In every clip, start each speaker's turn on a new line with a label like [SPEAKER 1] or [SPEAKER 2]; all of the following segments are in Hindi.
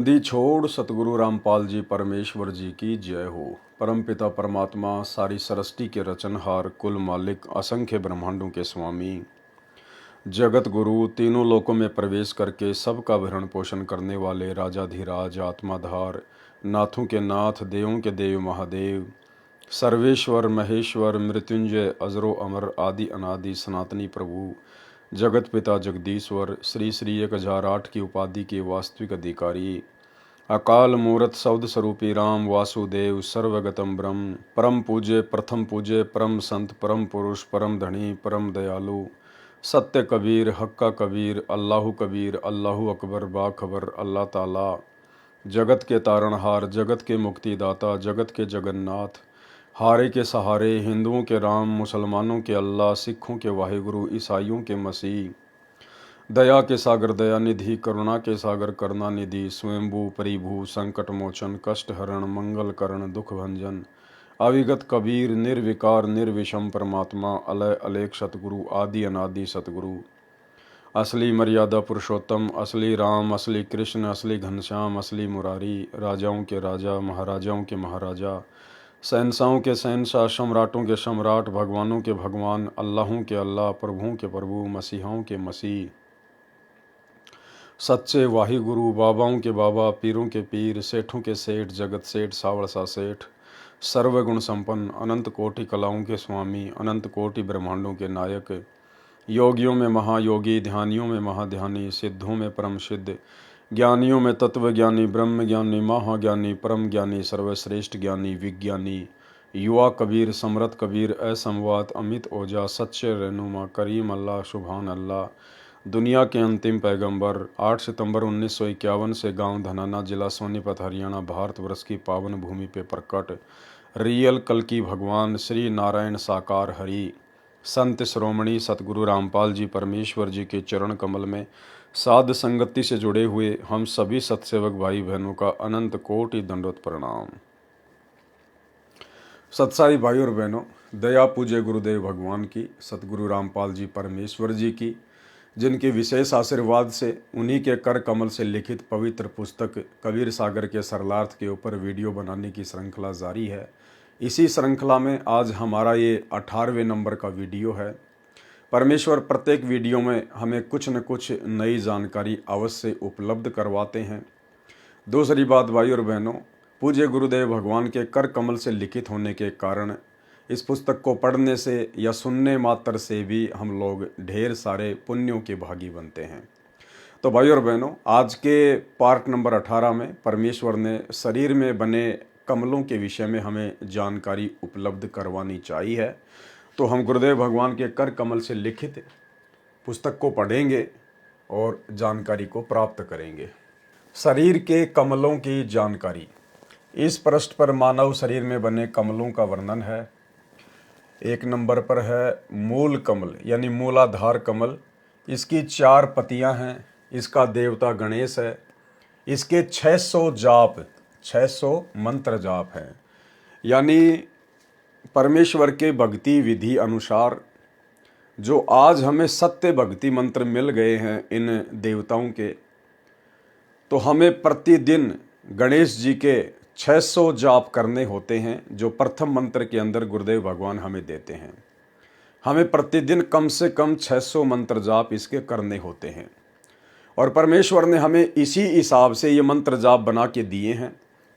[SPEAKER 1] दी छोड़ सतगुरु रामपाल जी परमेश्वर जी की जय हो। परमपिता परमात्मा सारी सृष्टि के रचनहार, कुल मालिक, असंख्य ब्रह्मांडों के स्वामी, जगत गुरु, तीनों लोकों में प्रवेश करके सबका भरण पोषण करने वाले राजाधिराज, आत्माधार, नाथों के नाथ, देवों के देव महादेव, सर्वेश्वर महेश्वर, मृत्युंजय, अजरो अमर, आदि अनादि सनातनी प्रभु, जगत पिता जगदीश्वर, श्री श्री 1008 की उपाधि के वास्तविक अधिकारी, अकाल मूरत शब्द स्वरूपी राम वासुदेव, सर्वगतम ब्रह्म, परम पूज्य, प्रथम पूज्य, परम संत, परम पुरुष, परम धनी, परम दयालु, सत्य कबीर, हक्का कबीर, अल्लाहु कबीर, अल्लाहु अकबर, बाखबर, अल्लाह ताला, जगत के तारणहार, जगत के मुक्तिदाता, जगत के जगन्नाथ, हारे के सहारे, हिंदुओं के राम, मुसलमानों के अल्लाह, सिखों के वाहिगुरु, ईसाइयों के मसीह, दया के सागर दयानिधि, करुणा के सागर करुणानिधि, स्वयंभू परिभू, संकट मोचन, कष्ट हरण, मंगल करण, दुख भंजन, अविगत कबीर, निर्विकार निर्विषम परमात्मा, अलय अलेख सतगुरु, आदि अनादि सतगुरु, असली मर्यादा पुरुषोत्तम, असली राम, असली कृष्ण, असली घनश्याम, असली मुरारी, राजाओं के राजा, महाराजाओं के महाराजा, शहंशाहों के शहंशाह, सम्राटों के सम्राट, भगवानों के भगवान, अल्लाहों के अल्लाह, प्रभुओं के प्रभु, मसीहाओं के मसीह, सच्चे वाहिगुरु, बाबाओं के बाबा, पीरों के पीर, सेठों के सेठ, जगत सेठ, सावड़सा सेठ, सर्वगुण संपन्न, अनंत कोटि कलाओं के स्वामी, अनंत कोटि ब्रह्मांडों के नायक, योगियों में महायोगी, ध्यानियों में महाध्यानी, सिद्धों में परम सिद्ध, ज्ञानियों में तत्व ज्ञानी, ब्रह्म ज्ञानी, महाज्ञानी, परम ज्ञानी, सर्वश्रेष्ठ ज्ञानी, विज्ञानी, युवा कबीर, समरथ कबीर, असंवाद, अमित ओझा, सच्चे रहनुमा, करीम अल्लाह, सुभान अल्लाह, दुनिया के अंतिम पैगंबर, 8 सितंबर 1951 से गांव धनाना, जिला सोनीपत, हरियाणा, भारतवर्ष की पावन भूमि पे प्रकट रियल कल की भगवान श्री नारायण साकार हरि, संत श्रोमणी सतगुरु रामपाल जी परमेश्वर जी के चरण कमल में साध संगति से जुड़े हुए हम सभी सत्सेवक भाई बहनों का अनंत कोटि दंडवत प्रणाम। सत्साई भाई और बहनों, दया पूज्य गुरुदेव भगवान की, सतगुरु रामपाल जी परमेश्वर जी की, जिनके विशेष आशीर्वाद से उन्हीं के कर कमल से लिखित पवित्र पुस्तक कबीर सागर के सरलार्थ के ऊपर वीडियो बनाने की श्रृंखला जारी है। इसी श्रृंखला में आज हमारा ये 18वें नंबर का वीडियो है। परमेश्वर प्रत्येक वीडियो में हमें कुछ न कुछ नई जानकारी अवश्य उपलब्ध करवाते हैं। दूसरी बात भाई और बहनों, पूज्य गुरुदेव भगवान के कर कमल से लिखित होने के कारण इस पुस्तक को पढ़ने से या सुनने मात्र से भी हम लोग ढेर सारे पुण्यों के भागी बनते हैं। तो भाई और बहनों, आज के पार्ट नंबर 18 में परमेश्वर ने शरीर में बने कमलों के विषय में हमें जानकारी उपलब्ध करवानी चाहिए। तो हम गुरुदेव भगवान के कर कमल से लिखित पुस्तक को पढ़ेंगे और जानकारी को प्राप्त करेंगे। शरीर के कमलों की जानकारी। इस पृष्ठ पर मानव शरीर में बने कमलों का वर्णन है। एक नंबर पर है मूल कमल यानी मूलाधार कमल। इसकी 4 पत्तियां हैं। इसका देवता गणेश है। इसके 600 जाप, 600 मंत्र जाप हैं। यानी परमेश्वर के भक्ति विधि अनुसार जो आज हमें सत्य भक्ति मंत्र मिल गए हैं इन देवताओं के, तो हमें प्रतिदिन गणेश जी के 600 जाप करने होते हैं, जो प्रथम मंत्र के अंदर गुरुदेव भगवान हमें देते हैं। हमें प्रतिदिन कम से कम 600 मंत्र जाप इसके करने होते हैं और परमेश्वर ने हमें इसी हिसाब से ये मंत्र जाप बना के दिए हैं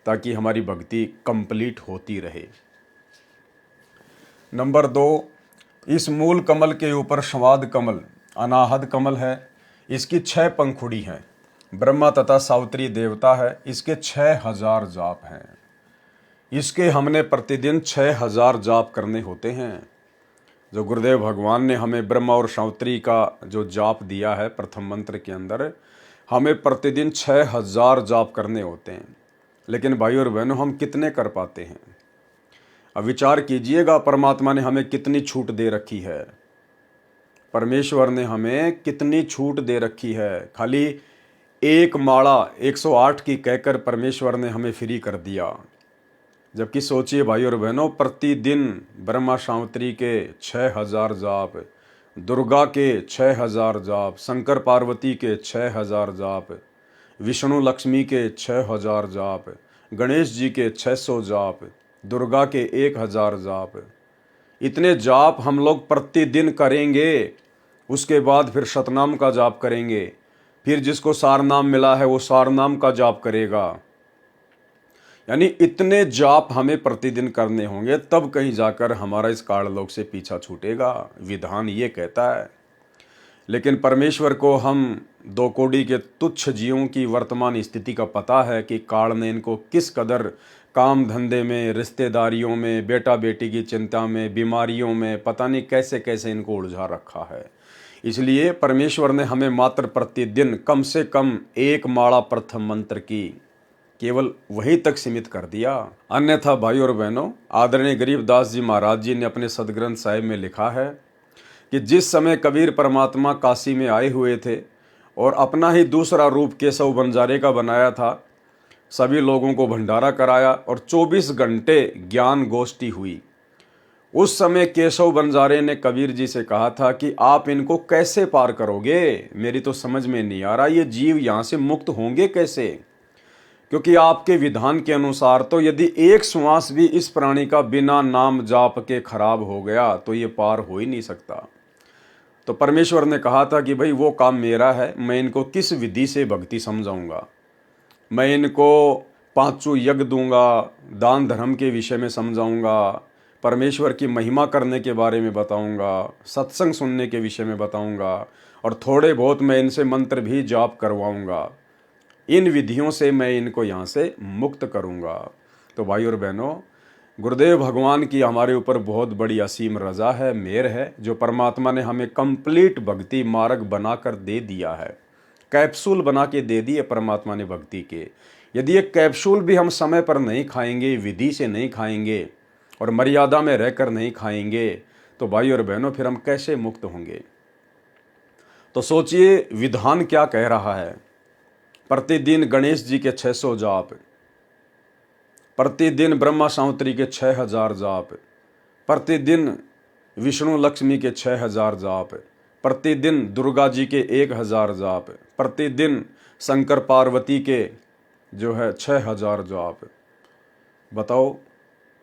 [SPEAKER 1] ताकि हमारी भक्ति कंप्लीट होती रहे। नंबर 2, इस मूल कमल के ऊपर संवाद कमल, अनाहद कमल है। इसकी 6 पंखुड़ी हैं। ब्रह्मा तथा सावित्री देवता है। इसके 6000 जाप हैं। इसके हमने प्रतिदिन 6000 जाप करने होते हैं। जो गुरुदेव भगवान ने हमें ब्रह्मा और सावित्री का जो जाप दिया है प्रथम मंत्र के अंदर, हमें प्रतिदिन 6000 जाप करने होते हैं। लेकिन भाई और बहनों, हम कितने कर पाते हैं? अब विचार कीजिएगा, परमात्मा ने हमें कितनी छूट दे रखी है। परमेश्वर ने हमें कितनी छूट दे रखी है। खाली एक माला 108 की कहकर परमेश्वर ने हमें फ्री कर दिया। जबकि सोचिए भाई और बहनों, प्रतिदिन ब्रह्मा सावित्री के 6000 जाप, दुर्गा के 6000 जाप, शंकर पार्वती के 6000 जाप, विष्णु लक्ष्मी के 6000 जाप, गणेश जी के 600 जाप, दुर्गा के 1000 जाप। इतने जाप हम लोग प्रतिदिन करेंगे। उसके बाद फिर शतनाम का जाप करेंगे। फिर जिसको सारनाम मिला है वो सारनाम का जाप करेगा। यानी इतने जाप हमें प्रतिदिन करने होंगे, तब कहीं जाकर हमारा इस काललोक से पीछा छूटेगा। विधान ये कहता है। लेकिन परमेश्वर को हम 2 कौड़ी के तुच्छ जीवों की वर्तमान स्थिति का पता है कि काल ने इनको किस कदर काम धंधे में, रिश्तेदारियों में, बेटा बेटी की चिंता में, बीमारियों में, पता नहीं कैसे कैसे इनको उलझा रखा है। इसलिए परमेश्वर ने हमें मात्र प्रतिदिन कम से कम 1 माला प्रथम मंत्र की केवल वहीं तक सीमित कर दिया। अन्यथा भाई और बहनों, आदरणीय गरीबदास जी महाराज जी ने अपने सदग्रंथ साहिब में लिखा है कि जिस समय कबीर परमात्मा काशी में आए हुए थे और अपना ही दूसरा रूप केशव बंजारे का बनाया था, सभी लोगों को भंडारा कराया और 24 घंटे ज्ञान गोष्ठी हुई। उस समय केशव बंजारे ने कबीर जी से कहा था कि आप इनको कैसे पार करोगे, मेरी तो समझ में नहीं आ रहा, ये जीव यहाँ से मुक्त होंगे कैसे? क्योंकि आपके विधान के अनुसार तो यदि एक श्वास भी इस प्राणी का बिना नाम जाप के खराब हो गया तो ये पार हो ही नहीं सकता। तो परमेश्वर ने कहा था कि भाई वो काम मेरा है, मैं इनको किस विधि से भक्ति समझाऊंगा, मैं इनको 5 यज्ञ दूंगा, दान धर्म के विषय में समझाऊंगा, परमेश्वर की महिमा करने के बारे में बताऊंगा, सत्संग सुनने के विषय में बताऊंगा और थोड़े बहुत मैं इनसे मंत्र भी जाप करवाऊंगा। इन विधियों से मैं इनको यहाँ से मुक्त करूँगा। तो भाई और बहनों, गुरुदेव भगवान की हमारे ऊपर बहुत बड़ी असीम रज़ा है, मेहर है, जो परमात्मा ने हमें कंप्लीट भक्ति मार्ग बनाकर दे दिया है। कैप्सूल बना के दे दिए परमात्मा ने भक्ति के। यदि ये कैप्सूल भी हम समय पर नहीं खाएंगे, विधि से नहीं खाएंगे और मर्यादा में रहकर नहीं खाएंगे, तो भाई और बहनों फिर हम कैसे मुक्त होंगे? तो सोचिए विधान क्या कह रहा है। प्रतिदिन गणेश जी के 600 जाप, प्रतिदिन ब्रह्मा सावित्री के 6000 जाप, प्रतिदिन विष्णु लक्ष्मी के 6000 जाप, प्रतिदिन दुर्गा जी के 1000 जाप, प्रतिदिन शंकर पार्वती के 6000 जाप। बताओ,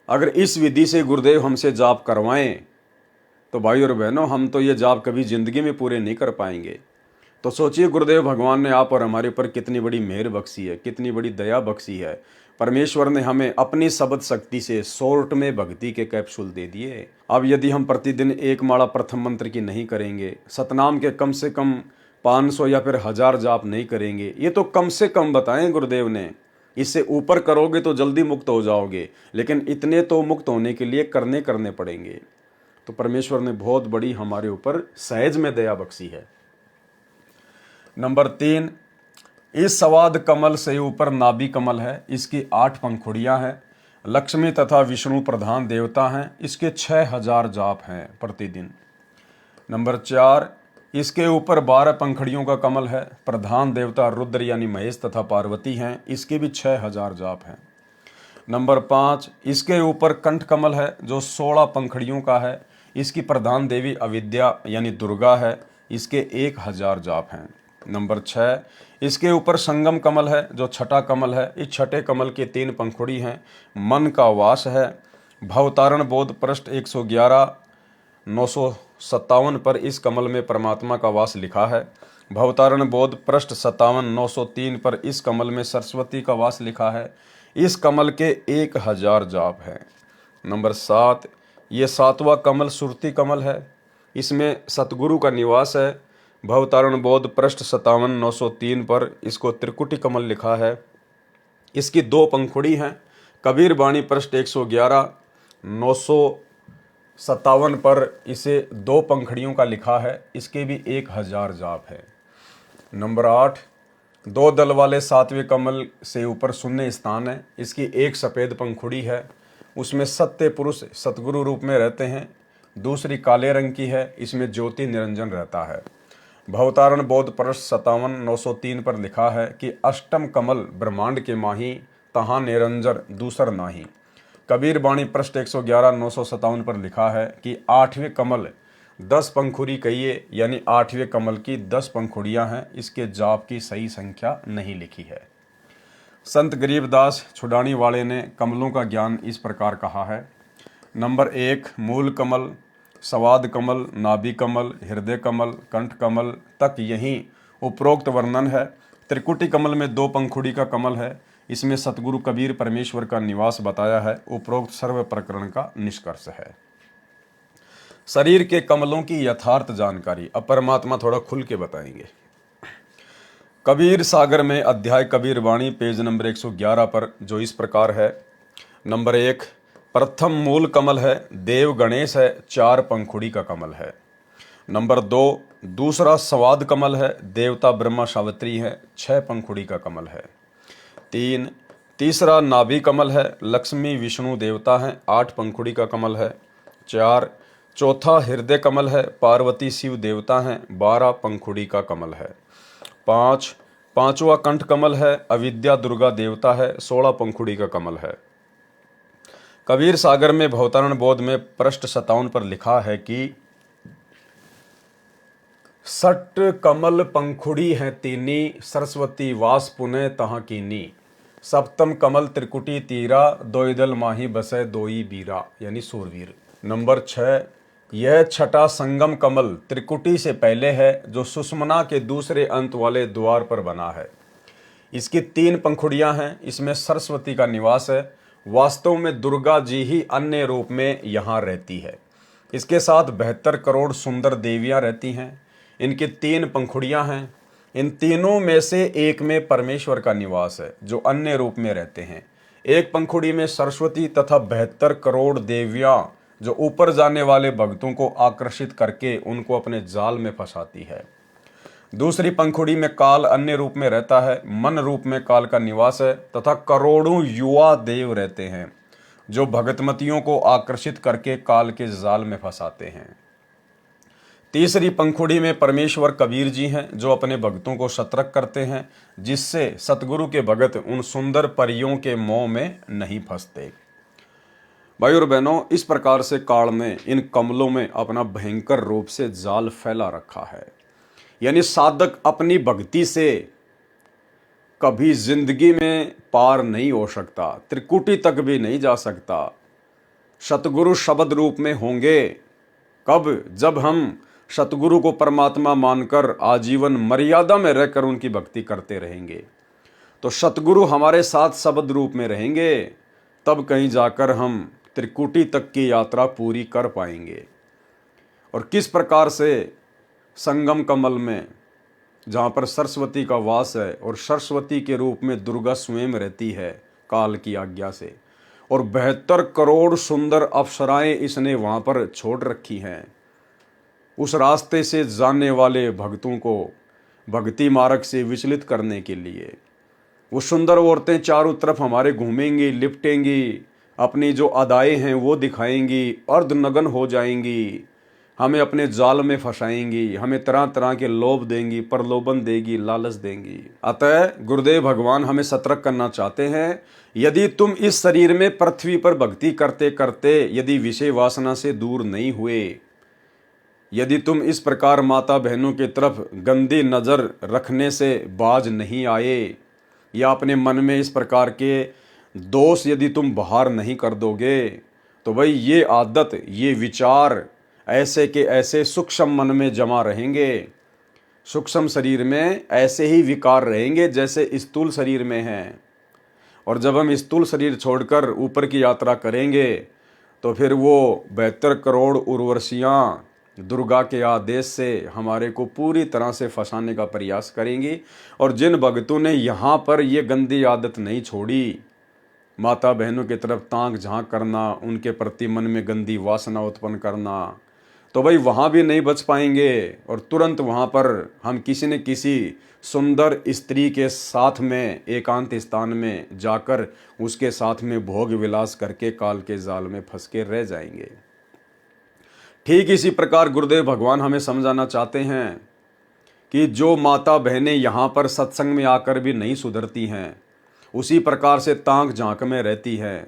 [SPEAKER 1] अगर इस विधि से गुरुदेव हमसे जाप करवाएं तो भाई और बहनों, हम तो ये जाप कभी जिंदगी में पूरे नहीं कर पाएंगे। तो सोचिए गुरुदेव भगवान ने आप और हमारे ऊपर कितनी बड़ी मेहर बख्शी है, कितनी बड़ी दया बख्शी है। परमेश्वर ने हमें अपनी शब्द शक्ति से शॉर्ट में भक्ति के कैप्सूल दे दिए। अब यदि हम प्रतिदिन 1 माला प्रथम मंत्र की नहीं करेंगे, सतनाम के कम से कम 500 या फिर 1000 जाप नहीं करेंगे, ये तो कम से कम बताएं गुरुदेव ने, इससे ऊपर करोगे तो जल्दी मुक्त हो जाओगे, लेकिन इतने तो मुक्त होने के लिए करने पड़ेंगे। तो परमेश्वर ने बहुत बड़ी हमारे ऊपर सहज में दया बख्शी है। नंबर 3, इस सवाद कमल से ऊपर नाभि कमल है, इसकी 8 पंखुड़ियां हैं, लक्ष्मी तथा विष्णु प्रधान देवता हैं, इसके 6000 जाप हैं प्रतिदिन। नंबर 4, इसके ऊपर 12 पंखुड़ियों का कमल है, प्रधान देवता रुद्र यानी महेश तथा पार्वती हैं, इसके भी 6000 जाप हैं। नंबर 5, इसके ऊपर कंठ कमल है जो 16 पंखुड़ियों का है, इसकी प्रधान देवी अविद्या यानी दुर्गा है, इसके 1000 जाप हैं। नंबर 6, इसके ऊपर संगम कमल है जो छठा कमल है, इस छठे कमल के 3 पंखुड़ी हैं, मन का वास है। भवतारण बोध पृष्ठ 111 957 पर इस कमल में परमात्मा का वास लिखा है। भवतारण बोध पृष्ठ 57 903 पर इस कमल में सरस्वती का वास लिखा है। इस कमल के 1000 जाप है। नंबर 7, ये 7वां कमल सुरती कमल है, इसमें सतगुरु का निवास है। भवतारण बोध पृष्ठ 57 903 पर इसको त्रिकुटी कमल लिखा है। इसकी 2 पंखुड़ी हैं। कबीर बाणी पृष्ठ 111 957 पर इसे 2 पंखुड़ियों का लिखा है, इसके भी 1000 जाप है। नंबर 8, 2 दल वाले 7वें कमल से ऊपर शून्य स्थान है, इसकी 1 सफ़ेद पंखुड़ी है, उसमें सत्य पुरुष सतगुरु रूप में रहते हैं। दूसरी काले रंग की है, इसमें ज्योति निरंजन रहता है। भवतारण बोध पृष्ठ 57 903 पर लिखा है कि अष्टम कमल ब्रह्मांड के माही, तहाँ निरंजन दूसर नाही। कबीर बाणी पृष्ठ 111 957 पर लिखा है कि 8वें कमल 10 पंखुड़ी कहिए, यानी 8वें कमल की 10 पंखुड़ियां हैं। इसके जाप की सही संख्या नहीं लिखी है। संत गरीबदास छुड़ानी वाले ने कमलों का ज्ञान इस प्रकार कहा है। नंबर 1, मूल कमल, स्वाद कमल, नाभि कमल, हृदय कमल, कंठ कमल तक यही उपरोक्त वर्णन है। त्रिकुटी कमल में 2 पंखुड़ी का कमल है। इसमें सतगुरु कबीर परमेश्वर का निवास बताया है। उपरोक्त सर्व प्रकरण का निष्कर्ष है। शरीर के कमलों की यथार्थ जानकारी अब परमात्मा थोड़ा खुल के बताएंगे। कबीर सागर में अध्याय कबीर वाणी पेज नंबर 111 पर जो इस प्रकार है। नंबर 1, प्रथम मूल कमल है, देव गणेश है, 4 पंखुड़ी का कमल है। नंबर 2, दूसरा स्वाद कमल है, देवता ब्रह्मा सावित्री है, 6 पंखुड़ी का कमल है। 3, तीसरा नाभि कमल है, लक्ष्मी विष्णु देवता है, 8 पंखुड़ी का कमल है। 4, चौथा हृदय कमल है, पार्वती शिव देवता हैं, 12 पंखुड़ी का कमल है। 5, पांचवा कंठ कमल है, अविद्या दुर्गा देवता है, 16 पंखुड़ी का कमल है। कबीर सागर में भवतारण बोध में पृष्ठ 57 पर लिखा है कि सट कमल पंखुड़ी है तीनी, सरस्वती वास पुनः तहाँ कीनी। सप्तम कमल त्रिकुटी तीरा, दोईदल माही बसे दोई बीरा, यानी सूरवीर। नंबर 6, यह छठा संगम कमल त्रिकुटी से पहले है, जो सुषमना के दूसरे अंत वाले द्वार पर बना है। इसकी 3 पंखुड़ियां हैं। इसमें सरस्वती का निवास है। वास्तव में दुर्गा जी ही अन्य रूप में यहाँ रहती है। इसके साथ 72 करोड़ सुंदर देवियां रहती हैं। इनकी 3 पंखुड़ियां हैं। इन तीनों में से एक में परमेश्वर का निवास है, जो अन्य रूप में रहते हैं। एक पंखुड़ी में सरस्वती तथा 72 करोड़ देवियां, जो ऊपर जाने वाले भक्तों को आकर्षित करके उनको अपने जाल में फंसाती है। दूसरी पंखुड़ी में काल अन्य रूप में रहता है। मन रूप में काल का निवास है तथा करोड़ों युवा देव रहते हैं, जो भगतमतियों को आकर्षित करके काल के जाल में फंसाते हैं। तीसरी पंखुड़ी में परमेश्वर कबीर जी हैं, जो अपने भक्तों को सतर्क करते हैं, जिससे सतगुरु के भगत उन सुंदर परियों के मोह में नहीं फंसते। भाई और बहनों, इस प्रकार से काल ने इन कमलों में अपना भयंकर रूप से जाल फैला रखा है। यानी साधक अपनी भक्ति से कभी जिंदगी में पार नहीं हो सकता, त्रिकुटी तक भी नहीं जा सकता। सतगुरु शब्द रूप में होंगे कब? जब हम सतगुरु को परमात्मा मानकर आजीवन मर्यादा में रहकर उनकी भक्ति करते रहेंगे, तो सतगुरु हमारे साथ शब्द रूप में रहेंगे। तब कहीं जाकर हम त्रिकुटी तक की यात्रा पूरी कर पाएंगे। और किस प्रकार से संगम कमल में, जहाँ पर सरस्वती का वास है और सरस्वती के रूप में दुर्गा स्वयं रहती है काल की आज्ञा से, और 72 करोड़ सुंदर अप्सराएं इसने वहाँ पर छोड़ रखी हैं। उस रास्ते से जाने वाले भक्तों को भक्ति मार्ग से विचलित करने के लिए वो सुंदर औरतें चारों तरफ हमारे घूमेंगी, लिपटेंगी, अपनी जो अदाएं हैं वो दिखाएंगी, अर्धनग्न हो जाएंगी, हमें अपने जाल में फंसाएंगी, हमें तरह तरह के लोभ देंगी, प्रलोभन देगी, लालच देंगी। अतः गुरुदेव भगवान हमें सतर्क करना चाहते हैं। यदि तुम इस शरीर में पृथ्वी पर भक्ति करते करते यदि विषय वासना से दूर नहीं हुए, यदि तुम इस प्रकार माता बहनों की तरफ गंदी नज़र रखने से बाज नहीं आए, या अपने मन में इस प्रकार के दोष यदि तुम बाहर नहीं कर दोगे, तो भाई ये आदत, ये विचार ऐसे के ऐसे सूक्ष्म मन में जमा रहेंगे। सूक्ष्म शरीर में ऐसे ही विकार रहेंगे जैसे स्थूल शरीर में हैं। और जब हम स्थूल शरीर छोड़कर ऊपर की यात्रा करेंगे, तो फिर वो 72 करोड़ उर्वशियाँ दुर्गा के आदेश से हमारे को पूरी तरह से फंसाने का प्रयास करेंगी। और जिन भक्तों ने यहाँ पर ये गंदी आदत नहीं छोड़ी, माता बहनों की तरफ ताक झांक करना, उनके प्रति मन में गंदी वासना उत्पन्न करना, तो भाई वहाँ भी नहीं बच पाएंगे। और तुरंत वहाँ पर हम किसी न किसी सुंदर स्त्री के साथ में एकांत स्थान में जाकर उसके साथ में भोग विलास करके काल के जाल में फंस के रह जाएंगे। ठीक इसी प्रकार गुरुदेव भगवान हमें समझाना चाहते हैं कि जो माता बहनें यहाँ पर सत्संग में आकर भी नहीं सुधरती हैं, उसी प्रकार से ताक झांक में रहती हैं,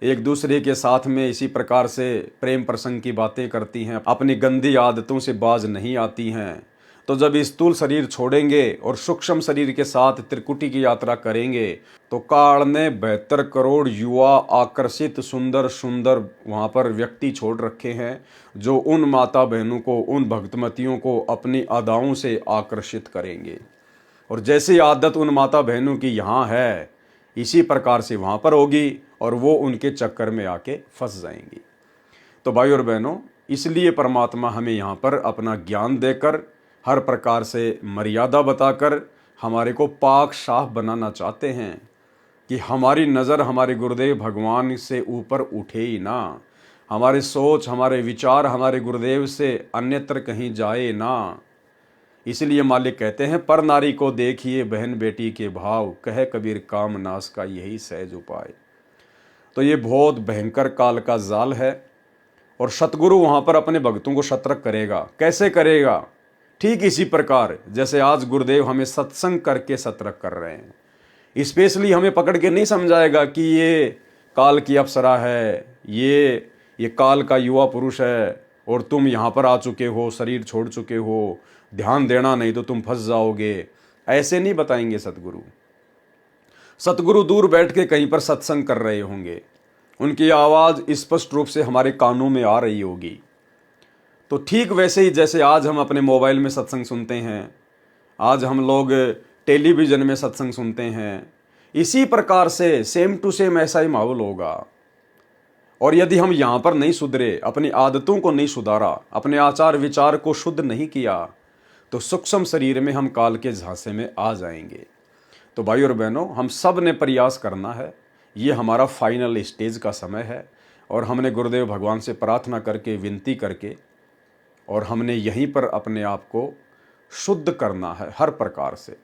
[SPEAKER 1] एक दूसरे के साथ में इसी प्रकार से प्रेम प्रसंग की बातें करती हैं, अपनी गंदी आदतों से बाज नहीं आती हैं। तो जब स्थूल शरीर छोड़ेंगे और सूक्ष्म शरीर के साथ त्रिकुटी की यात्रा करेंगे तो काल ने 72 करोड़ युवा आकर्षित सुंदर सुंदर वहाँ पर व्यक्ति छोड़ रखे हैं, जो उन माता बहनों को, उन भक्तमतियों को अपनी अदाओं से आकर्षित करेंगे। और जैसी आदत उन माता बहनों की यहाँ है, इसी प्रकार से वहाँ पर होगी और वो उनके चक्कर में आके फंस जाएंगी। तो भाई और बहनों, इसलिए परमात्मा हमें यहाँ पर अपना ज्ञान देकर, हर प्रकार से मर्यादा बताकर हमारे को पाक साफ बनाना चाहते हैं कि हमारी नज़र हमारे गुरुदेव भगवान से ऊपर उठे ही ना, हमारे सोच, हमारे विचार हमारे गुरुदेव से अन्यत्र कहीं जाए ना। इसलिए मालिक कहते हैं, पर नारी को देखिए बहन बेटी के भाव, कहे कबीर काम नाश का यही सहज उपाय। तो ये बहुत भयंकर काल का जाल है और सतगुरु वहाँ पर अपने भक्तों को सतर्क करेगा। कैसे करेगा? ठीक इसी प्रकार जैसे आज गुरुदेव हमें सत्संग करके सतर्क कर रहे हैं। स्पेशली हमें पकड़ के नहीं समझाएगा कि ये काल की अप्सरा है, ये काल का युवा पुरुष है और तुम यहाँ पर आ चुके हो, शरीर छोड़ चुके हो, ध्यान देना नहीं तो तुम फंस जाओगे। ऐसे नहीं बताएंगे सतगुरु। सतगुरु दूर बैठ के कहीं पर सत्संग कर रहे होंगे, उनकी आवाज़ स्पष्ट रूप से हमारे कानों में आ रही होगी। तो ठीक वैसे ही जैसे आज हम अपने मोबाइल में सत्संग सुनते हैं, आज हम लोग टेलीविज़न में सत्संग सुनते हैं, इसी प्रकार से सेम टू सेम ऐसा ही माहौल होगा। और यदि हम यहाँ पर नहीं सुधरे, अपनी आदतों को नहीं सुधारा, अपने आचार विचार को शुद्ध नहीं किया, तो सूक्ष्म शरीर में हम काल के झांसे में आ जाएंगे। तो भाई और बहनों, हम सब ने प्रयास करना है। ये हमारा फाइनल स्टेज का समय है और हमने गुरुदेव भगवान से प्रार्थना करके, विनती करके, और हमने यहीं पर अपने आप को शुद्ध करना है हर प्रकार से।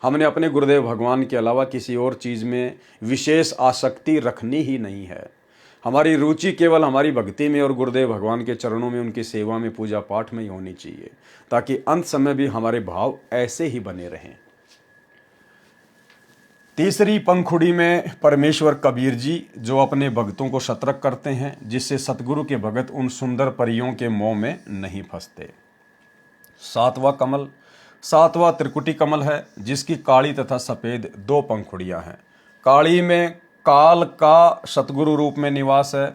[SPEAKER 1] हमने अपने गुरुदेव भगवान के अलावा किसी और चीज़ में विशेष आसक्ति रखनी ही नहीं है। हमारी रुचि केवल हमारी भक्ति में और गुरुदेव भगवान के चरणों में, उनकी सेवा में, पूजा पाठ में ही होनी चाहिए, ताकि अंत समय भी हमारे भाव ऐसे ही बने रहें। तीसरी पंखुड़ी में परमेश्वर कबीर जी, जो अपने भक्तों को सतर्क करते हैं, जिससे सतगुरु के भगत उन सुंदर परियों के मोह में नहीं फंसते। सातवां कमल, सातवां त्रिकुटी कमल है, जिसकी काली तथा सफ़ेद 2 पंखुड़ियां हैं। काली में काल का सतगुरु रूप में निवास है।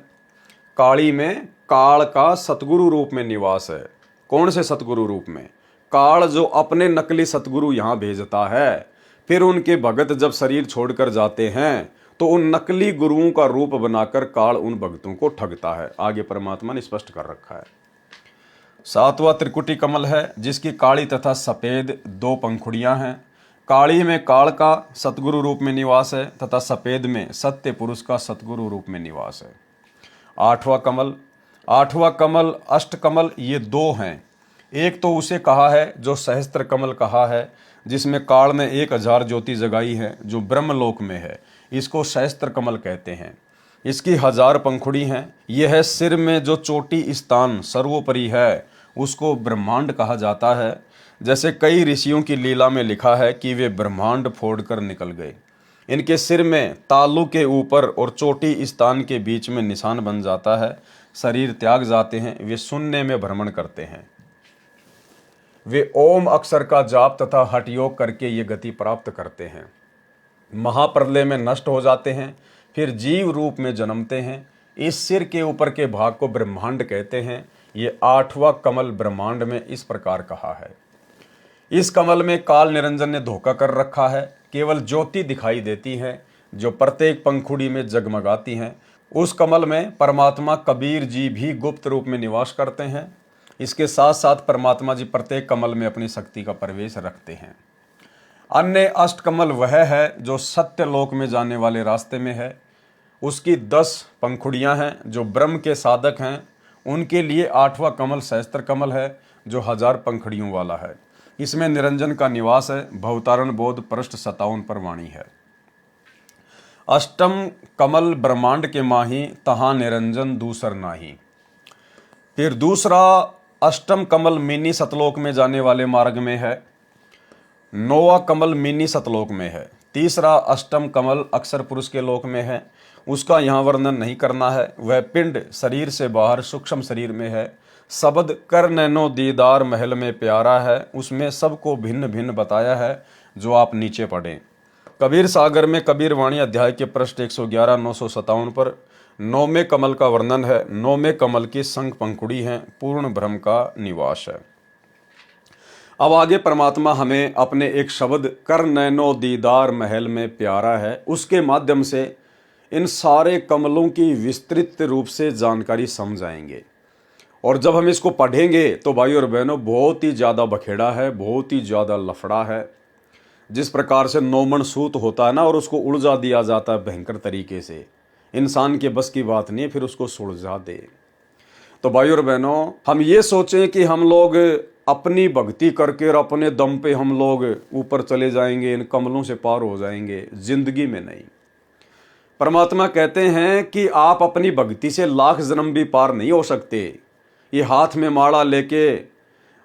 [SPEAKER 1] काली में काल का सतगुरु रूप में निवास है। कौन से सतगुरु रूप में? काल जो अपने नकली सतगुरु यहाँ भेजता है, फिर उनके भगत जब शरीर छोड़कर जाते हैं तो उन नकली गुरुओं का रूप बनाकर काल उन भक्तों को ठगता है। आगे परमात्मा ने स्पष्ट कर रखा है। सातवां त्रिकुटी कमल है, जिसकी काली तथा सफ़ेद 2 पंखुड़ियां हैं। काली में काल का सतगुरु रूप में निवास है तथा सफ़ेद में सत्य पुरुष का सतगुरु रूप में निवास है। आठवां कमल, अष्टकमल, ये 2 हैं। एक तो उसे कहा है जो सहस्त्र कमल कहा है, जिसमें काल ने 1000 ज्योति जगाई है, जो ब्रह्मलोक में है। इसको सहस्त्र कमल कहते हैं। इसकी 1000 पंखुड़ी हैं। यह है सिर में जो चोटी स्थान सर्वोपरि है, उसको ब्रह्मांड कहा जाता है। जैसे कई ऋषियों की लीला में लिखा है कि वे ब्रह्मांड फोड़कर निकल गए। इनके सिर में तालू के ऊपर और चोटी स्थान के बीच में निशान बन जाता है। शरीर त्याग जाते हैं, वे शून्य में भ्रमण करते हैं। वे ओम अक्षर का जाप तथा हठ योग करके ये गति प्राप्त करते हैं। महाप्रलय में नष्ट हो जाते हैं, फिर जीव रूप में जन्मते हैं। इस सिर के ऊपर के भाग को ब्रह्मांड कहते हैं। ये 8वां कमल ब्रह्मांड में इस प्रकार कहा है। इस कमल में काल निरंजन ने धोखा कर रखा है। केवल ज्योति दिखाई देती है जो प्रत्येक पंखुड़ी में जगमगाती हैं। उस कमल में परमात्मा कबीर जी भी गुप्त रूप में निवास करते हैं। इसके साथ साथ परमात्मा जी प्रत्येक कमल में अपनी शक्ति का प्रवेश रखते हैं। अन्य अष्टकमल वह है जो सत्य लोक में जाने वाले रास्ते में है। उसकी 10 पंखुड़ियां हैं जो ब्रह्म के साधक हैं। उनके लिए 8वां कमल सहस्त्र कमल है जो 1000 पंखुड़ियों वाला है। इसमें निरंजन का निवास है। भवतारण बोध पृष्ठ 57 पर वाणी है। अष्टम कमल ब्रह्मांड के माही, तहाँ निरंजन दूसर नाही। फिर दूसरा अष्टम कमल मिनी सतलोक में जाने वाले मार्ग में है। 9वां कमल मिनी सतलोक में है। तीसरा अष्टम कमल अक्सर पुरुष के लोक में है, उसका यहाँ वर्णन नहीं करना है। वह पिंड शरीर से बाहर सूक्ष्म शरीर में है। शब्द कर नैनो दीदार महल में प्यारा है, उसमें सबको भिन्न भिन्न बताया है, जो आप नीचे पढ़ें। कबीर सागर में कबीर वाणी अध्याय के पृष्ठ 111 957 पर नौवें कमल का वर्णन है। नौवें कमल की शंख पंखुड़ी है, पूर्ण ब्रह्म का निवास है। अब आगे परमात्मा हमें अपने एक शब्द कर नैनो दीदार महल में प्यारा है, उसके माध्यम से इन सारे कमलों की विस्तृत रूप से जानकारी समझाएंगे। और जब हम इसको पढ़ेंगे तो भाई और बहनों बहुत ही ज़्यादा बखेड़ा है, बहुत ही ज़्यादा लफड़ा है। जिस प्रकार से नौमन सूत होता है ना, और उसको उलझा दिया जाता है भयंकर तरीके से, इंसान के बस की बात नहीं है फिर उसको सुलझा दे। तो भाई और बहनों, हम ये सोचें कि हम लोग अपनी भक्ति करके और अपने दम पे हम लोग ऊपर चले जाएंगे, इन कमलों से पार हो जाएंगे, जिंदगी में नहीं। परमात्मा कहते हैं कि आप अपनी भक्ति से लाख जन्म भी पार नहीं हो सकते। ये हाथ में माला लेके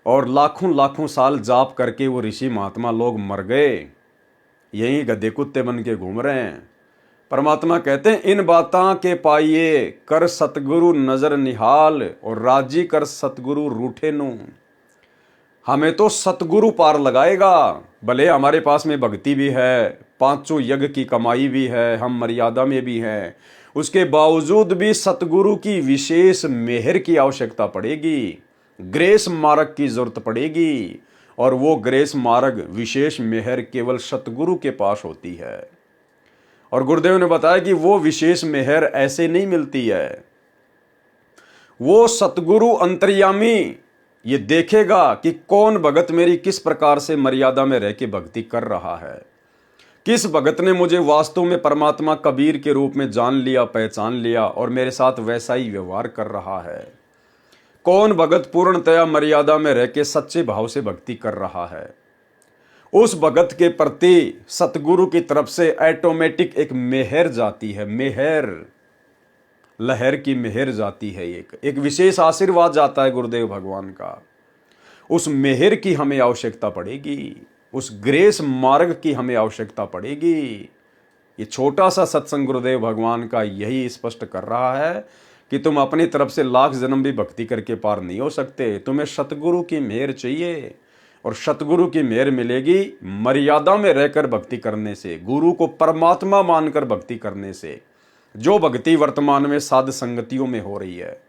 [SPEAKER 1] और लाखों लाखों साल जाप करके वो ऋषि महात्मा लोग मर गए, यहीं गधे कुत्ते बन के घूम रहे हैं। परमात्मा कहते हैं इन बातां के पाइए कर सतगुरु नजर निहाल, और राजी कर सतगुरु रूठे नू। हमें तो सतगुरु पार लगाएगा। भले हमारे पास में भक्ति भी है, पांचों यज्ञ की कमाई भी है, हम मर्यादा में भी हैं, उसके बावजूद भी सतगुरु की विशेष मेहर की आवश्यकता पड़ेगी, ग्रेस मार्ग की जरूरत पड़ेगी। और वो ग्रेस मार्ग, विशेष मेहर केवल सतगुरु के पास होती है। और गुरुदेव ने बताया कि वो विशेष मेहर ऐसे नहीं मिलती है। वो सतगुरु अंतर्यामी ये देखेगा कि कौन भगत मेरी किस प्रकार से मर्यादा में रह के भक्ति कर रहा है, किस भगत ने मुझे वास्तव में परमात्मा कबीर के रूप में जान लिया, पहचान लिया और मेरे साथ वैसा ही व्यवहार कर रहा है। कौन भगत पूर्णतया मर्यादा में रह के सच्चे भाव से भक्ति कर रहा है। उस भगत के प्रति सतगुरु की तरफ से ऑटोमेटिक एक मेहर जाती है, मेहर, लहर की मेहर जाती है, एक विशेष आशीर्वाद जाता है गुरुदेव भगवान का। उस मेहर की हमें आवश्यकता पड़ेगी, उस ग्रेस मार्ग की हमें आवश्यकता पड़ेगी। ये छोटा सा सत्संग गुरुदेव भगवान का यही स्पष्ट कर रहा है कि तुम अपनी तरफ से लाख जन्म भी भक्ति करके पार नहीं हो सकते। तुम्हें सतगुरु की मेहर चाहिए, और सतगुरु की मेहर मिलेगी मर्यादा में रहकर भक्ति करने से, गुरु को परमात्मा मानकर भक्ति करने से। जो भक्ति वर्तमान में साध संगतियों में हो रही है,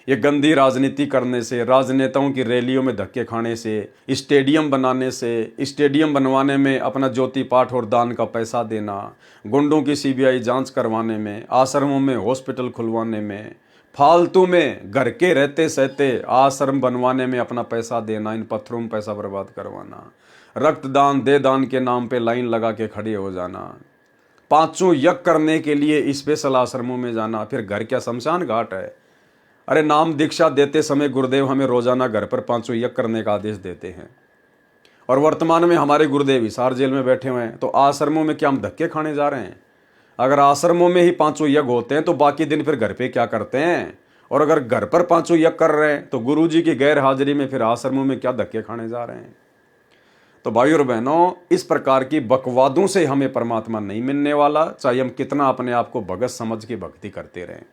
[SPEAKER 1] ये गंदी राजनीति करने से, राजनेताओं की रैलियों में धक्के खाने से, स्टेडियम बनाने से, स्टेडियम बनवाने में अपना ज्योति पाठ और दान का पैसा देना, गुंडों की सीबीआई जांच करवाने में, आश्रमों में हॉस्पिटल खुलवाने में, फालतू में घर के रहते सहते आश्रम बनवाने में अपना पैसा देना, इन पत्थरों में पैसा बर्बाद करवाना, रक्तदान दे दान के नाम पे लाइन लगा के खड़े हो जाना, पांचों यज्ञ करने के लिए स्पेशल आश्रमों में जाना, फिर घर क्या शमशान घाट है। अरे नाम दीक्षा देते समय गुरुदेव हमें रोजाना घर पर पांचों यज्ञ करने का आदेश देते हैं, और वर्तमान में हमारे गुरुदेव हिसार जेल में बैठे हुए हैं, तो आश्रमों में क्या हम धक्के खाने जा रहे हैं? अगर आश्रमों में ही पांचों यज्ञ होते हैं तो बाकी दिन फिर घर पे क्या करते हैं? और अगर घर पर पांचों यज्ञ कर रहे हैं तो गुरुजी की गैर हाजिरी में फिर आश्रमों में क्या धक्के खाने जा रहे हैं? तो भाई और बहनों, इस प्रकार की बकवादों से हमें परमात्मा नहीं मिलने वाला, चाहे हम कितना अपने आप को भगत समझ के भक्ति करते रहें।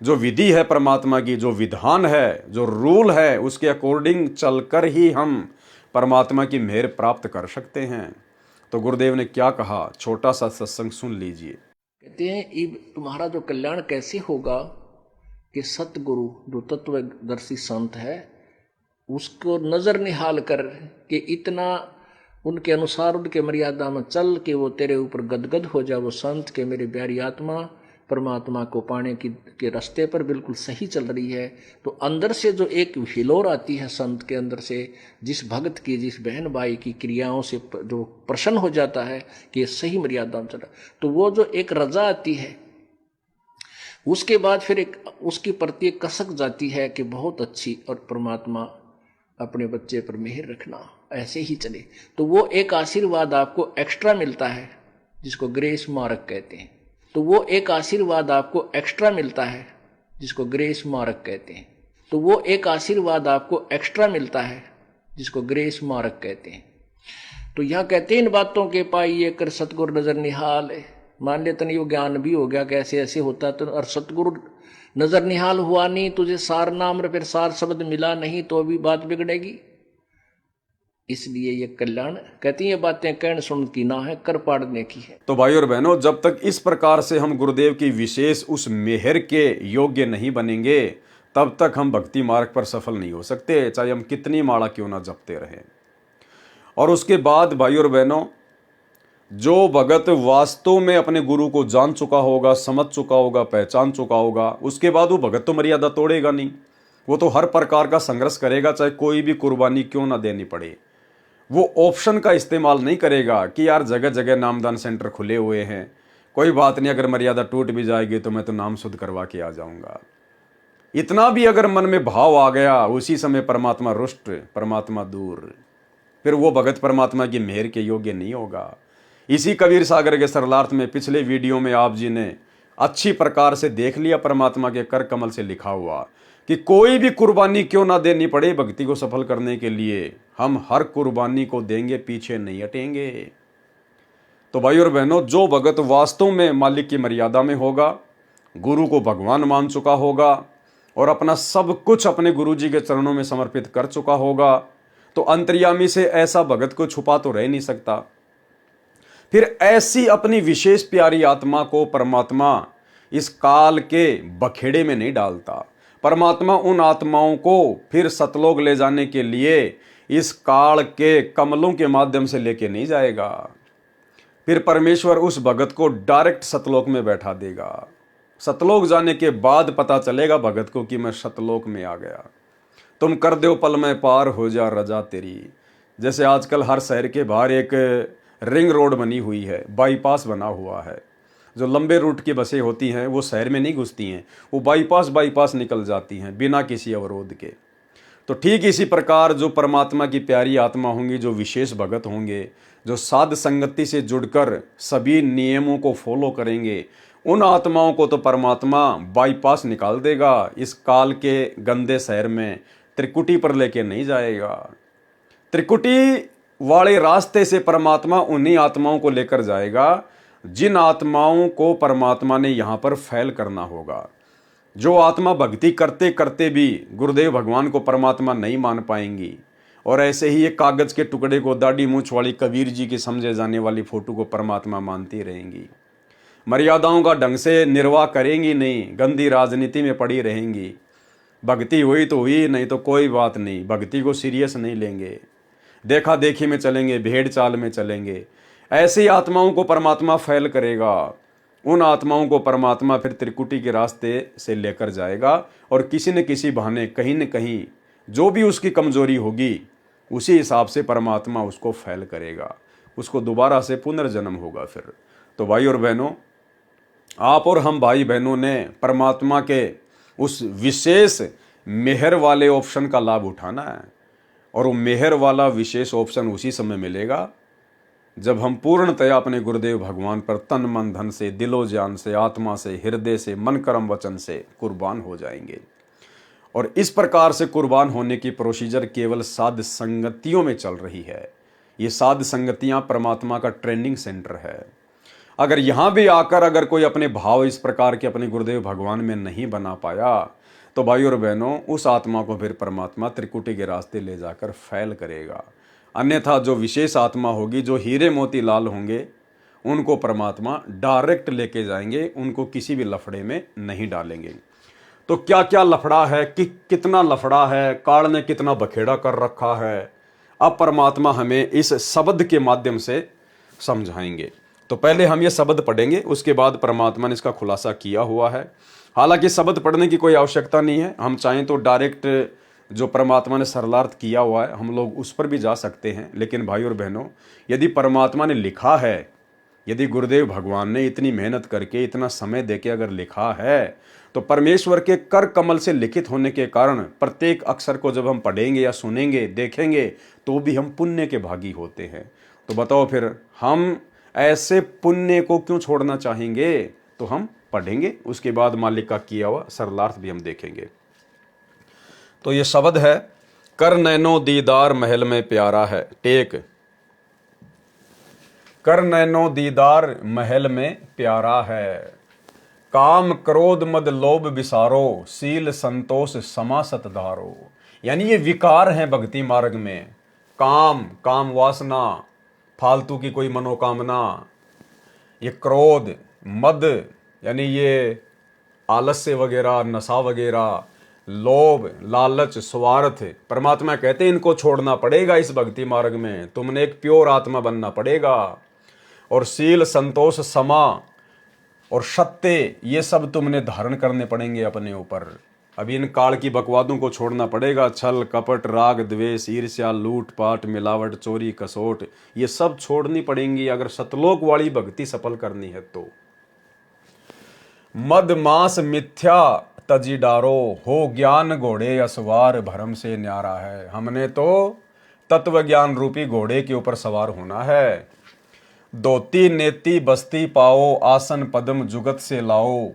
[SPEAKER 1] जो विधि है परमात्मा की, जो विधान है, जो रूल है, उसके अकॉर्डिंग चलकर ही हम परमात्मा की मेहर प्राप्त कर सकते हैं। तो गुरुदेव ने क्या कहा, छोटा सा सत्संग सुन लीजिए।
[SPEAKER 2] कहते हैं इब तुम्हारा जो कल्याण कैसे होगा कि सतगुरु जो तत्वदर्शी संत है उसको नजर निहाल कर के इतना उनके अनुसार उनके मर्यादा में चल के वो तेरे ऊपर गदगद हो जाए, वो संत के मेरी प्यारी आत्मा परमात्मा को पाने के रास्ते पर बिल्कुल सही चल रही है। तो अंदर से जो एक हिलोर आती है संत के अंदर से, जिस भक्त की, जिस बहन भाई की क्रियाओं से जो प्रसन्न हो जाता है कि ये सही मर्यादा में चला, तो वो जो एक रजा आती है, उसके बाद फिर एक उसकी प्रति एक कसक जाती है कि बहुत अच्छी, और परमात्मा अपने बच्चे पर मेहर रखना, ऐसे ही चले। तो वो एक आशीर्वाद आपको एक्स्ट्रा मिलता है जिसको ग्रेस मार्ग कहते हैं। तो वो एक आशीर्वाद आपको एक्स्ट्रा मिलता है जिसको ग्रेस मार्ग कहते हैं। तो वो एक आशीर्वाद आपको एक्स्ट्रा मिलता है जिसको ग्रेस मार्ग कहते हैं। तो यहाँ कहते हैं इन बातों के पाइए कर सतगुरु नजर निहाल है। मान ले तन यो ज्ञान भी हो गया कैसे ऐसे होता तो, और सतगुरु नजर निहाल हुआ नहीं, तुझे सार नाम फिर सार शब्द मिला नहीं तो अभी बात बिगड़ेगी। इसलिए ये कल्याण कहती है बातें कहन सुन की ना है, कर पाड़ने की है।
[SPEAKER 1] तो भाई और बहनों, जब तक इस प्रकार से हम गुरुदेव की विशेष उस मेहर के योग्य नहीं बनेंगे तब तक हम भक्ति मार्ग पर सफल नहीं हो सकते, चाहे हम कितनी माला क्यों ना जपते रहें। और उसके बाद भाई और बहनों, जो भगत वास्तव में अपने गुरु को जान चुका होगा, समझ चुका होगा, पहचान चुका होगा, उसके बाद वो भगत तो मर्यादा तोड़ेगा नहीं। वो तो हर प्रकार का संघर्ष करेगा, चाहे कोई भी कुर्बानी क्यों ना देनी पड़े। वो ऑप्शन का इस्तेमाल नहीं करेगा कि यार जगह जगह नामदान सेंटर खुले हुए हैं, कोई बात नहीं, अगर मर्यादा टूट भी जाएगी तो मैं तो नाम शुद्ध करवा के आ जाऊंगा। इतना भी अगर मन में भाव आ गया, उसी समय परमात्मा रुष्ट, परमात्मा दूर, फिर वो भगत परमात्मा की मेहर के योग्य नहीं होगा। इसी कबीर सागर के सरलार्थ में पिछले वीडियो में आप जी ने अच्छी प्रकार से देख लिया, परमात्मा के कर कमल से लिखा हुआ कि कोई भी कुर्बानी क्यों ना देनी पड़े भक्ति को सफल करने के लिए, हम हर कुर्बानी को देंगे, पीछे नहीं हटेंगे। तो भाई और बहनों, जो भगत वास्तव में मालिक की मर्यादा में होगा, गुरु को भगवान मान चुका होगा और अपना सब कुछ अपने गुरु जी के चरणों में समर्पित कर चुका होगा, तो अंतर्यामी से ऐसा भगत को छुपा तो रह नहीं सकता। फिर ऐसी अपनी विशेष प्यारी आत्मा को परमात्मा इस काल के बखेड़े में नहीं डालता। परमात्मा उन आत्माओं को फिर सतलोक ले जाने के लिए इस काल के कमलों के माध्यम से लेके नहीं जाएगा। फिर परमेश्वर उस भगत को डायरेक्ट सतलोक में बैठा देगा। सतलोक जाने के बाद पता चलेगा भगत को कि मैं सतलोक में आ गया। तुम कर दो पल में पार हो जा रजा तेरी। जैसे आजकल हर शहर के बाहर एक रिंग रोड बनी हुई है, बाईपास बना हुआ है। जो लंबे रूट की बसें होती हैं वो शहर में नहीं घुसती हैं, वो बाईपास निकल जाती हैं बिना किसी अवरोध के। तो ठीक इसी प्रकार जो परमात्मा की प्यारी आत्मा होंगी, जो विशेष भगत होंगे, जो साध संगति से जुड़कर सभी नियमों को फॉलो करेंगे, उन आत्माओं को तो परमात्मा बाईपास निकाल देगा। इस काल के गंदे शहर में त्रिकुटी पर लेके नहीं जाएगा। त्रिकुटी वाले रास्ते से परमात्मा उन्हीं आत्माओं को लेकर जाएगा जिन आत्माओं को परमात्मा ने यहाँ पर फैल करना होगा। जो आत्मा भक्ति करते करते भी गुरुदेव भगवान को परमात्मा नहीं मान पाएंगी और ऐसे ही एक कागज के टुकड़े को दाढ़ी मूंछ वाली कबीर जी की समझे जाने वाली फोटो को परमात्मा मानती रहेंगी, मर्यादाओं का ढंग से निर्वाह करेंगी नहीं, गंदी राजनीति में पड़ी रहेंगी। भक्ति हुई तो हुई, नहीं तो कोई बात नहीं, भक्ति को सीरियस नहीं लेंगे, देखा देखी में चलेंगे, भेड़ चाल में चलेंगे। ऐसी आत्माओं को परमात्मा फैल करेगा। उन आत्माओं को परमात्मा फिर त्रिकुटी के रास्ते से लेकर जाएगा और किसी न किसी बहाने कहीं न कहीं जो भी उसकी कमजोरी होगी उसी हिसाब से परमात्मा उसको फैल करेगा, उसको दोबारा से पुनर्जन्म होगा फिर। तो भाई और बहनों, आप और हम भाई बहनों ने परमात्मा के उस विशेष मेहर वाले ऑप्शन का लाभ उठाना है। और वो मेहर वाला विशेष ऑप्शन उसी समय मिलेगा जब हम पूर्णतया अपने गुरुदेव भगवान पर तन मन धन से, दिलो जान से, आत्मा से, हृदय से, मन कर्म वचन से कुर्बान हो जाएंगे। और इस प्रकार से कुर्बान होने की प्रोसीजर केवल साध संगतियों में चल रही है। ये साध संगतियां परमात्मा का ट्रेनिंग सेंटर है। अगर यहाँ भी आकर अगर कोई अपने भाव इस प्रकार के अपने गुरुदेव भगवान में नहीं बना पाया तो भाई और बहनों, उस आत्मा को फिर परमात्मा त्रिकुटी के रास्ते ले जाकर फैल करेगा। अन्यथा जो विशेष आत्मा होगी, जो हीरे मोती लाल होंगे, उनको परमात्मा डायरेक्ट लेके जाएंगे, उनको किसी भी लफड़े में नहीं डालेंगे। तो क्या क्या लफड़ा है, कितना लफड़ा है, काल ने कितना बखेड़ा कर रखा है, अब परमात्मा हमें इस शब्द के माध्यम से समझाएंगे। तो पहले हम ये शब्द पढ़ेंगे, उसके बाद परमात्मा ने इसका खुलासा किया हुआ है। हालांकि शब्द पढ़ने की कोई आवश्यकता नहीं है, हम चाहें तो डायरेक्ट जो परमात्मा ने सरलार्थ किया हुआ है हम लोग उस पर भी जा सकते हैं। लेकिन भाई और बहनों, यदि परमात्मा ने लिखा है, यदि गुरुदेव भगवान ने इतनी मेहनत करके, इतना समय देके अगर लिखा है, तो परमेश्वर के कर कमल से लिखित होने के कारण प्रत्येक अक्षर को जब हम पढ़ेंगे या सुनेंगे, देखेंगे, तो भी हम पुण्य के भागी होते हैं। तो बताओ फिर हम ऐसे पुण्य को क्यों छोड़ना चाहेंगे? तो हम पढ़ेंगे, उसके बाद मालिक का किया हुआ सरलार्थ भी हम देखेंगे। तो ये शब्द है, कर नैनो दीदार महल में प्यारा है, टेक कर नैनो दीदार महल में प्यारा है। काम क्रोध मद लोभ विसारो, सील संतोष समा सत धारो। यानी ये विकार हैं भक्ति मार्ग में। काम, काम वासना, फालतू की कोई मनोकामना, ये क्रोध, मद यानी ये आलस्य वगैरह, नशा वगैरह, लोभ, लालच, स्वार्थ, परमात्मा कहते हैं इनको छोड़ना पड़ेगा इस भक्ति मार्ग में। तुमने एक प्योर आत्मा बनना पड़ेगा। और शील, संतोष, समा और सत्य, ये सब तुमने धारण करने पड़ेंगे अपने ऊपर। अभी इन काल की बकवादों को छोड़ना पड़ेगा। छल, कपट, राग, द्वेष, ईर्ष्या, लूट पाट, मिलावट, चोरी, कसोट, ये सब छोड़नी पड़ेंगी अगर सतलोक वाली भक्ति सफल करनी है तो। मद मास मिथ्या तजी डारो, हो ज्ञान घोड़े असवार भरम से न्यारा है। हमने तो तत्व ज्ञान रूपी घोड़े के ऊपर सवार होना है। दोती नेति बस्ती पाओ, आसन पद्म जुगत से लाओ,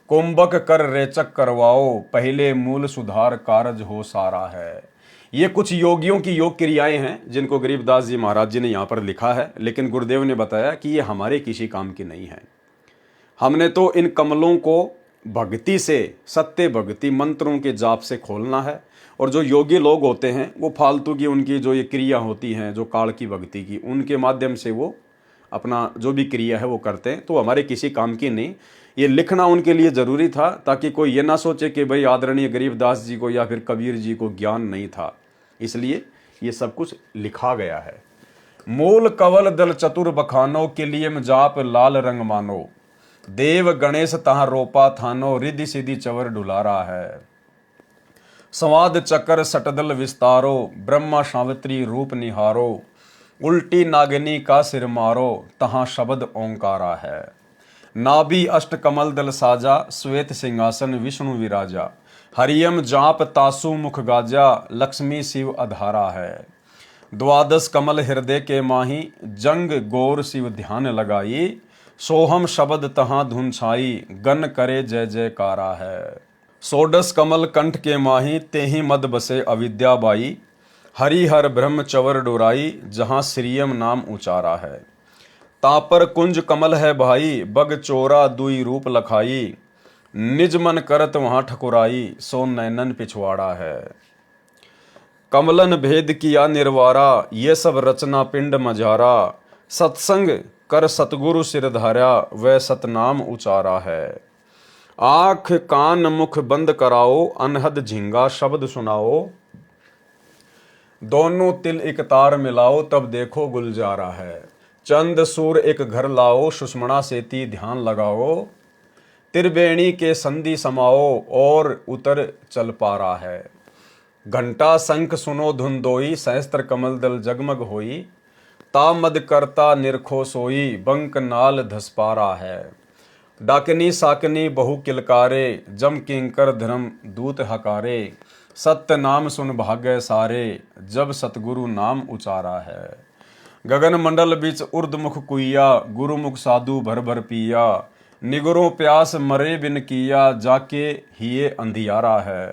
[SPEAKER 1] कुंभक कर रेचक करवाओ, पहले मूल सुधार कारज हो सारा है। ये कुछ योगियों की योग क्रियाएं हैं जिनको गरीबदास जी महाराज जी ने यहाँ पर लिखा है, लेकिन गुरुदेव ने बताया कि ये हमारे किसी काम की नहीं है। हमने तो इन कमलों को भक्ति से, सत्य भक्ति मंत्रों के जाप से खोलना है। और जो योगी लोग होते हैं वो फालतू की उनकी जो ये क्रिया होती हैं, जो काल की भक्ति की, उनके माध्यम से वो अपना जो भी क्रिया है वो करते हैं, तो हमारे किसी काम की नहीं। ये लिखना उनके लिए ज़रूरी था ताकि कोई ये ना सोचे कि भाई आदरणीय गरीबदास जी को या फिर कबीर जी को ज्ञान नहीं था, इसलिए ये सब कुछ लिखा गया है। मूल कवल दल चतुर बखानो, के लिए जाप लाल रंग मानो, देव गणेश तहाँ रोपा थानो, रिद्धि सिद्धि चवर डुलारा है। संवाद चक्र सटदल विस्तारो, ब्रह्मा सावित्री रूप निहारो, उल्टी नागिनी का सिर मारो, तहाँ शब्द ओंकारा है। नाभि अष्ट कमल दल साजा, श्वेत सिंहासन विष्णु विराजा, हरियम जाप तासु मुख गाजा, लक्ष्मी शिव अधारा है। द्वादश कमल हृदय के माही, जंग गौर शिव ध्यान लगाई, सोहम शब्द तहाँ धुन छाई, गन करे जय जयकारा है। सोडस कमल कंठ के माही, तेहि मद बसे अविद्या बाई, हरिहर ब्रह्म चवर डोराई, जहाँ श्रीयम नाम उचारा है। तापर कुंज कमल है भाई, बग चोरा दुई रूप लखाई, निज मन करत वहाँ ठकुराई, सो नैनन पिछवाड़ा है। कमलन भेद किया निर्वारा, ये सब रचना पिंड मझारा, सत्संग कर सतगुरु सिरधारा, वह सतनाम उचारा है। आँख कान मुख बंद कराओ, अनहद झिंगा शब्द सुनाओ, दोनों तिल एक तार मिलाओ, तब देखो गुलजारा है। चंद सूर एक घर लाओ, सुषमणा सेती ध्यान लगाओ, त्रिवेणी के संधि समाओ, और उतर चल पारा है। घंटा शंख सुनो धुन दोई, सहस्त्र कमल दल जगमग होई, तामद करता निरखो सोई, बंक नाल धसपारा है। डाकनी साकनी बहु किलकारे, जम किंकर धर्म दूत हकारे, सत्य नाम सुन भाग्य सारे, जब सतगुरु नाम उचारा है। गगन मंडल बीच उर्दमुख कुइया, गुरुमुख साधु भर भर पिया, निगुरों प्यास मरे बिन किया, जाके हिये अंधियारा है।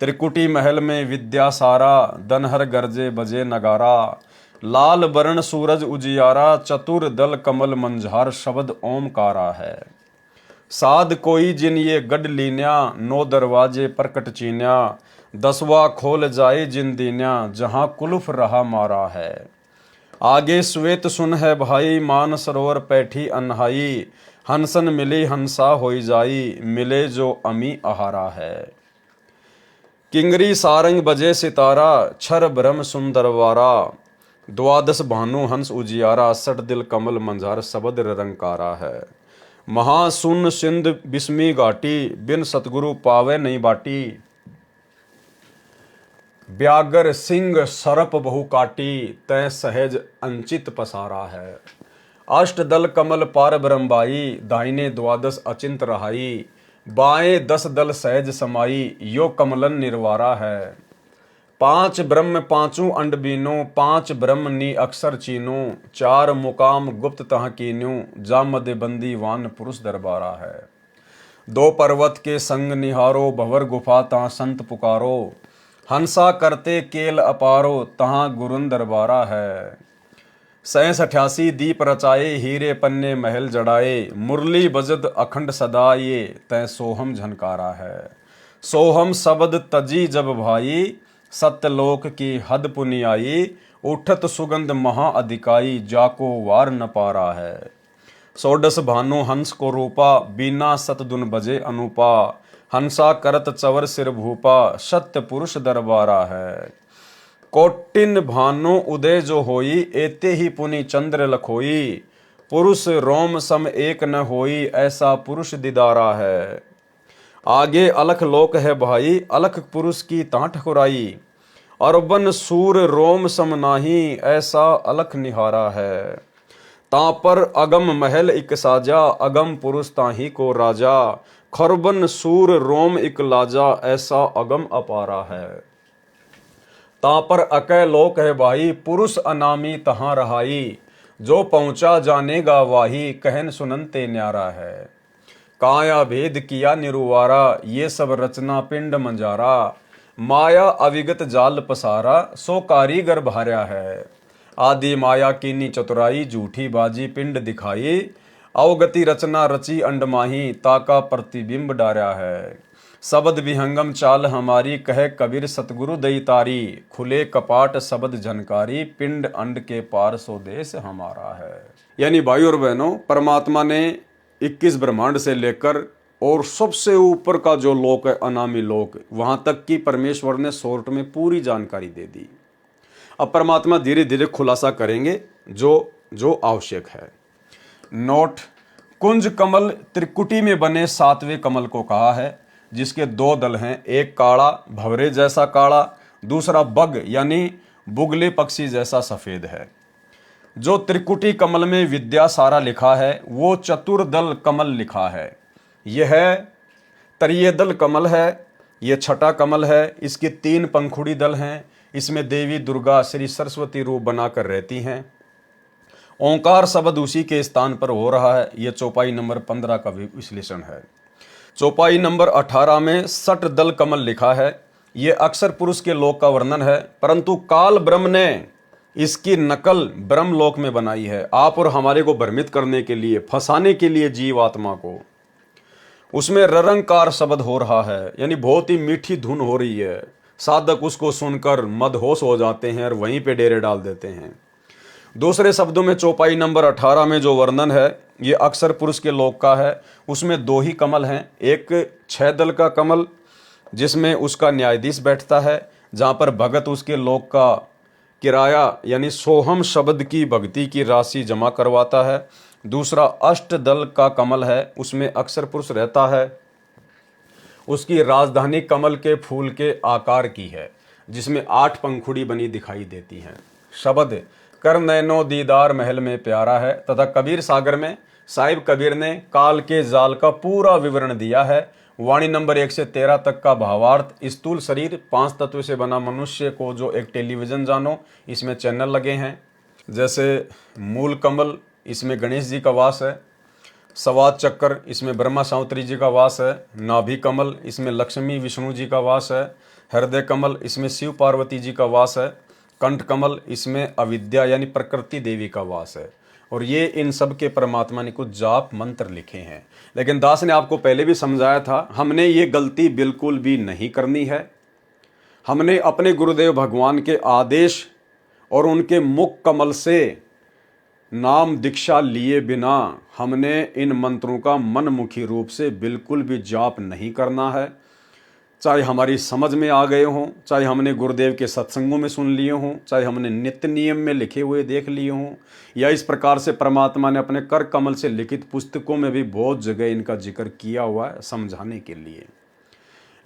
[SPEAKER 1] त्रिकुटी महल में विद्या सारा, दनहर गरजे बजे नगारा, लाल वर्ण सूरज उजियारा, चतुर दल कमल मंझार, शब्द ओमकारा है। साध कोई जिन ये गढ़ लीन्या, 9 दरवाजे प्रकट चीन्या, 10वां खोल जाए जिन दीन्या, जहाँ कुलुफ रहा मारा है। आगे श्वेत सुन है भाई, मान सरोवर पैठी अनहाई, हंसन मिली हंसा होई जाई, मिले जो अमी आहारा है। किंगरी सारंग बजे सितारा, छर ब्रह्म सुंदरवारा, द्वादश भानु हंस उजियारा, सठ दिल कमल मंझार, शबद रंकारा है। महासुन सिंध बिस्मी घाटी, बिन सतगुरु पावे नहीं बाटी, व्यागर सिंह सरप बहु काटी, तय सहज अंचित पसारा है। अष्ट दल कमल पार ब्रह्मबाई, दाहिने द्वादश अचिंत रहाई, बाएं 10 दल सहज समाई, यो कमलन निर्वारा है। 5 ब्रह्म पांचों अंड बीनो, 5 ब्रह्म नी अक्षर चीनो, 4 मुकाम गुप्त तह कीन्यू, जामद बंदी वान पुरुष दरबारा है। 2 पर्वत के संग निहारो, भवर गुफा तहाँ संत पुकारो, हंसा करते केल अपारो, तहाँ गुरुन दरबारा है। सैंस 88 दीप रचाए, हीरे पन्ने महल जड़ाए, मुरली बजद अखंड सदा ये, तै सोहम झनकारा है। सोहम शब्द तजी जब भाई, सत्यलोक की हद पुनि आई, उठत सुगंध महा अधिकाई, जाको वार न पारा है। सोडस भानु हंस को रूपा, बीना सतदुन बजे अनुपा, हंसा करत चवर सिर भूपा, सत्य पुरुष दरबारा है। कोटिन भानु उदय जो होई, एते ही पुनि चंद्र लखोई, पुरुष रोम सम एक न होई, ऐसा पुरुष दिदारा है। आगे अलख लोक है भाई, अलख पुरुष की तां ठकुराई, अरबन सूर रोम सम नाही, ऐसा अलख निहारा है। तां पर अगम महल इक साजा, अगम पुरुष ताही को राजा, खरबन सूर रोम इक लाजा, ऐसा अगम अपारा है। तां पर अकै लोक है भाई, पुरुष अनामी तहां रहाई, जो पहुंचा जानेगा वाही, कहन सुननते न्यारा है। काया भेद किया निरुवारा, ये सब रचना पिंड मंजारा, माया अविगत जाल पसारा, सो कारीगर भार्या है। आदि माया कीनी चतुराई, झूठी बाजी पिंड दिखाई, अवगति रचना रची अंडमाही, ताका प्रतिबिंब डार्या है। शब्द विहंगम चाल हमारी, कहे कबीर सतगुरु दई तारी, खुले कपाट शब्द झनकारी, पिंड अंड के पार सो देश हमारा है। यानी भाई और बहनों, परमात्मा ने 21 ब्रह्मांड से लेकर और सबसे ऊपर का जो लोक है अनामी लोक, वहां तक की परमेश्वर ने शॉर्ट में पूरी जानकारी दे दी। अब परमात्मा धीरे धीरे खुलासा करेंगे जो जो आवश्यक है। नोट, कुंज कमल त्रिकुटी में बने 7वें कमल को कहा है, जिसके 2 दल हैं, एक काला भंवरे जैसा काला, दूसरा बग यानी बुगले पक्षी जैसा सफेद है। जो त्रिकुटी कमल में विद्या सारा लिखा है, वो चतुर्दल कमल लिखा है। यह तरियदल कमल है, यह छठा कमल है। इसके 3 पंखुड़ी दल हैं। इसमें देवी दुर्गा श्री सरस्वती रूप बनाकर रहती हैं। ओंकार शब्द उसी के स्थान पर हो रहा है। यह चौपाई नंबर 15 का विश्लेषण है। चौपाई नंबर 18 में 60 दल कमल लिखा है। यह अक्षर पुरुष के लोक का वर्णन है, परंतु काल ब्रह्म ने इसकी नकल ब्रह्मलोक में बनाई है, आप और हमारे को भ्रमित करने के लिए, फंसाने के लिए जीव आत्मा को। उसमें ररंकार शब्द हो रहा है, यानी बहुत ही मीठी धुन हो रही है। साधक उसको सुनकर मदहोश हो जाते हैं और वहीं पे डेरे डाल देते हैं। दूसरे शब्दों में चौपाई नंबर 18 में जो वर्णन है, ये अक्षर पुरुष के लोक का है। उसमें 2 ही कमल हैं। एक 6 दल का कमल जिसमें उसका न्यायाधीश बैठता है, जहाँ पर भगत उसके लोक का किराया यानी सोहम शब्द की भक्ति की राशि जमा करवाता है। दूसरा अष्ट दल का कमल है, उसमें अक्षर पुरुष रहता है। उसकी राजधानी कमल के फूल के आकार की है, जिसमें 8 पंखुड़ी बनी दिखाई देती हैं। शब्द कर नैनो दीदार महल में प्यारा है तथा कबीर सागर में साहिब कबीर ने काल के जाल का पूरा विवरण दिया है। वाणी नंबर 1 से 13 तक का भावार्थ, स्थूल शरीर 5 तत्व से बना मनुष्य को जो एक टेलीविजन जानो, इसमें चैनल लगे हैं। जैसे मूल कमल, इसमें गणेश जी का वास है। सवाद चक्कर, इसमें ब्रह्मा सावित्री जी का वास है। नाभि कमल, इसमें लक्ष्मी विष्णु जी का वास है। हृदय कमल, इसमें शिव पार्वती जी का वास है। कंठ कमल, इसमें अविद्या यानी प्रकृति देवी का वास है। और ये इन सब के परमात्मा ने कुछ जाप मंत्र लिखे हैं। लेकिन दास ने आपको पहले भी समझाया था, हमने ये गलती बिल्कुल भी नहीं करनी है। हमने अपने गुरुदेव भगवान के आदेश और उनके मुख कमल से नाम दीक्षा लिए बिना हमने इन मंत्रों का मनमुखी रूप से बिल्कुल भी जाप नहीं करना है। चाहे हमारी समझ में आ गए हों, चाहे हमने गुरुदेव के सत्संगों में सुन लिए हों, चाहे हमने नित्य नियम में लिखे हुए देख लिए हों, या इस प्रकार से परमात्मा ने अपने कर कमल से लिखित पुस्तकों में भी बहुत जगह इनका जिक्र किया हुआ है समझाने के लिए।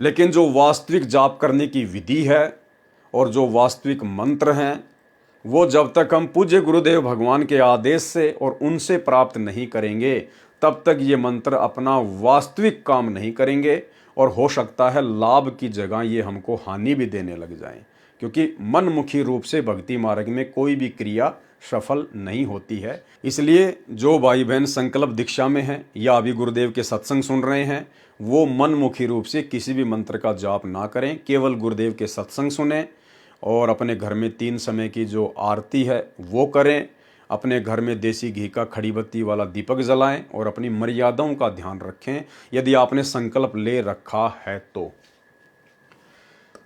[SPEAKER 1] लेकिन जो वास्तविक जाप करने की विधि है और जो वास्तविक मंत्र हैं, वो जब तक हम पूज्य गुरुदेव भगवान के आदेश से और उनसे प्राप्त नहीं करेंगे, तब तक ये मंत्र अपना वास्तविक काम नहीं करेंगे। और हो सकता है लाभ की जगह ये हमको हानि भी देने लग जाएं, क्योंकि मनमुखी रूप से भक्ति मार्ग में कोई भी क्रिया सफल नहीं होती है। इसलिए जो भाई बहन संकल्प दीक्षा में हैं या अभी गुरुदेव के सत्संग सुन रहे हैं, वो मनमुखी रूप से किसी भी मंत्र का जाप ना करें, केवल गुरुदेव के सत्संग सुने और अपने घर में 3 समय की जो आरती है वो करें। अपने घर में देसी घी का खड़ी बत्ती वाला दीपक जलाएं और अपनी मर्यादाओं का ध्यान रखें यदि आपने संकल्प ले रखा है तो।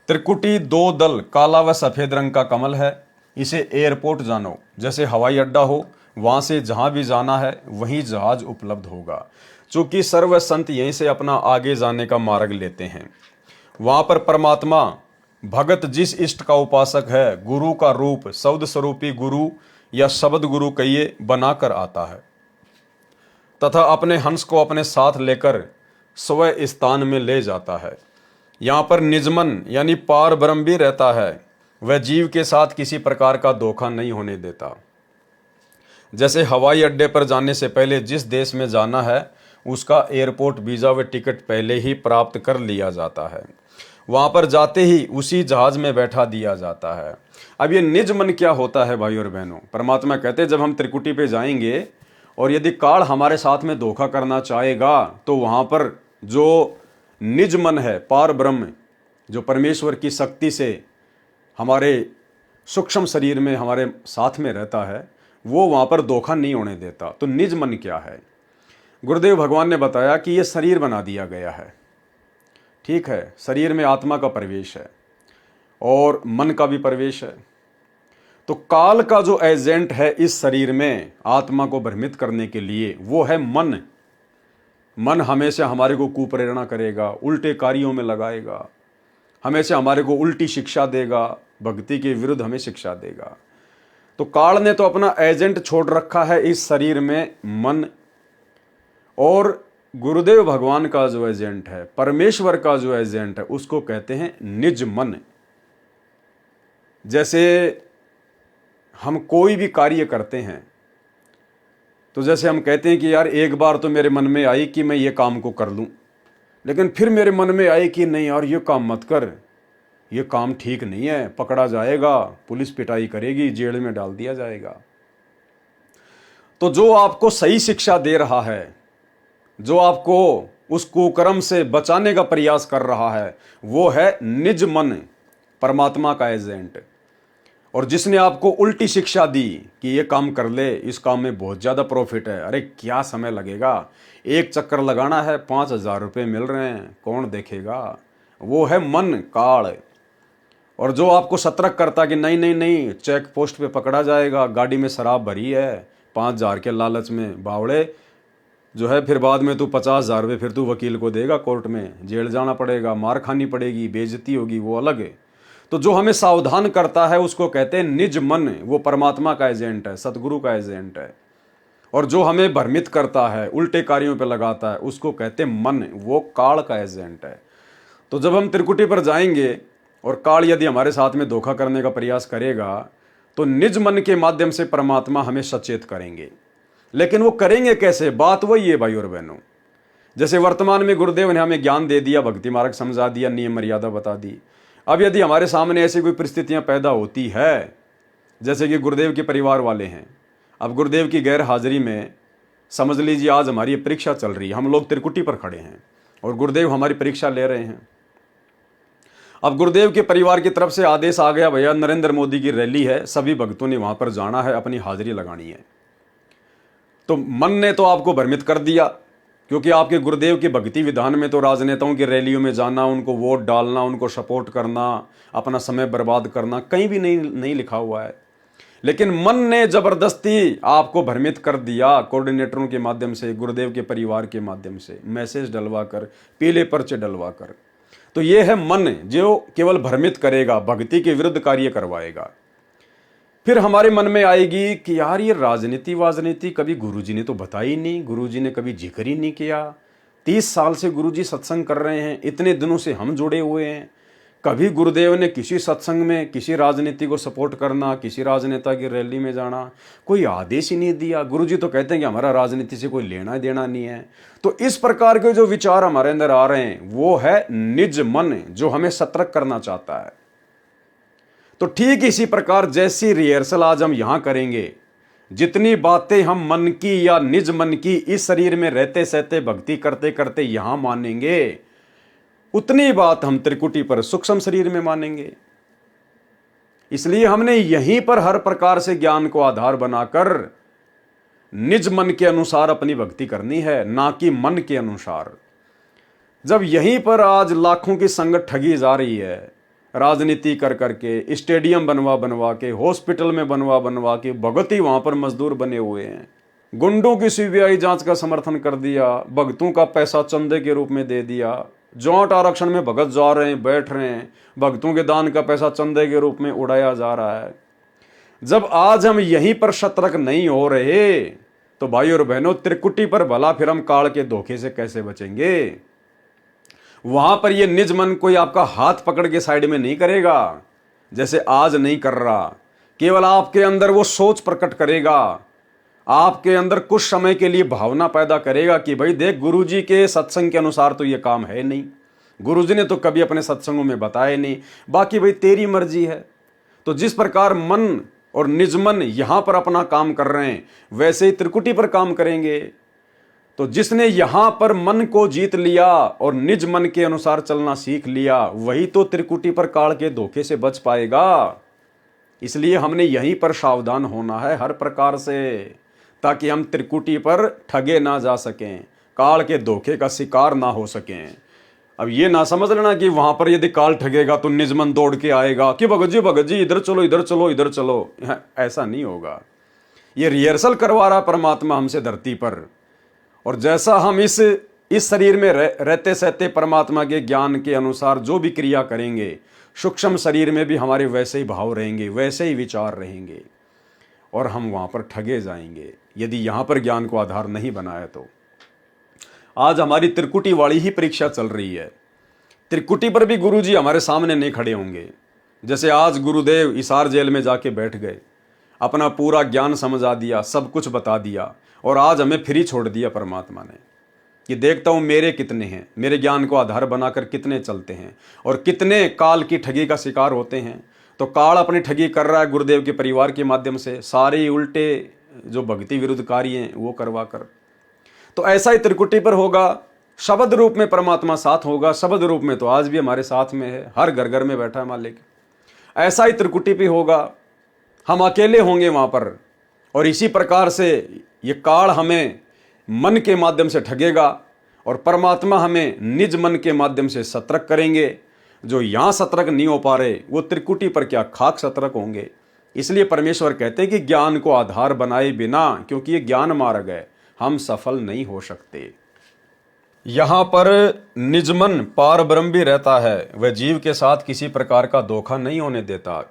[SPEAKER 1] त्रिकुटी 2 दल काला व सफेद रंग का कमल है। इसे एयरपोर्ट जानो, जैसे हवाई अड्डा हो, वहां से जहां भी जाना है वहीं जहाज उपलब्ध होगा। चूंकि सर्व संत यहीं से अपना आगे जाने का मार्ग लेते हैं। वहां पर परमात्मा भगत जिस इष्ट का उपासक है, गुरु का रूप शब्द स्वरूपी गुरु या शब्द गुरु कहिए बनाकर आता है तथा अपने हंस को अपने साथ लेकर स्वयं स्थान में ले जाता है। यहाँ पर निजमन यानी पार ब्रह्म भी रहता है। वह जीव के साथ किसी प्रकार का धोखा नहीं होने देता। जैसे हवाई अड्डे पर जाने से पहले जिस देश में जाना है उसका एयरपोर्ट वीज़ा व टिकट पहले ही प्राप्त कर लिया जाता है, वहाँ पर जाते ही उसी जहाज में बैठा दिया जाता है। अब ये निज मन क्या होता है भाई और बहनों? परमात्मा कहते हैं जब हम त्रिकुटी पे जाएंगे और यदि काल हमारे साथ में धोखा करना चाहेगा तो वहाँ पर जो निज मन है, पार ब्रह्म, जो परमेश्वर की शक्ति से हमारे सूक्ष्म शरीर में हमारे साथ में रहता है, वो वहाँ पर धोखा नहीं होने देता। तो निज मन क्या है? गुरुदेव भगवान ने बताया कि ये शरीर बना दिया गया है। ठीक है, शरीर में आत्मा का प्रवेश है और मन का भी प्रवेश है। तो काल का जो एजेंट है इस शरीर में आत्मा को भ्रमित करने के लिए वो है मन। मन हमेशा हमारे को कुप्रेरणा करेगा, उल्टे कार्यों में लगाएगा, हमेशा हमारे को उल्टी शिक्षा देगा, भक्ति के विरुद्ध हमें शिक्षा देगा। तो काल ने तो अपना एजेंट छोड़ रखा है इस शरीर में, मन। और गुरुदेव भगवान का जो एजेंट है, परमेश्वर का जो एजेंट है, उसको कहते हैं निज मन। जैसे हम कोई भी कार्य करते हैं तो जैसे हम कहते हैं कि यार एक बार तो मेरे मन में आई कि मैं ये काम को कर लूं, लेकिन फिर मेरे मन में आई कि नहीं यार ये काम मत कर, ये काम ठीक नहीं है, पकड़ा जाएगा, पुलिस पिटाई करेगी, जेल में डाल दिया जाएगा। तो जो आपको सही शिक्षा दे रहा है, जो आपको उस कुकर्म से बचाने का प्रयास कर रहा है, वो है निज मन, परमात्मा का एजेंट। और जिसने आपको उल्टी शिक्षा दी कि ये काम कर ले, इस काम में बहुत ज़्यादा प्रॉफिट है, अरे क्या समय लगेगा, एक चक्कर लगाना है 5,000 रुपये मिल रहे हैं, कौन देखेगा, वो है मन, काल। और जो आपको सतर्क करता कि नहीं नहीं नहीं, चेक पोस्ट पे पकड़ा जाएगा, गाड़ी में शराब भरी है, 5,000 के लालच में बावड़े जो है, फिर बाद में तू 50,000 रुपये फिर तू वकील को देगा, कोर्ट में जेल जाना पड़ेगा, मार खानी पड़ेगी, बेइज्जती होगी, वो अलग है। तो जो हमें सावधान करता है उसको कहते हैं निज मन, वो परमात्मा का एजेंट है, सतगुरु का एजेंट है। और जो हमें भ्रमित करता है, उल्टे कार्यों पे लगाता है, उसको कहते हैं मन, वो काल का एजेंट है। तो जब हम त्रिकुटी पर जाएंगे और काल यदि हमारे साथ में धोखा करने का प्रयास करेगा तो निज मन के माध्यम से परमात्मा हमें सचेत करेंगे। लेकिन वो करेंगे कैसे? बात वही है भाई और बहनों। जैसे वर्तमान में गुरुदेव ने हमें ज्ञान दे दिया, भक्ति मार्ग समझा दिया, नियम मर्यादा बता दी। अब यदि हमारे सामने ऐसी कोई परिस्थितियां पैदा होती है, जैसे कि गुरुदेव के परिवार वाले हैं, अब गुरुदेव की गैर हाजिरी में समझ लीजिए आज हमारी परीक्षा चल रही है, हम लोग त्रिकुटी पर खड़े हैं और गुरुदेव हमारी परीक्षा ले रहे हैं। अब गुरुदेव के परिवार की तरफ से आदेश आ गया, भैया नरेंद्र मोदी की रैली है, सभी भक्तों ने वहां पर जाना है, अपनी हाजिरी लगानी है। तो मन ने तो आपको भ्रमित कर दिया, क्योंकि आपके गुरुदेव के भक्ति विधान में तो राजनेताओं की रैलियों में जाना, उनको वोट डालना, उनको सपोर्ट करना, अपना समय बर्बाद करना कहीं भी नहीं लिखा हुआ है। लेकिन मन ने जबरदस्ती आपको भ्रमित कर दिया, कोऑर्डिनेटरों के माध्यम से, गुरुदेव के परिवार के माध्यम से मैसेज डलवा कर, पीले पर्चे डलवा कर। तो ये है मन, जो केवल भ्रमित करेगा, भक्ति के विरुद्ध कार्य करवाएगा। फिर हमारे मन में आएगी कि यार ये राजनीति कभी गुरुजी ने तो बताई नहीं, गुरुजी ने कभी जिक्र ही नहीं किया। 30 साल से गुरुजी सत्संग कर रहे हैं, इतने दिनों से हम जुड़े हुए हैं, कभी गुरुदेव ने किसी सत्संग में किसी राजनीति को सपोर्ट करना, किसी राजनेता की रैली में जाना कोई आदेश ही नहीं दिया। गुरुजी तो कहते हैं कि हमारा राजनीति से कोई लेना देना नहीं है। तो इस प्रकार के जो विचार हमारे अंदर आ रहे हैं वो है निज मन, जो हमें सतर्क करना चाहता है। तो ठीक इसी प्रकार जैसी रिहर्सल आज हम यहां करेंगे, जितनी बातें हम मन की या निज मन की इस शरीर में रहते सहते भक्ति करते करते यहां मानेंगे, उतनी बात हम त्रिकुटी पर सूक्ष्म शरीर में मानेंगे। इसलिए हमने यहीं पर हर प्रकार से ज्ञान को आधार बनाकर निज मन के अनुसार अपनी भक्ति करनी है, ना कि मन के अनुसार। जब यहीं पर आज लाखों की संगत ठगी जा रही है, राजनीति कर करके, स्टेडियम बनवा बनवा के, हॉस्पिटल में बनवा बनवा के, भगत ही वहां पर मजदूर बने हुए हैं। गुंडों की सीबीआई जांच का समर्थन कर दिया, भगतों का पैसा चंदे के रूप में दे दिया, जॉट आरक्षण में भगत जा रहे हैं, बैठ रहे हैं, भक्तों के दान का पैसा चंदे के रूप में उड़ाया जा रहा है। जब आज हम यहीं पर सतर्क नहीं हो रहे तो भाई और बहनों, त्रिकुटी पर भला फिर हम काल के धोखे से कैसे बचेंगे। वहां पर ये निज मन कोई आपका हाथ पकड़ के साइड में नहीं करेगा, जैसे आज नहीं कर रहा। केवल आपके अंदर वो सोच प्रकट करेगा, आपके अंदर कुछ समय के लिए भावना पैदा करेगा कि भाई देख, गुरुजी के सत्संग के अनुसार तो ये काम है नहीं, गुरुजी ने तो कभी अपने सत्संगों में बताया नहीं, बाकी भाई तेरी मर्जी है। तो जिस प्रकार मन और निज मन यहां पर अपना काम कर रहे हैं, वैसे ही त्रिकुटी पर काम करेंगे। तो जिसने यहां पर मन को जीत लिया और निज मन के अनुसार चलना सीख लिया, वही तो त्रिकुटी पर काल के धोखे से बच पाएगा। इसलिए हमने यहीं पर सावधान होना है हर प्रकार से, ताकि हम त्रिकुटी पर ठगे ना जा सकें, काल के धोखे का शिकार ना हो सकें। अब ये ना समझ लेना कि वहां पर यदि काल ठगेगा तो निज मन दौड़ के आएगा कि भगत जी इधर चलो इधर चलो इधर चलो। ऐसा नहीं होगा। ये रिहर्सल करवा रहा परमात्मा हमसे धरती पर, और जैसा हम इस शरीर में रहते सहते परमात्मा के ज्ञान के अनुसार जो भी क्रिया करेंगे, सूक्ष्म शरीर में भी हमारे वैसे ही भाव रहेंगे, वैसे ही विचार रहेंगे, और हम वहां पर ठगे जाएंगे यदि यहां पर ज्ञान को आधार नहीं बनाया तो। आज हमारी त्रिकुटी वाली ही परीक्षा चल रही है। त्रिकुटी पर भी गुरुजी हमारे सामने नहीं खड़े होंगे। जैसे आज गुरुदेव हिसार जेल में जाके बैठ गए, अपना पूरा ज्ञान समझा दिया, सब कुछ बता दिया, और आज हमें फ्री छोड़ दिया परमात्मा ने कि देखता हूं मेरे कितने हैं, मेरे ज्ञान को आधार बनाकर कितने चलते हैं और कितने काल की ठगी का शिकार होते हैं। तो काल अपनी ठगी कर रहा है गुरुदेव के परिवार के माध्यम से, सारे उल्टे जो भक्ति विरुद्ध कार्य हैं वो करवा कर। तो ऐसा ही त्रिकुटी पर होगा, शब्द रूप में परमात्मा साथ होगा। शब्द रूप में तो आज भी हमारे साथ में है, हर घर घर में बैठा है मालिक। ऐसा ही त्रिकुटी पे होगा, हम अकेले होंगे वहां पर, और इसी प्रकार से ये काल हमें मन के माध्यम से ठगेगा और परमात्मा हमें निज मन के माध्यम से सतर्क करेंगे। जो यहां सतर्क नहीं हो पा रहे वो त्रिकुटी पर क्या खाक सतर्क होंगे। इसलिए परमेश्वर कहते हैं कि ज्ञान को आधार बनाए बिना, क्योंकि ये ज्ञान मार्ग है, हम सफल नहीं हो सकते। यहां पर निजमन पार ब्रह्म भी रहता है, वह जीव के साथ किसी प्रकार का धोखा नहीं होने देता।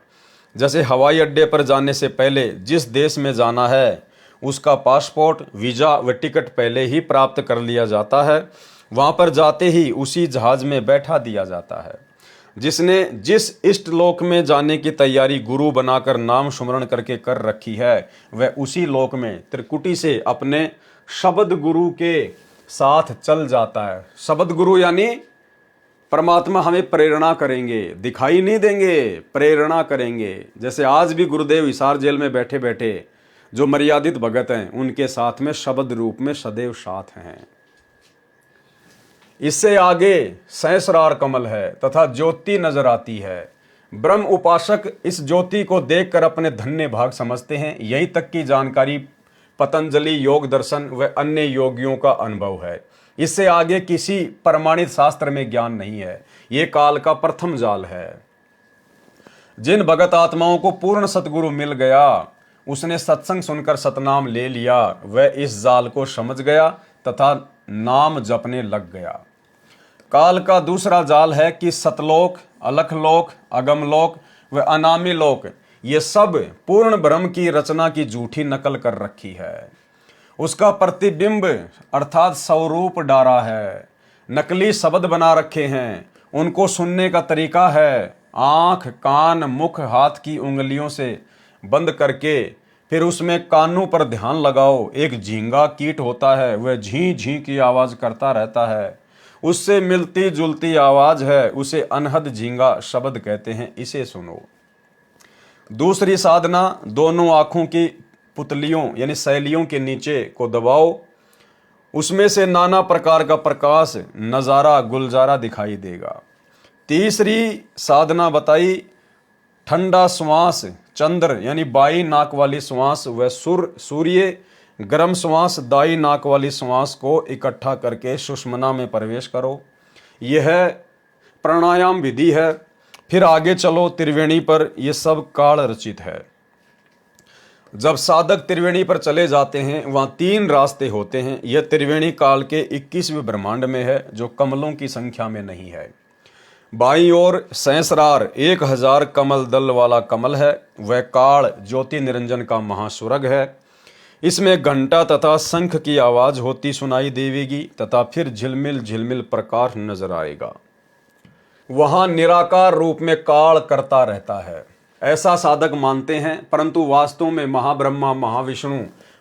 [SPEAKER 1] जैसे हवाई अड्डे पर जाने से पहले जिस देश में जाना है उसका पासपोर्ट, वीजा व टिकट पहले ही प्राप्त कर लिया जाता है, वहां पर जाते ही उसी जहाज में बैठा दिया जाता है। जिसने जिस इष्ट लोक में जाने की तैयारी गुरु बनाकर नाम सुमरण करके कर रखी है, वह उसी लोक में त्रिकुटी से अपने शब्द गुरु के साथ चल जाता है। शब्द गुरु यानी परमात्मा हमें प्रेरणा करेंगे, दिखाई नहीं देंगे, प्रेरणा करेंगे। जैसे आज भी गुरुदेव हिसार जेल में बैठे बैठे जो मर्यादित भगत हैं उनके साथ में शब्द रूप में सदैव साथ हैं। इससे आगे सहस्रार कमल है तथा ज्योति नजर आती है। ब्रह्म उपासक इस ज्योति को देखकर अपने धन्य भाग समझते हैं। यही तक की जानकारी पतंजलि योग दर्शन व अन्य योगियों का अनुभव है। इससे आगे किसी प्रमाणित शास्त्र में ज्ञान नहीं है। ये काल का प्रथम जाल है। जिन भगत आत्माओं को पूर्ण सतगुरु मिल गया, उसने सत्संग सुनकर सतनाम ले लिया, वह इस जाल को समझ गया तथा नाम जपने लग गया। काल का दूसरा जाल है कि सतलोक, अलखलोक, अगमलोक व अनामी लोक, ये सब पूर्ण ब्रह्म की रचना की झूठी नकल कर रखी है। उसका प्रतिबिंब अर्थात स्वरूप डारा है। नकली शब्द बना रखे हैं। उनको सुनने का तरीका है आंख, कान, मुख, हाथ की उंगलियों से बंद करके फिर उसमें कानों पर ध्यान लगाओ। एक झींगा कीट होता है, वह झी झी की आवाज करता रहता है। उससे मिलती जुलती आवाज है, उसे अनहद झींगा शब्द कहते हैं, इसे सुनो। दूसरी साधना, दोनों आंखों की पुतलियों यानी शैलियों के नीचे को दबाओ, उसमें से नाना प्रकार का प्रकाश, नजारा, गुलजारा दिखाई देगा। तीसरी साधना बताई, ठंडा श्वास चंद्र यानी बाई नाक वाली श्वास व सूर्य गर्म श्वास दाई नाक वाली श्वास को इकट्ठा करके सुषुम्ना में प्रवेश करो। यह प्राणायाम विधि है। फिर आगे चलो त्रिवेणी पर, यह सब काल रचित है। जब साधक त्रिवेणी पर चले जाते हैं वहां 3 रास्ते होते हैं। यह त्रिवेणी काल के 21वें ब्रह्मांड में है जो कमलों की संख्या में नहीं है। बाईं ओर सहस्रार 1000 कमल दल वाला कमल है। वह काल ज्योति निरंजन का महासुरग है। इसमें घंटा तथा शंख की आवाज होती सुनाई देवेगी तथा फिर झिलमिल झिलमिल प्रकाश नजर आएगा। वहां निराकार रूप में काल करता रहता है, ऐसा साधक मानते हैं, परंतु वास्तव में महाब्रह्मा महाविष्णु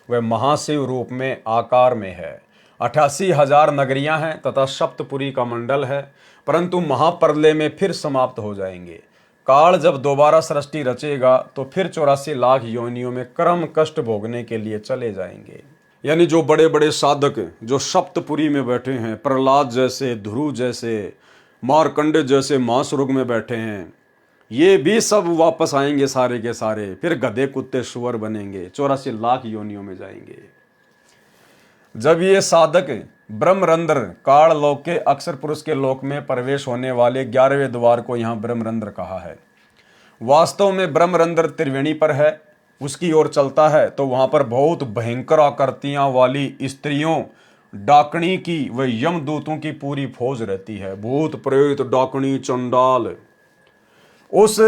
[SPEAKER 1] व महाशिव रूप में आकार में है। 88,000 नगरियां हैं तथा सप्तपुरी का मंडल है, परंतु महाप्रलय में फिर समाप्त हो जाएंगे। काल जब दोबारा सृष्टि रचेगा तो फिर 84 लाख योनियों में कर्म कष्ट भोगने के लिए चले जाएंगे। यानी जो बड़े बड़े साधक जो सप्तपुरी में बैठे हैं, प्रहलाद जैसे, ध्रुव जैसे, मार्कंडे जैसे महासुरग में बैठे हैं, ये भी सब वापस आएंगे सारे के सारे, फिर गधे कुत्ते सुअर बनेंगे, 84 लाख योनियों में जाएंगे। जब ये साधक ब्रह्मरंध्र काल लोक के अक्षर पुरुष के लोक में प्रवेश होने वाले 11वें द्वार को यहाँ ब्रह्मरंध्र कहा है। वास्तव में ब्रह्मरंध्र त्रिवेणी पर है। उसकी ओर चलता है तो वहां पर बहुत भयंकर आकृतियां वाली स्त्रियों, डाकणी की व यमदूतों की पूरी फौज रहती है। भूत प्रेत डाकणी चंडाल। उस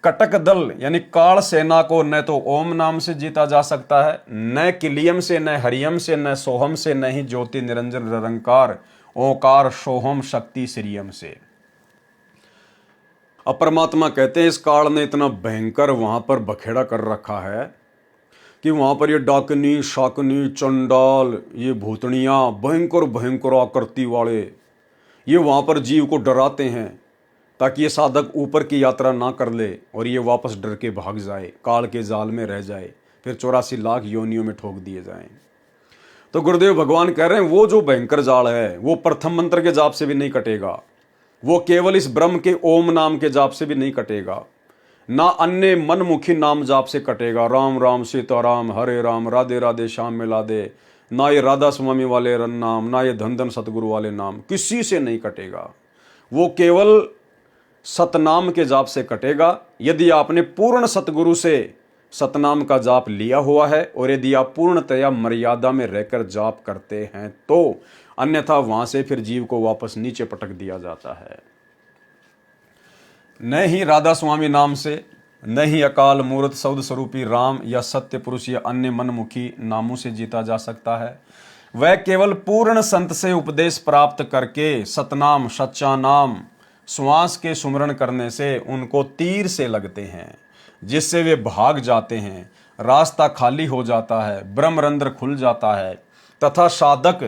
[SPEAKER 1] कटक दल यानी काल सेना को न तो ओम नाम से जीता जा सकता है, न किलियम से, न हरियम से, न सोहम से, न ही ज्योति निरंजन निरंकार ओंकार सोहम शक्ति श्रियम से। अब परमात्मा कहते हैं इस काल ने इतना भयंकर वहां पर बखेड़ा कर रखा है कि वहां पर ये डाकनी शाकनी चंडाल, ये भूतनियां भयंकर भयंकर आकृति वाले, ये वहां पर जीव को डराते हैं ताकि ये साधक ऊपर की यात्रा ना कर ले और ये वापस डर के भाग जाए, काल के जाल में रह जाए, फिर 84 लाख योनियों में ठोक दिए जाएं। तो गुरुदेव भगवान कह रहे हैं वो जो भयंकर जाल है वो प्रथम मंत्र के जाप से भी नहीं कटेगा, वो केवल इस ब्रह्म के ओम नाम के जाप से भी नहीं कटेगा, ना अन्य मनमुखी नाम जाप से कटेगा, राम राम सीताराम हरे राम राधे राधे श्याम मिला दे, ना ये राधा स्वामी वाले नाम, ना ये धन धन सतगुरु वाले नाम, किसी से नहीं कटेगा। वो केवल सतनाम के जाप से कटेगा। यदि आपने पूर्ण सतगुरु से सतनाम का जाप लिया हुआ है और यदि आप पूर्णतया मर्यादा में रहकर जाप करते हैं तो, अन्यथा वहां से फिर जीव को वापस नीचे पटक दिया जाता है। न ही राधा स्वामी नाम से, न ही अकाल मूर्त सौद स्वरूपी राम या सत्य पुरुष या अन्य मनमुखी नामों से जीता जा सकता है। वह केवल पूर्ण संत से उपदेश प्राप्त करके सतनाम सच्चा नाम श्वास के सुमरण करने से उनको तीर से लगते हैं, जिससे वे भाग जाते हैं, रास्ता खाली हो जाता है, ब्रह्मरंध्र खुल जाता है तथा साधक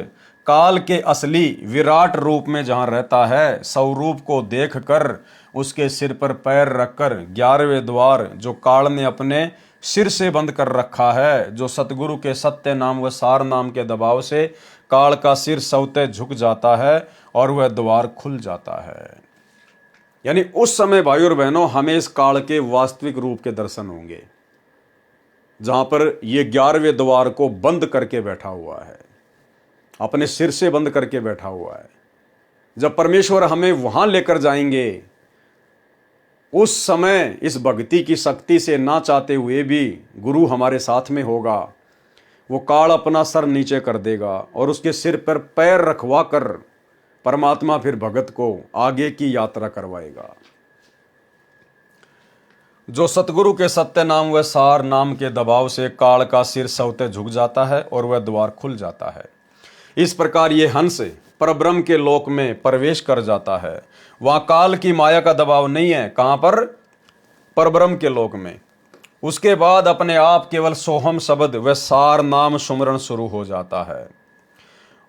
[SPEAKER 1] काल के असली विराट रूप में जहां रहता है, स्वरूप को देखकर उसके सिर पर पैर रखकर 11वें द्वार जो काल ने अपने सिर से बंद कर रखा है, जो सतगुरु के सत्य नाम व सार नाम के दबाव से काल का सिर सौते झुक जाता है और वह द्वार खुल जाता है। यानी उस समय भाई और बहनों हमें इस काल के वास्तविक रूप के दर्शन होंगे, जहां पर ये 11वें द्वार को बंद करके बैठा हुआ है, अपने सिर से बंद करके बैठा हुआ है। जब परमेश्वर हमें वहां लेकर जाएंगे, उस समय इस भक्ति की शक्ति से ना चाहते हुए भी गुरु हमारे साथ में होगा। वो काल अपना सर नीचे कर देगा और उसके सिर पर पैर रखवा कर परमात्मा फिर भगत को आगे की यात्रा करवाएगा। जो सतगुरु के सत्य नाम व सार नाम के दबाव से काल का सिर सौते झुक जाता है और वह द्वार खुल जाता है। इस प्रकार ये हंस परब्रह्म के लोक में प्रवेश कर जाता है। वहां काल की माया का दबाव नहीं है। कहां पर? परब्रह्म के लोक में। उसके बाद अपने आप केवल सोहम शब्द व सार नाम सुमरण शुरू हो जाता है।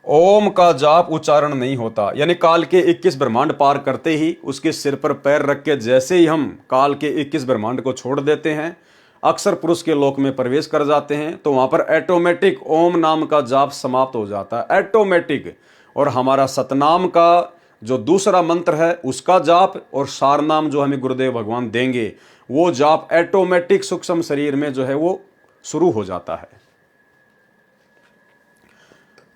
[SPEAKER 1] ओम का जाप उच्चारण नहीं होता। यानी काल के 21 ब्रह्मांड पार करते ही उसके सिर पर पैर रख के जैसे ही हम काल के 21 ब्रह्मांड को छोड़ देते हैं, अक्षर पुरुष के लोक में प्रवेश कर जाते हैं, तो वहां पर ऑटोमेटिक ओम नाम का जाप समाप्त हो जाता है, ऑटोमेटिक। और हमारा सतनाम का जो दूसरा मंत्र है उसका जाप और सार नाम जो हमें गुरुदेव भगवान देंगे वो जाप ऑटोमेटिक सूक्ष्म शरीर में जो है वो शुरू हो जाता है।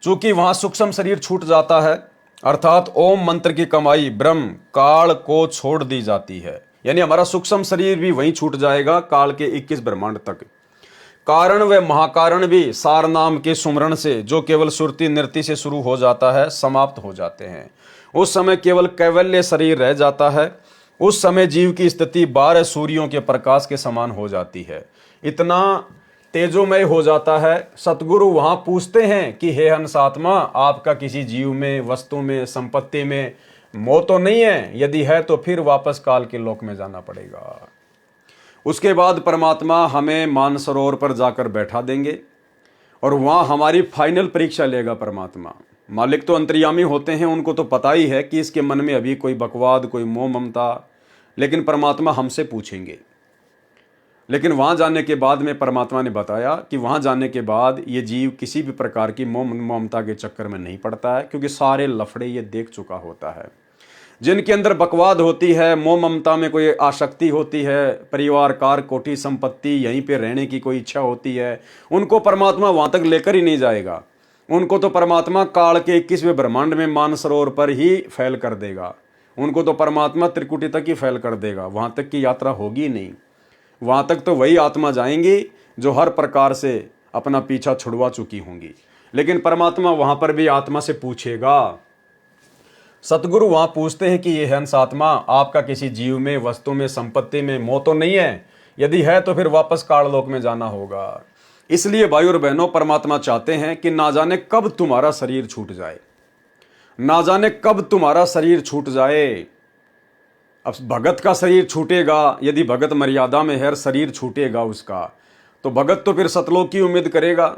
[SPEAKER 1] चूंकि वहां सूक्ष्म शरीर छूट जाता है, अर्थात ओम मंत्र की कमाई ब्रह्म काल को छोड़ दी जाती है, यानी हमारा सूक्ष्म शरीर भी वहीं छूट जाएगा काल के 21 ब्रह्मांड तक। कारण व महाकारण भी सार नाम के सुमरण से जो केवल सुरती नृत्य से शुरू हो जाता है समाप्त हो जाते हैं। उस समय केवल कैवल्य शरीर रह जाता है। उस समय जीव की स्थिति 12 सूर्यों के प्रकाश के समान हो जाती है, इतना तेजोमय हो जाता है। सतगुरु वहां पूछते हैं कि हे हंस आत्मा, आपका किसी जीव में, वस्तु में, संपत्ति में मोह तो नहीं है? यदि है तो फिर वापस काल के लोक में जाना पड़ेगा। उसके बाद परमात्मा हमें मानसरोवर पर जाकर बैठा देंगे और वहां हमारी फाइनल परीक्षा लेगा परमात्मा। मालिक तो अंतर्यामी होते हैं, उनको तो पता ही है कि इसके मन में अभी कोई बकवाद, कोई मोह ममता, लेकिन परमात्मा हमसे पूछेंगे। लेकिन वहां जाने के बाद में परमात्मा ने बताया कि वहां जाने के बाद ये जीव किसी भी प्रकार की मोह ममता के चक्कर में नहीं पड़ता है, क्योंकि सारे लफड़े ये देख चुका होता है। जिनके अंदर बकवाद होती है, मोह ममता में कोई आसक्ति होती है, परिवार, कार, कोठी, संपत्ति, यहीं पे रहने की कोई इच्छा होती है, उनको परमात्मा वहां तक लेकर ही नहीं जाएगा। उनको तो परमात्मा काल के 21वें ब्रह्मांड में मानसरोवर पर ही फैल कर देगा। उनको तो परमात्मा त्रिकुटी तक ही फैल कर देगा, वहां तक की यात्रा होगी नहीं। वहां तक तो वही आत्मा जाएंगी जो हर प्रकार से अपना पीछा छुड़वा चुकी होंगी। लेकिन परमात्मा वहां पर भी आत्मा से पूछेगा। सतगुरु वहां पूछते हैं कि ये हंस आत्मा, आपका किसी जीव में, वस्तु में, संपत्ति में मोह तो नहीं है? यदि है तो फिर वापस काल लोक में जाना होगा। इसलिए भाई और बहनों, परमात्मा चाहते हैं कि ना जाने कब तुम्हारा शरीर छूट जाए, ना जाने कब तुम्हारा शरीर छूट जाए। अब भगत का शरीर छूटेगा, यदि भगत मर्यादा में है, शरीर छूटेगा उसका, तो भगत तो फिर सतलोक की उम्मीद करेगा।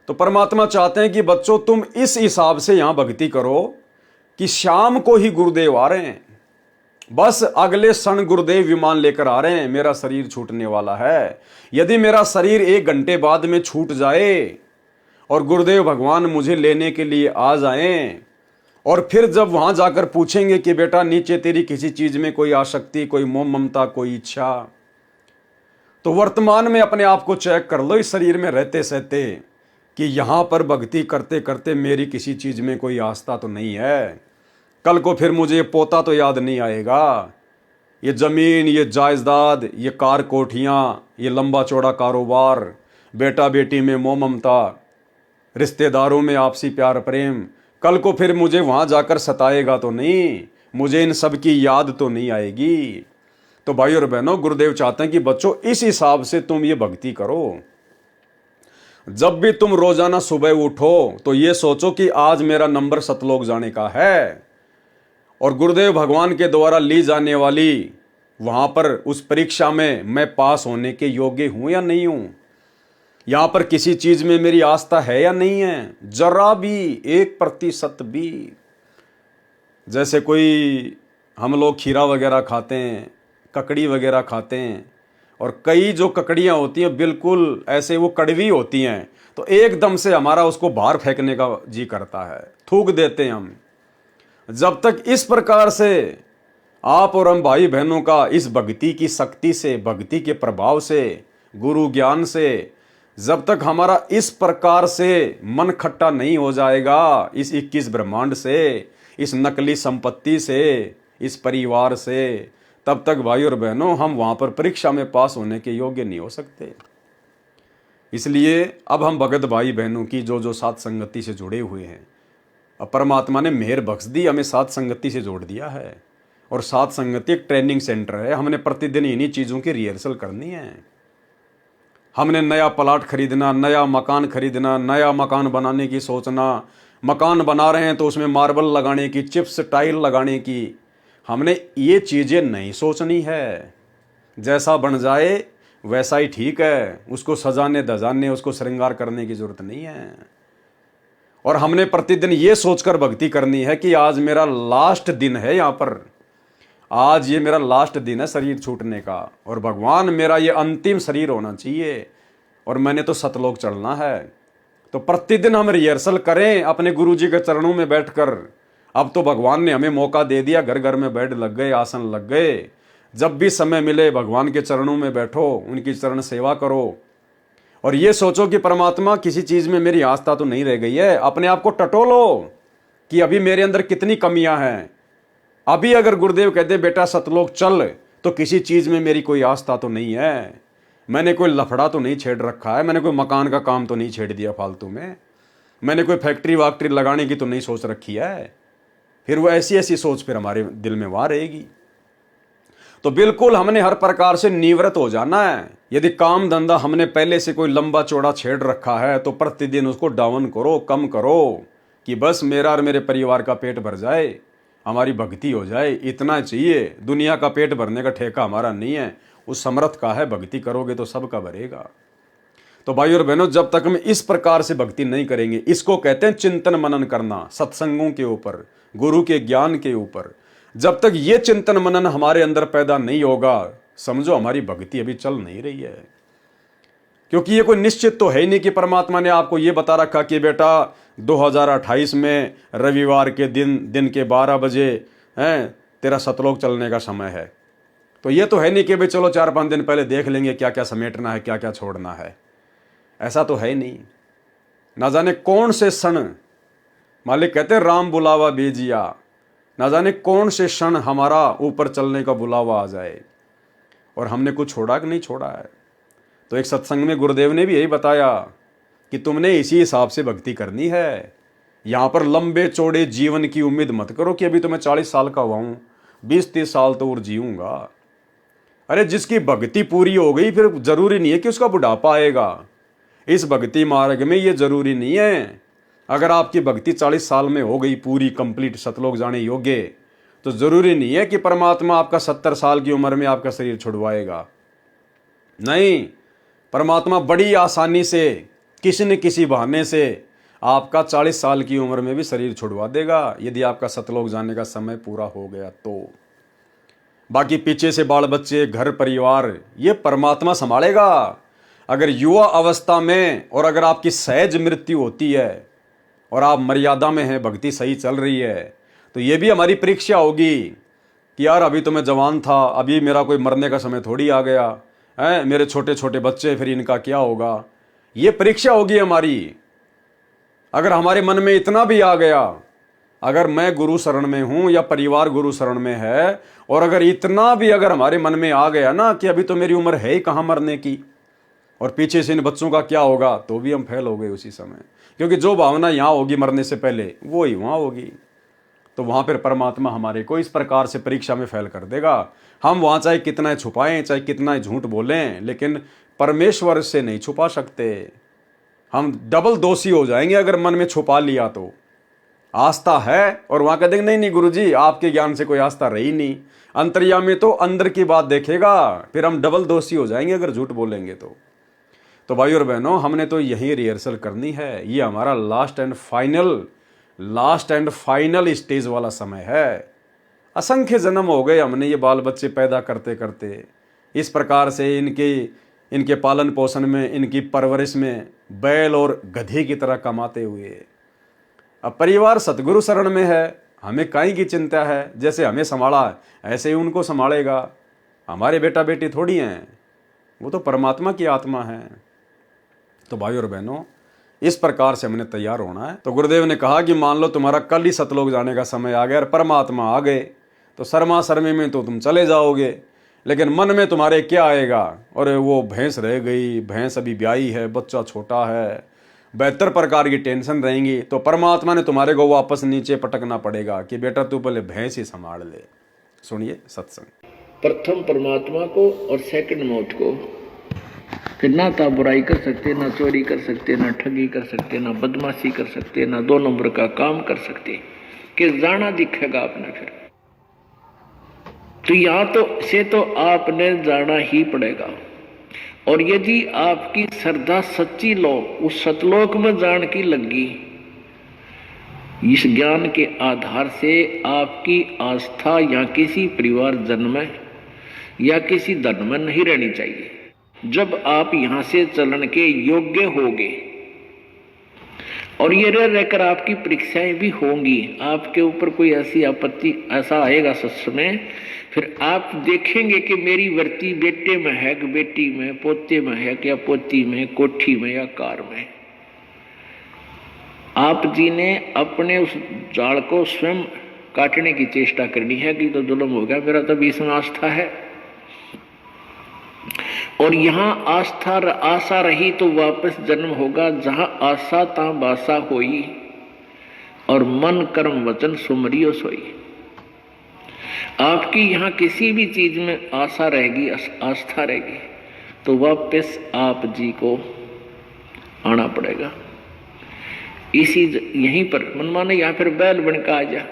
[SPEAKER 1] तो परमात्मा चाहते हैं कि बच्चों तुम इस हिसाब से यहां भक्ति करो कि शाम को ही गुरुदेव आ रहे हैं, बस अगले क्षण गुरुदेव विमान लेकर आ रहे हैं, मेरा शरीर छूटने वाला है। यदि मेरा शरीर 1 घंटे बाद में छूट जाए और गुरुदेव भगवान मुझे लेने के लिए आ जाएं, और फिर जब वहां जाकर पूछेंगे कि बेटा नीचे तेरी किसी चीज में कोई आसक्ति, कोई मोह ममता, कोई इच्छा, तो वर्तमान में अपने आप को चेक कर लो इस शरीर में रहते सहते कि यहां पर भक्ति करते करते मेरी किसी चीज में कोई आस्था तो नहीं है। कल को फिर मुझे ये पोता तो याद नहीं आएगा, ये जमीन, ये जायदाद, ये कार कोठियां, ये लंबा चौड़ा कारोबार, बेटा बेटी में मोह ममता, रिश्तेदारों में आपसी प्यार प्रेम, कल को फिर मुझे वहां जाकर सताएगा तो नहीं, मुझे इन सब की याद तो नहीं आएगी। तो भाई और बहनों, गुरुदेव चाहते हैं कि बच्चों इस हिसाब से तुम ये भक्ति करो। जब भी तुम रोजाना सुबह उठो तो ये सोचो कि आज मेरा नंबर सतलोक जाने का है, और गुरुदेव भगवान के द्वारा ली जाने वाली वहां पर उस परीक्षा में मैं पास होने के योग्य हूं या नहीं हूं, यहां पर किसी चीज में मेरी आस्था है या नहीं है, जरा भी, 1% भी। जैसे कोई हम लोग खीरा वगैरह खाते हैं, ककड़ी वगैरह खाते हैं, और कई जो ककड़ियां होती हैं बिल्कुल ऐसे वो कड़वी होती हैं, तो एकदम से हमारा उसको बाहर फेंकने का जी करता है, थूक देते हैं हम। जब तक इस प्रकार से आप और हम भाई बहनों का इस भक्ति की शक्ति से, भक्ति के प्रभाव से, गुरु ज्ञान से, जब तक हमारा इस प्रकार से मन खट्टा नहीं हो जाएगा इस 21 ब्रह्मांड से, इस नकली संपत्ति से, इस परिवार से, तब तक भाई और बहनों हम वहां पर परीक्षा में पास होने के योग्य नहीं हो सकते। इसलिए अब हम भगत भाई बहनों की जो साथ संगति से जुड़े हुए हैं, अब परमात्मा ने मेहर बख्श दी, हमें साथ संगति से जोड़ दिया है। और साथ संगति एक ट्रेनिंग सेंटर है, हमने प्रतिदिन इन्हीं चीज़ों की रिहर्सल करनी है। हमने नया प्लाट खरीदना, नया मकान खरीदना, नया मकान बनाने की सोचना, मकान बना रहे हैं तो उसमें मार्बल लगाने की, चिप्स टाइल लगाने की, हमने ये चीज़ें नहीं सोचनी है। जैसा बन जाए वैसा ही ठीक है, उसको सजाने धजाने, उसको श्रृंगार करने की जरूरत नहीं है। और हमने प्रतिदिन ये सोचकर भक्ति करनी है कि आज मेरा लास्ट दिन है यहाँ पर, आज ये मेरा लास्ट दिन है शरीर छूटने का, और भगवान मेरा ये अंतिम शरीर होना चाहिए और मैंने तो सतलोक चढ़ना है। तो प्रतिदिन हम रिहर्सल करें अपने गुरु जी के चरणों में बैठकर, अब तो भगवान ने हमें मौका दे दिया, घर घर में बेड लग गए, आसन लग गए। जब भी समय मिले भगवान के चरणों में बैठो, उनकी चरण सेवा करो और ये सोचो कि परमात्मा किसी चीज में मेरी आस्था तो नहीं रह गई है। अपने आप को टटोलो कि अभी मेरे अंदर कितनी कमियां हैं। अभी अगर गुरुदेव कहते बेटा सतलोक चल, तो किसी चीज में मेरी कोई आस्था तो नहीं है। मैंने कोई लफड़ा तो नहीं छेड़ रखा है, मैंने कोई मकान का काम तो नहीं छेड़ दिया फालतू में, मैंने कोई फैक्ट्री वाक्ट्री लगाने की तो नहीं सोच रखी है। फिर वो ऐसी ऐसी सोच फिर हमारे दिल में वहां रहेगी। तो बिल्कुल हमने हर प्रकार से निवृत्त हो जाना है। यदि काम धंधा हमने पहले से कोई लंबा चौड़ा छेड़ रखा है तो प्रतिदिन उसको डाउन करो, कम करो कि बस मेरा और मेरे परिवार का पेट भर जाए, हमारी भक्ति हो जाए, इतना चाहिए। दुनिया का पेट भरने का ठेका हमारा नहीं है, उस समर्थ का है। भक्ति करोगे तो सबका भरेगा। तो भाई और बहनों, जब तक हम इस प्रकार से भक्ति नहीं करेंगे, इसको कहते हैं चिंतन मनन करना, सत्संगों के ऊपर, गुरु के ज्ञान के ऊपर। जब तक ये चिंतन मनन हमारे अंदर पैदा नहीं होगा, समझो हमारी भक्ति अभी चल नहीं रही है। क्योंकि ये कोई निश्चित तो है ही नहीं कि परमात्मा ने आपको ये बता रखा कि बेटा 2028 में रविवार के दिन के 12 बजे तेरा सतलोक चलने का समय है। तो ये तो है नहीं कि भाई चलो 4-5 दिन पहले देख लेंगे क्या क्या समेटना है, क्या क्या छोड़ना है। ऐसा तो है ही नहीं। ना जाने कौन से क्षण, मालिक कहते हैं राम बुलावा भेजिया, ना जाने कौन से क्षण हमारा ऊपर चलने का बुलावा आ जाए और हमने कुछ छोड़ा कि नहीं छोड़ा है। तो एक सत्संग में गुरुदेव ने भी यही बताया कि तुमने इसी हिसाब से भक्ति करनी है। यहाँ पर लंबे चौड़े जीवन की उम्मीद मत करो कि अभी तो मैं 40 साल का हुआ हूँ, 20-30 साल तो और जीऊँगा। अरे जिसकी भक्ति पूरी हो गई फिर जरूरी नहीं है कि उसका बुढ़ापा आएगा। इस भक्ति मार्ग में ये जरूरी नहीं है। अगर आपकी भक्ति 40 साल में हो गई पूरी कंप्लीट, सतलोक जाने योग्य, तो जरूरी नहीं है कि परमात्मा आपका 70 साल की उम्र में आपका शरीर छुड़वाएगा। नहीं, परमात्मा बड़ी आसानी से किसी न किसी बहाने से आपका 40 साल की उम्र में भी शरीर छुड़वा देगा, यदि आपका सतलोक जाने का समय पूरा हो गया तो। बाकी पीछे से बाल बच्चे, घर परिवार, ये परमात्मा संभालेगा। अगर युवा अवस्था में और अगर आपकी सहज मृत्यु होती है और आप मर्यादा में हैं, भक्ति सही चल रही है, तो ये भी हमारी परीक्षा होगी कि यार अभी तो मैं जवान था, अभी मेरा कोई मरने का समय थोड़ी आ गया है, मेरे छोटे छोटे बच्चे, फिर इनका क्या होगा। ये परीक्षा होगी हमारी। अगर हमारे मन में इतना भी आ गया, अगर मैं गुरु शरण में हूं या परिवार गुरु शरण में है, और अगर इतना भी अगर हमारे मन में आ गया ना कि अभी तो मेरी उम्र है ही कहाँ मरने की, और पीछे से इन बच्चों का क्या होगा, तो भी हम फेल हो गए उसी समय। क्योंकि जो भावना यहाँ होगी मरने से पहले, वो ही वहाँ होगी। तो वहाँ पर परमात्मा हमारे को इस प्रकार से परीक्षा में फेल कर देगा। हम वहाँ चाहे कितना छुपाएं, चाहे कितना झूठ बोलें, लेकिन परमेश्वर से नहीं छुपा सकते। हम डबल दोषी हो जाएंगे अगर मन में छुपा लिया तो। आस्था है और वहाँ कह देंगे नहीं नहीं गुरुजी, आपके ज्ञान से कोई आस्था रही नहीं। अंतर्यामी तो अंदर की बात देखेगा, फिर हम डबल दोषी हो जाएंगे अगर झूठ बोलेंगे तो भाई और बहनों, हमने तो यही रिहर्सल करनी है। ये हमारा लास्ट एंड फाइनल स्टेज वाला समय है। असंख्य जन्म हो गए हमने ये बाल बच्चे पैदा करते करते, इस प्रकार से इनके पालन पोषण में, इनकी परवरिश में बैल और गधे की तरह कमाते हुए। अब परिवार सतगुरु शरण में है, हमें काई की चिंता है। जैसे हमें संभाला ऐसे ही उनको संभालेगा। हमारे बेटा बेटी थोड़ी हैं, वो तो परमात्मा की आत्मा है। तो भाई और बहनों, इस प्रकार से हमने तैयार होना है। तो गुरुदेव ने कहा कि मान लो तुम्हारा कल ही सतलोक जाने का समय आ गया और परमात्मा आ गए, तो शर्मा शर्मी में तो तुम चले जाओगे, लेकिन मन में तुम्हारे क्या आएगा, और वो भैंस रह गई, भैंस अभी ब्याही है, बच्चा छोटा है, 72 प्रकार की टेंशन रहेंगी। तो परमात्मा ने तुम्हारे को वापस नीचे पटकना पड़ेगा कि बेटा तू पहले भैंस ही संभाल ले। सुनिए सत्संग।
[SPEAKER 2] प्रथम परमात्मा को और सेकंड मौत को। फिर ना तो बुराई कर सकते, ना चोरी कर सकते, ना ठगी कर सकते, ना बदमाशी कर सकते, ना 2 नंबर का काम कर सकते, कि जाना दिखेगा आपने। फिर तो यहाँ तो आपने जाना ही पड़ेगा। और यदि आपकी श्रद्धा सच्ची लो उस सतलोक में जान की लगी, इस ज्ञान के आधार से आपकी आस्था या किसी परिवार जन्म में या किसी धन में नहीं रहनी चाहिए। जब आप यहां से चलन के योग्य होगे और ये रह रहकर आपकी परीक्षाएं भी होंगी। आपके ऊपर कोई ऐसी आपत्ति ऐसा आएगा सत्संग में, फिर आप देखेंगे कि मेरी वर्ती बेटे में है कि बेटी में, पोते में है कि या पोती में, कोठी में या कार में। आप जी ने अपने उस जाल को स्वयं काटने की चेष्टा करनी है कि तो जुल्म हो गया, मेरा तो बीच में आस्था है। और यहां आशा रही तो वापस जन्म होगा, जहां आशा ता बासा होई, और मन कर्म वचन सुमरियो सोई। आपकी यहां किसी भी चीज में आशा रहेगी, आस्था रहेगी, तो वापस आप जी को आना पड़ेगा। इसी यहीं पर मनमाने यहां फिर बैल बनकर आ जा।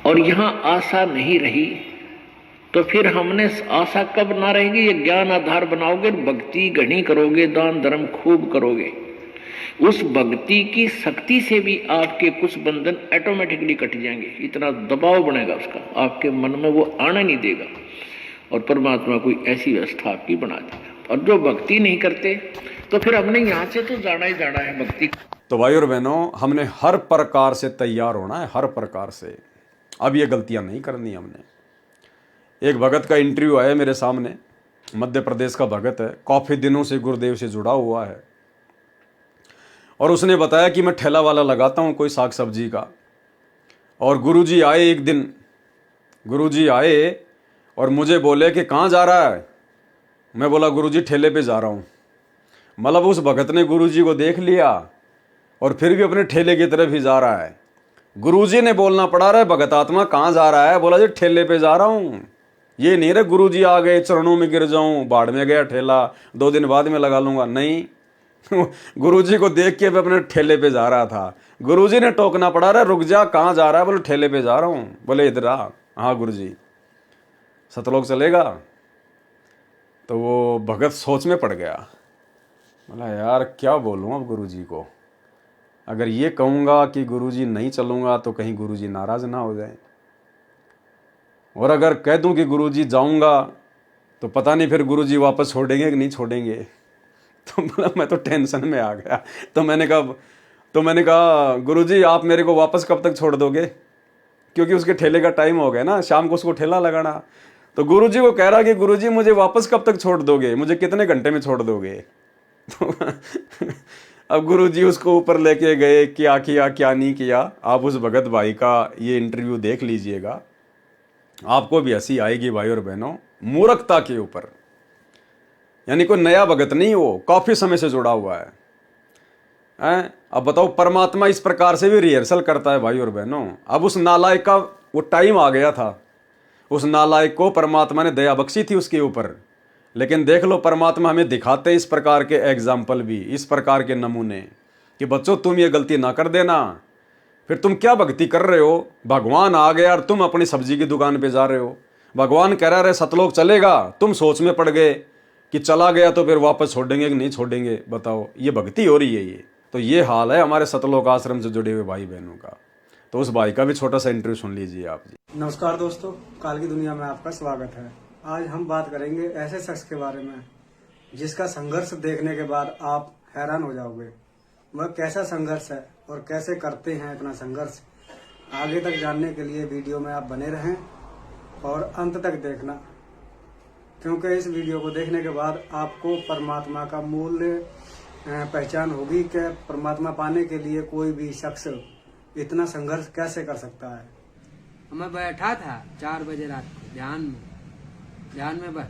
[SPEAKER 2] और यहां आशा नहीं रही तो फिर हमने आशा कब ना रहेगी, ये ज्ञान आधार बनाओगे, भक्ति घनी करोगे, दान धर्म खूब करोगे, उस भक्ति की शक्ति से भी आपके कुछ बंधन ऑटोमेटिकली कट जाएंगे। इतना दबाव बनेगा उसका, आपके मन में वो आना नहीं देगा, और परमात्मा कोई ऐसी व्यवस्था आपकी बना देगा। और जो भक्ति नहीं करते तो फिर हमने यहाँ से तो जाना ही जाना है भक्ति।
[SPEAKER 1] तो भाई और बहनों, हमने हर प्रकार से तैयार होना है, हर प्रकार से। अब ये गलतियां नहीं करनी हमने। एक भगत का इंटरव्यू आया मेरे सामने, मध्य प्रदेश का भगत है, काफ़ी दिनों से गुरुदेव से जुड़ा हुआ है, और उसने बताया कि मैं ठेला वाला लगाता हूँ कोई साग सब्जी का। और गुरुजी आए एक दिन, गुरुजी आए और मुझे बोले कि कहाँ जा रहा है। मैं बोला गुरुजी ठेले पे जा रहा हूँ। मतलब उस भगत ने गुरुजी को देख लिया और फिर भी अपने ठेले की तरफ ही जा रहा है। गुरुजी ने बोलना पड़ा रहा है, भगत आत्मा कहाँ जा रहा है? बोला जी ठेले पे जा रहा हूँ। ये नहीं रे गुरुजी आ गए चरणों में गिर जाऊं, बाढ़ में गया ठेला, 2 दिन बाद में लगा लूंगा, नहीं। गुरुजी को देख के मैं अपने ठेले पे जा रहा था। गुरुजी ने टोकना पड़ा रहा, रुक जा, कहाँ जा रहा है? बोले ठेले पे जा रहा हूँ। बोले इधर आ। हाँ गुरुजी, सतलोक चलेगा? तो वो भगत सोच में पड़ गया। बोला यार क्या बोलूँ अब गुरुजी को, अगर ये कहूँगा कि गुरुजी नहीं चलूँगा तो कहीं गुरुजी नाराज ना हो जाए, और अगर कह दूं कि गुरुजी जाऊंगा तो पता नहीं फिर गुरुजी वापस छोड़ेंगे कि नहीं छोड़ेंगे। तो मतलब मैं तो टेंशन में आ गया। तो मैंने कहा गुरुजी आप मेरे को वापस कब तक छोड़ दोगे, क्योंकि उसके ठेले का टाइम हो गया ना, शाम को उसको ठेला लगाना। तो गुरुजी को कह रहा कि गुरुजी मुझे वापस कब तक छोड़ दोगे, मुझे कितने घंटे में छोड़ दोगे। तो अब गुरुजी उसको ऊपर लेके गए, क्या किया क्या नहीं किया। आप उस भगत भाई का ये इंटरव्यू देख लीजिएगा, आपको भी हंसी आएगी भाई और बहनों, मूर्खता के ऊपर। यानी कोई नया भगत नहीं, वो काफी समय से जुड़ा हुआ है। अब बताओ, परमात्मा इस प्रकार से भी रिहर्सल करता है भाई और बहनों। अब उस नालायक का वो टाइम आ गया था, उस नालायक को परमात्मा ने दया बख्शी थी उसके ऊपर। लेकिन देख लो, परमात्मा हमें दिखाते इस प्रकार के एग्जाम्पल भी, इस प्रकार के नमूने, कि बच्चों तुम ये गलती ना कर देना। फिर तुम क्या भक्ति कर रहे हो? भगवान आ गया और तुम अपनी सब्जी की दुकान पे जा रहे हो। भगवान कह रहा है सतलोक चलेगा, तुम सोच में पड़ गए कि चला गया तो फिर वापस छोड़ेंगे कि नहीं छोड़ेंगे। बताओ, ये भक्ति हो रही है ये? तो ये हाल है हमारे सतलोक आश्रम से जुड़े हुए भाई बहनों का। तो उस भाई का भी छोटा सा इंटरव्यू सुन लीजिए आप जी।
[SPEAKER 3] नमस्कार दोस्तों, काल की दुनिया में आपका स्वागत है। आज हम बात करेंगे ऐसे शख्स के बारे में जिसका संघर्ष देखने के बाद आप हैरान हो जाओगे। वह कैसा संघर्ष है और कैसे करते हैं अपना संघर्ष, आगे तक जानने के लिए वीडियो में आप बने रहें और अंत तक देखना, क्योंकि इस वीडियो को देखने के बाद आपको परमात्मा का मूल्य पहचान होगी कि परमात्मा पाने के लिए कोई भी शख्स इतना संघर्ष कैसे कर सकता है।
[SPEAKER 4] मैं बैठा था 4 बजे रात को ध्यान में बस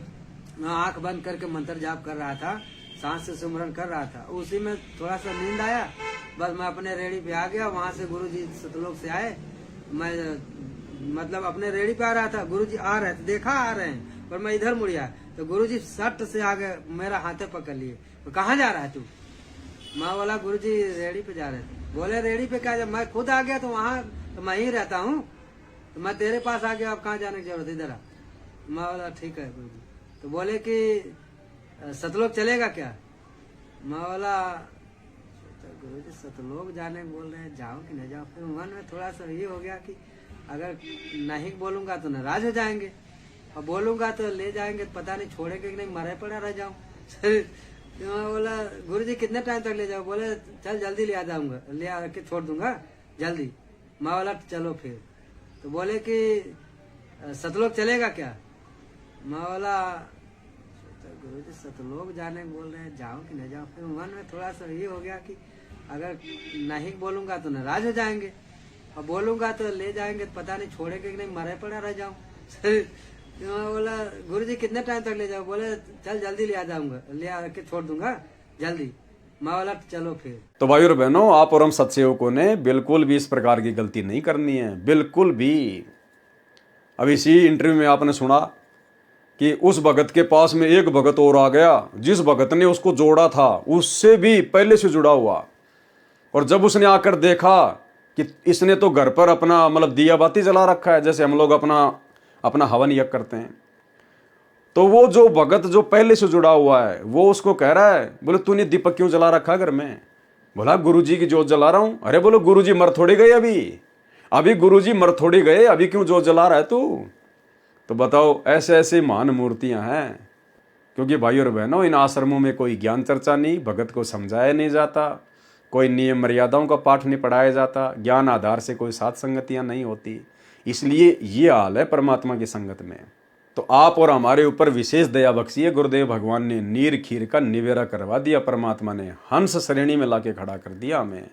[SPEAKER 4] मैं आंख बंद करके मंत्र जाप कर रहा था, सांस से सुमरन कर रहा था। उसी में थोड़ा सा नींद आया, बस मैं अपने रेड़ी पे आ गया। वहां से गुरुजी सतलोक से आए, मैं मतलब अपने रेड़ी पे आ रहा था, गुरुजी आ रहे थे, देखा आ रहे हैं, पर मैं इधर मुड़िया तो गुरुजी सट से आगे मेरा हाथे पकड़ लिए। तो कहाँ जा रहा है तू? मैं बोला गुरुजी रेड़ी पे जा रहे थे। बोले रेड़ी पे क्या? जब मैं खुद आ गया तो वहाँ तो मैं ही रहता हूँ, तो मैं तेरे पास आ गया, अब कहाँ जाने की जरूरत, इधर आ। मैं बोला ठीक है गुरुजी। तो बोले कि सतलोक चलेगा क्या? मैं बोला गुरुजी सतलोक जाने बोल रहे हैं, जाओ कि नहीं जाओ। फिर मन में थोड़ा सा ये हो गया कि अगर नहीं बोलूंगा तो नाराज हो जाएंगे, और बोलूंगा तो ले जाएंगे, पता नहीं छोड़ेंगे कि नहीं, मरे पड़ा रह जाऊं। तो मैं बोला गुरुजी कितने टाइम तक ले जाओ? बोले चल जल्दी ले आ जाऊंगा, ले आके छोड़ दूंगा जल्दी। मैं बोला चलो फिर। तो बोले कि सतलोक चलेगा क्या? मैं बोला गुरुजी सतलोक जाने बोल रहे हैं, जाऊं कि नहीं जाऊं? फिर मन में थोड़ा सा ये हो गया कि अगर नहीं बोलूंगा तो नाराज हो जाएंगे, और बोलूंगा तो ले जाएंगे, पता नहीं छोड़ेंगे कि नहीं, मरे पड़ा रह जाऊं। तो मैं बोला गुरुजी कितने टाइम तक ले जाओ? बोले चल जल्दी ले आ जाऊंगा, ले आके छोड़ दूंगा जल्दी। मैं बोला चलो फिर।
[SPEAKER 1] तो भाई और बहनों, आप और हम सत्सेवकों ने बिल्कुल भी इस प्रकार की गलती नहीं करनी है, बिल्कुल भी। अब इसी इंटरव्यू में आपने सुना कि उस भगत के पास में एक भगत और आ गया, जिस भगत ने उसको जोड़ा था उससे भी पहले से जुड़ा हुआ। और जब उसने आकर देखा कि इसने तो घर पर अपना मतलब दिया बाती जला रखा है, जैसे हम लोग अपना हवन यज्ञ करते हैं, तो वो जो भगत जो पहले से जुड़ा हुआ है वो उसको कह रहा है, बोले तूने दीपक क्यों जला रखा घर में? बोला गुरुजी की जोत जला रहा हूं। अरे बोलो गुरुजी मर थोड़ी गए, अभी गुरुजी मर थोड़ी गए, अभी क्यों जोत जला रहा है तू? तो बताओ, ऐसे ऐसे महान मूर्तियां हैं। क्योंकि भाई और बहनों, इन आश्रमों में कोई ज्ञान चर्चा नहीं, भगत को समझाया नहीं जाता, कोई नियम मर्यादाओं का पाठ नहीं पढ़ाया जाता, ज्ञान आधार से कोई साथ संगतियां नहीं होती। इसलिए ये हाल है परमात्मा की संगत में। तो आप और हमारे ऊपर विशेष दया बख्शी है। गुरुदेव भगवान ने नीर खीर का निवेरा करवा दिया, परमात्मा ने हंस श्रेणी में लाके खड़ा कर दिया हमें।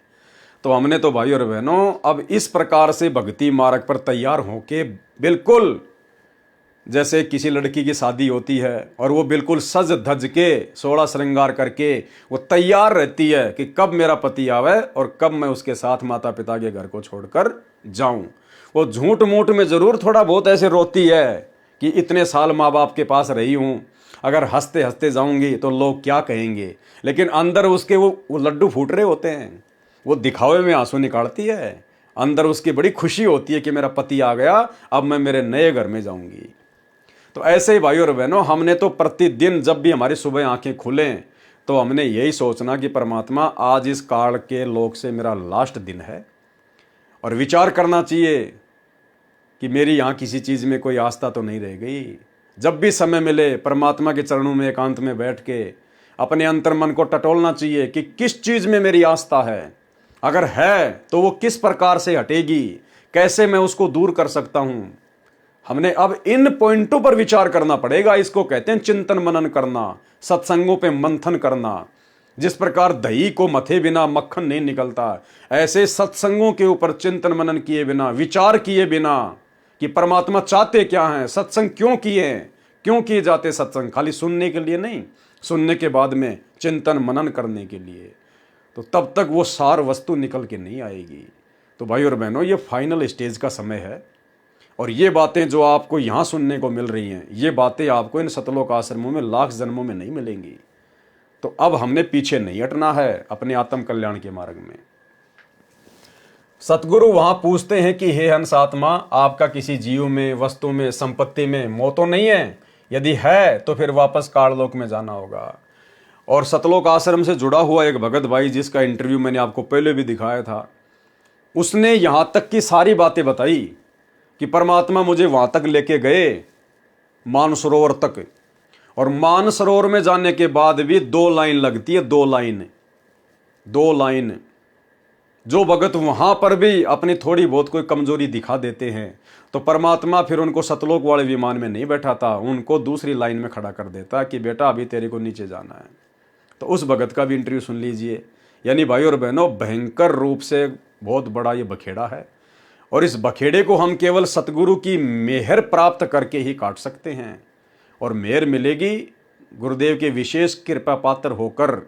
[SPEAKER 1] तो हमने तो भाई और बहनों अब इस प्रकार से भक्ति मार्ग पर तैयार होके, बिल्कुल जैसे किसी लड़की की शादी होती है और वो बिल्कुल सज धज के 16 श्रृंगार करके वो तैयार रहती है कि कब मेरा पति आवे और कब मैं उसके साथ माता पिता के घर को छोड़कर जाऊं। वो झूठ मूठ में जरूर थोड़ा बहुत ऐसे रोती है कि इतने साल माँ बाप के पास रही हूं, अगर हंसते हंसते जाऊंगी तो लोग क्या कहेंगे, लेकिन अंदर उसके वो लड्डू फूट रहे होते हैं। वो दिखावे में आंसू निकालती है, अंदर उसकी बड़ी खुशी होती है कि मेरा पति आ गया, अब मैं मेरे नए घर में जाऊंगी। तो ऐसे ही भाई और बहनों, हमने तो प्रतिदिन जब भी हमारी सुबह आंखें खुलें तो हमने यही सोचना कि परमात्मा आज इस काल के लोक से मेरा लास्ट दिन है, और विचार करना चाहिए कि मेरी यहाँ किसी चीज़ में कोई आस्था तो नहीं रह गई। जब भी समय मिले परमात्मा के चरणों में एकांत में बैठ के अपने अंतर मन को टटोलना चाहिए कि किस चीज़ में मेरी आस्था है, अगर है तो वो किस प्रकार से हटेगी, कैसे मैं उसको दूर कर सकता हूँ। हमने अब इन पॉइंटों पर विचार करना पड़ेगा। इसको कहते हैं चिंतन मनन करना, सत्संगों पे मंथन करना। जिस प्रकार दही को मथे बिना मक्खन नहीं निकलता, ऐसे सत्संगों के ऊपर चिंतन मनन किए बिना, विचार किए बिना कि परमात्मा चाहते क्या हैं, सत्संग क्यों किए जाते सत्संग, खाली सुनने के लिए नहीं, सुनने के बाद में चिंतन मनन करने के लिए, तो तब तक वो सार वस्तु निकल के नहीं आएगी। तो भाई और बहनों, ये फाइनल स्टेज का समय है, और ये बातें जो आपको यहाँ सुनने को मिल रही हैं, ये बातें आपको इन सतलोक आश्रमों में लाख जन्मों में नहीं मिलेंगी। तो अब हमने पीछे नहीं हटना है अपने आत्म कल्याण के मार्ग में। सतगुरु वहां पूछते हैं कि हे हंस आत्मा, आपका किसी जीव में, वस्तु में, संपत्ति में मोह तो नहीं है? यदि है तो फिर वापस काललोक में जाना होगा। और सतलोक आश्रम से जुड़ा हुआ एक भगत भाई, जिसका इंटरव्यू मैंने आपको पहले भी दिखाया था, उसने यहां तक की सारी बातें बताई कि परमात्मा मुझे वहां तक लेके गए, मानसरोवर तक, और मानसरोवर में जाने के बाद भी 2 लाइन लगती है, 2 लाइन। जो भगत वहां पर भी अपनी थोड़ी बहुत कोई कमजोरी दिखा देते हैं तो परमात्मा फिर उनको सतलोक वाले विमान में नहीं बैठाता, उनको दूसरी लाइन में खड़ा कर देता कि बेटा अभी तेरे को नीचे जाना है। तो उस भगत का भी इंटरव्यू सुन लीजिए। यानी भाई और बहनों, भयंकर रूप से बहुत बड़ा ये बखेड़ा है, और इस बखेड़े को हम केवल सतगुरु की मेहर प्राप्त करके ही काट सकते हैं। और मेहर मिलेगी गुरुदेव के विशेष कृपा पात्र होकर।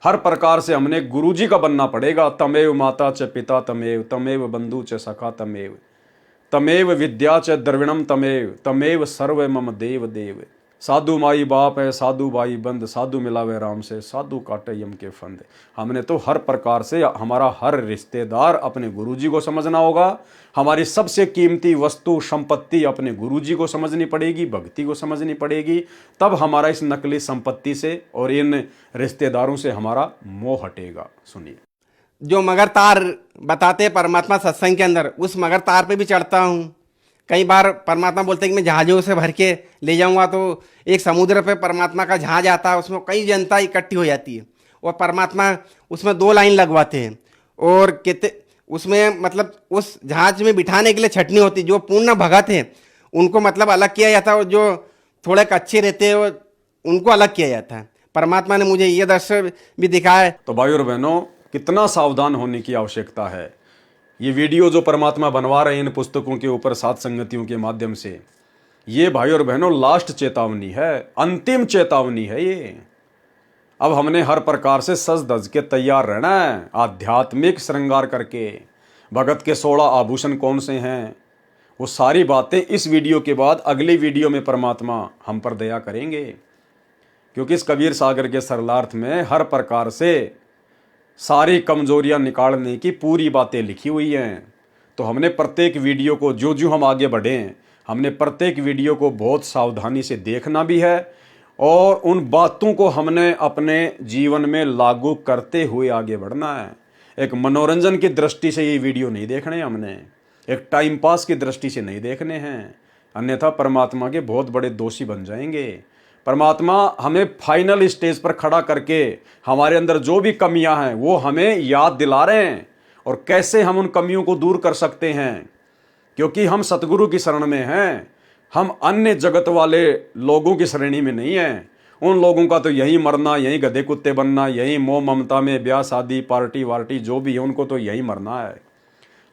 [SPEAKER 1] हर प्रकार से हमने गुरुजी का बनना पड़ेगा। तमेव माता च पिता तमेव, तमेव बंधु च सखा तमेव, तमेव विद्या च द्रविणम तमेव, तमेव सर्व मम देव देव। साधु माई बाप है, साधु भाई बंद, साधु मिलावे राम से, साधु काटे यम के फंद। हमने तो हर प्रकार से हमारा हर रिश्तेदार अपने गुरुजी को समझना होगा। हमारी सबसे कीमती वस्तु संपत्ति अपने गुरुजी को समझनी पड़ेगी, भक्ति को समझनी पड़ेगी। तब हमारा इस नकली संपत्ति से और इन रिश्तेदारों से हमारा मोह हटेगा। सुनिए।
[SPEAKER 5] जो मगर तार बताते परमात्मा सत्संग के अंदर, उस मगर तार पे भी चढ़ता हूँ, कई बार परमात्मा बोलते हैं कि मैं जहाज़ों से भर के ले जाऊंगा, तो एक समुद्र पे परमात्मा का जहाज आता है, उसमें कई जनता इकट्ठी हो जाती है और परमात्मा उसमें 2 लाइन लगवाते हैं और कहते उसमें मतलब उस जहाज में बिठाने के लिए छटनी होती है। जो पूर्ण भगत है उनको मतलब अलग किया जाता है और जो थोड़े कच्चे रहते हैं उनको अलग किया जाता है। परमात्मा ने मुझे ये दर्शन भी दिखाया है।
[SPEAKER 1] तो भाई और बहनों, कितना सावधान होने की आवश्यकता है। ये वीडियो जो परमात्मा बनवा रहे हैं इन पुस्तकों के ऊपर सात संगतियों के माध्यम से, ये भाई और बहनों लास्ट चेतावनी है, अंतिम चेतावनी है ये। अब हमने हर प्रकार से सज धज के तैयार रहना है, आध्यात्मिक श्रृंगार करके। भगत के 16 आभूषण कौन से हैं, वो सारी बातें इस वीडियो के बाद अगली वीडियो में परमात्मा हम पर दया करेंगे, क्योंकि इस कबीर सागर के सरलार्थ में हर प्रकार से सारी कमजोरियां निकालने की पूरी बातें लिखी हुई हैं। तो हमने प्रत्येक वीडियो को, जो जो हम आगे बढ़ें, हमने प्रत्येक वीडियो को बहुत सावधानी से देखना भी है और उन बातों को हमने अपने जीवन में लागू करते हुए आगे बढ़ना है। एक मनोरंजन की दृष्टि से ये वीडियो नहीं देखने, हमने एक टाइम पास की दृष्टि से नहीं देखने हैं, अन्यथा परमात्मा के बहुत बड़े दोषी बन जाएंगे। परमात्मा हमें फाइनल स्टेज पर खड़ा करके हमारे अंदर जो भी कमियां हैं वो हमें याद दिला रहे हैं और कैसे हम उन कमियों को दूर कर सकते हैं, क्योंकि हम सतगुरु की शरण में हैं। हम अन्य जगत वाले लोगों की श्रेणी में नहीं हैं। उन लोगों का तो यही मरना, यही गधे कुत्ते बनना, यही मोह ममता में ब्याह शादी पार्टी वार्टी जो भी है उनको तो यही मरना है।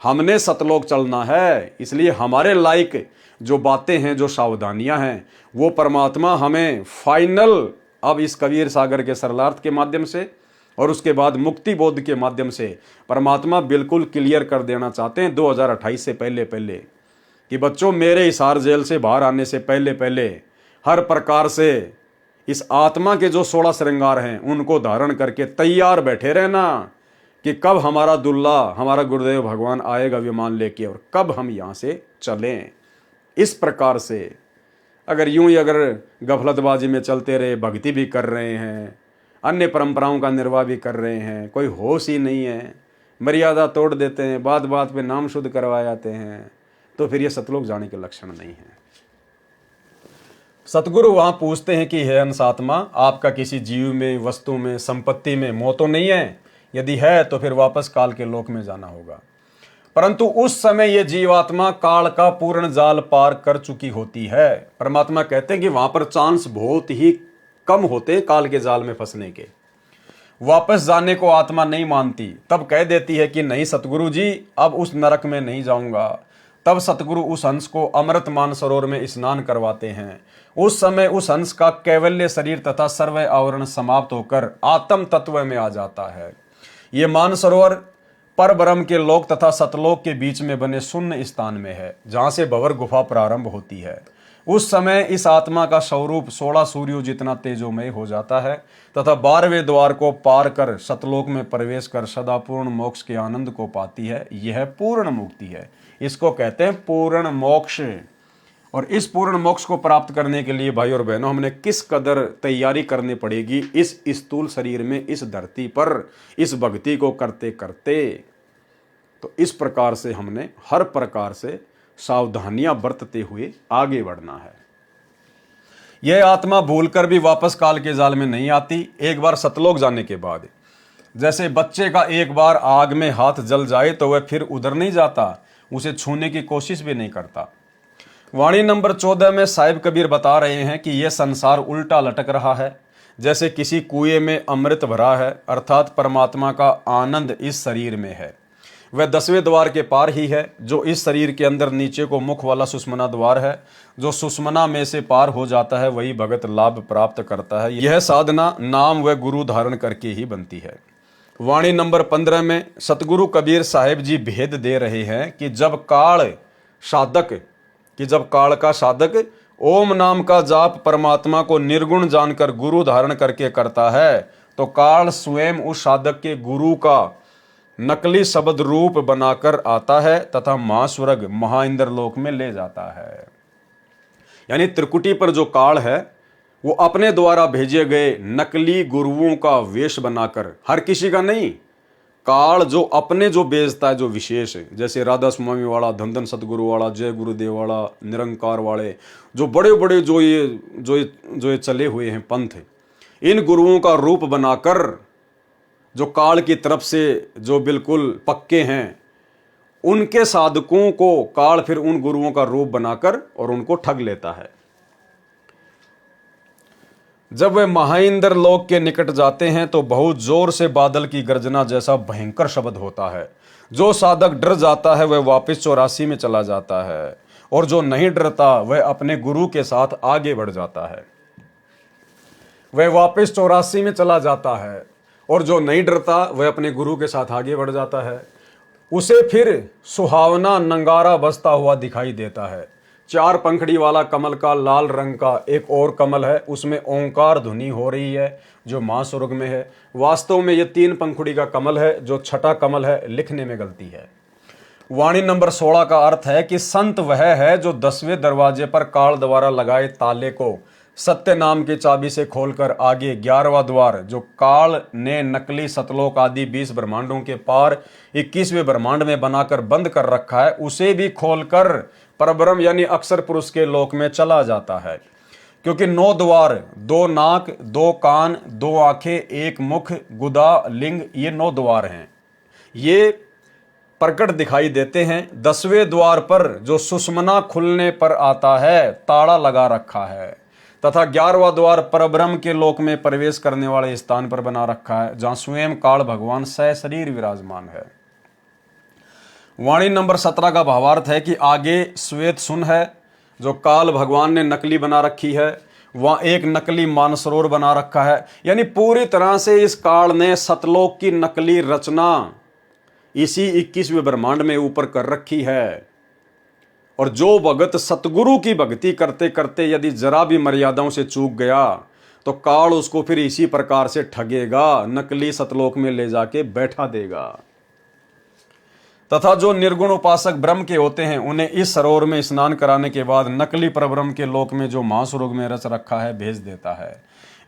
[SPEAKER 1] हमने सतलोक चलना है, इसलिए हमारे लायक जो बातें हैं, जो सावधानियां हैं, वो परमात्मा हमें फाइनल अब इस कबीर सागर के सरलार्थ के माध्यम से और उसके बाद मुक्ति बोध के माध्यम से परमात्मा बिल्कुल क्लियर कर देना चाहते हैं 2028 से पहले पहले कि बच्चों, मेरे हिसार जेल से बाहर आने से पहले पहले हर प्रकार से इस आत्मा के जो 16 श्रृंगार हैं उनको धारण करके तैयार बैठे रहना कि कब हमारा दुल्ला, हमारा गुरुदेव भगवान आएगा विमान लेके और कब हम यहाँ से चलें। इस प्रकार से अगर यूं ही अगर गफलतबाजी में चलते रहे, भक्ति भी कर रहे हैं, अन्य परंपराओं का निर्वाह भी कर रहे हैं, कोई होश ही नहीं है, मर्यादा तोड़ देते हैं, बात बात पे नाम शुद्ध करवा जाते हैं, तो फिर ये सतलोक जाने के लक्षण नहीं है। सतगुरु वहां पूछते हैं कि हे अंश आत्मा, आपका किसी जीव में, वस्तु में, संपत्ति में मोह तो नहीं है? यदि है तो फिर वापस काल के लोक में जाना होगा। परंतु उस समय ये जीवात्मा काल का पूर्ण जाल पार कर चुकी होती है। परमात्मा कहते हैं कि वहां पर चांस बहुत ही कम होते काल के जाल में फंसने के। वापस जाने को आत्मा नहीं मानती, तब कह देती है कि नहीं सतगुरु जी, अब उस नरक में नहीं जाऊंगा। तब सतगुरु उस हंस को अमृत मानसरोवर में स्नान करवाते हैं। उस समय उस हंस का कैवल्य शरीर तथा सर्व आवरण समाप्त होकर आत्म तत्व में आ जाता है। ये मानसरोवर पर ब्रह्म के लोक तथा सतलोक के बीच में बने शून्य स्थान में है, जहां से भंवर गुफा प्रारंभ होती है। उस समय इस आत्मा का स्वरूप 16 सूर्यों जितना तेजोमय हो जाता है तथा 12वें द्वार को पार कर सतलोक में प्रवेश कर सदापूर्ण मोक्ष के आनंद को पाती है। यह पूर्ण मुक्ति है, इसको कहते हैं पूर्ण मोक्ष। और इस पूर्ण मोक्ष को प्राप्त करने के लिए भाई और बहनों, हमने किस कदर तैयारी करनी पड़ेगी इस स्थूल शरीर में, इस धरती पर, इस भक्ति को करते करते। तो इस प्रकार से हमने हर प्रकार से सावधानियां बरतते हुए आगे बढ़ना है। यह आत्मा भूलकर भी वापस काल के जाल में नहीं आती। एक बार सतलोक जाने के बाद, जैसे बच्चे का एक बार आग में हाथ जल जाए तो वह फिर उधर नहीं जाता, उसे छूने की कोशिश भी नहीं करता। वाणी नंबर 14 में साहिब कबीर बता रहे हैं कि यह संसार उल्टा लटक रहा है, जैसे किसी कुएं में अमृत भरा है, अर्थात परमात्मा का आनंद इस शरीर में है। वह 10वें द्वार के पार ही है, जो इस शरीर के अंदर नीचे को मुख वाला सुषमना द्वार है। जो सुषमना में से पार हो जाता है वही भगत लाभ प्राप्त करता है। यह साधना नाम व गुरु धारण करके ही बनती है। वाणी नंबर 15 में सतगुरु कबीर साहिब जी भेद दे रहे हैं कि जब काल का साधक ओम नाम का जाप परमात्मा को निर्गुण जानकर गुरु धारण करके करता है, तो काल स्वयं उस साधक के गुरु का नकली शब्द रूप बनाकर आता है तथा महास्वर्ग महाइंद्र लोक में ले जाता है। यानी त्रिकुटी पर जो काल है वो अपने द्वारा भेजे गए नकली गुरुओं का वेश बनाकर, हर किसी का नहीं, काल जो अपने जो बेचता है, जो विशेष है, जैसे राधा स्वामी वाला, धन सतगुरु वाला, जय गुरुदेव वाला, निरंकार वाले, जो बड़े बड़े जो ये चले हुए हैं पंथ, इन गुरुओं का रूप बनाकर जो काल की तरफ से जो बिल्कुल पक्के हैं, उनके साधकों को काल फिर उन गुरुओं का रूप बनाकर और उनको ठग लेता है। जब वे महेंद्र लोक के निकट जाते हैं तो बहुत जोर से बादल की गर्जना जैसा भयंकर शब्द होता है। जो साधक डर जाता है वह वापस 84 में चला जाता है, और जो नहीं डरता वह अपने गुरु के साथ आगे बढ़ जाता है। वह वापस 84 में चला जाता है, और जो नहीं डरता वह अपने गुरु के साथ आगे बढ़ जाता है। उसे फिर सुहावना नंगारा बसता हुआ दिखाई देता है। 4 पंखड़ी वाला कमल का लाल रंग का एक और कमल है, उसमें ओंकार ध्वनि हो रही है जो महास्वर्ग में है। वास्तव में यह 3 पंखुड़ी का कमल है, जो छठा कमल है, लिखने में गलती है। वाणी नंबर 16 का अर्थ है कि संत वह है जो 10वें दरवाजे पर काल द्वारा लगाए ताले को सत्य नाम की चाबी से खोलकर आगे 11वां द्वार जो काल ने नकली सतलोक आदि 20 ब्रह्मांडों के पार 21वें ब्रह्मांड में बनाकर बंद कर रखा है, उसे भी खोलकर परब्रह्म यानी अक्षर पुरुष के लोक में चला जाता है। क्योंकि 9 द्वार, 2 नाक, 2 कान, 2 आंखें, 1 मुख, गुदा, लिंग, ये 9 द्वार हैं। ये प्रकट दिखाई देते हैं। 10वें द्वार पर जो सुषमना खुलने पर आता है ताला लगा रखा है, तथा 11वां द्वार परब्रह्म के लोक में प्रवेश करने वाले स्थान पर बना रखा है, जहां स्वयं काल भगवान सशरीर विराजमान है। वाणी नंबर 17 का भावार्थ है कि आगे श्वेत सुन है जो काल भगवान ने नकली बना रखी है, वहां एक नकली मानसरोवर बना रखा है। यानी पूरी तरह से इस काल ने सतलोक की नकली रचना इसी 21वें ब्रह्मांड में ऊपर कर रखी है। और जो भगत सतगुरु की भक्ति करते करते यदि जरा भी मर्यादाओं से चूक गया तो काल उसको फिर इसी प्रकार से ठगेगा, नकली सतलोक में ले जाके बैठा देगा। तथा जो निर्गुण उपासक ब्रह्म के होते हैं उन्हें इस सरोवर में स्नान कराने के बाद नकली परब्रह्म के लोक में जो महास्वर्ग में रच रखा है भेज देता है।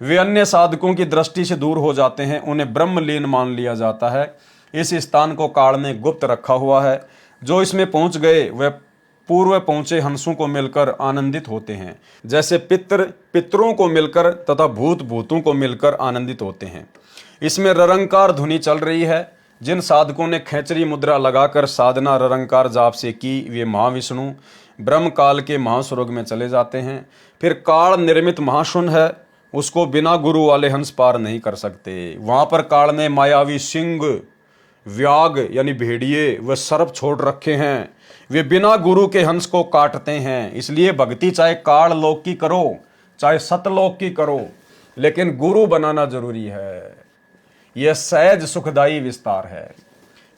[SPEAKER 1] वे अन्य साधकों की दृष्टि से दूर हो जाते हैं, उन्हें ब्रह्मलीन मान लिया जाता है। इस स्थान को काल ने गुप्त रखा हुआ है। जो इसमें पहुंच गए वह पूर्व पहुंचे हंसों को मिलकर आनंदित होते हैं, जैसे पितरों को मिलकर तथा भूत भूतों को मिलकर आनंदित होते हैं। इसमें ररंकार धुनि चल रही है। जिन साधकों ने खेचरी मुद्रा लगाकर साधना ररंकार जाप से की वे महाविष्णु ब्रह्म काल के महास्वर्ग में चले जाते हैं। फिर काल निर्मित महाशून्य है, उसको बिना गुरु वाले हंस पार नहीं कर सकते। वहां पर काल ने मायावी सिंह, व्याग यानी भेड़िए व सर्प छोड़ रखे हैं। वे बिना गुरु के हंस को काटते हैं। इसलिए भक्ति चाहे काल लोक की करो चाहे सतलोक की करो, लेकिन गुरु बनाना जरूरी है। यह सहज सुखदाई विस्तार है।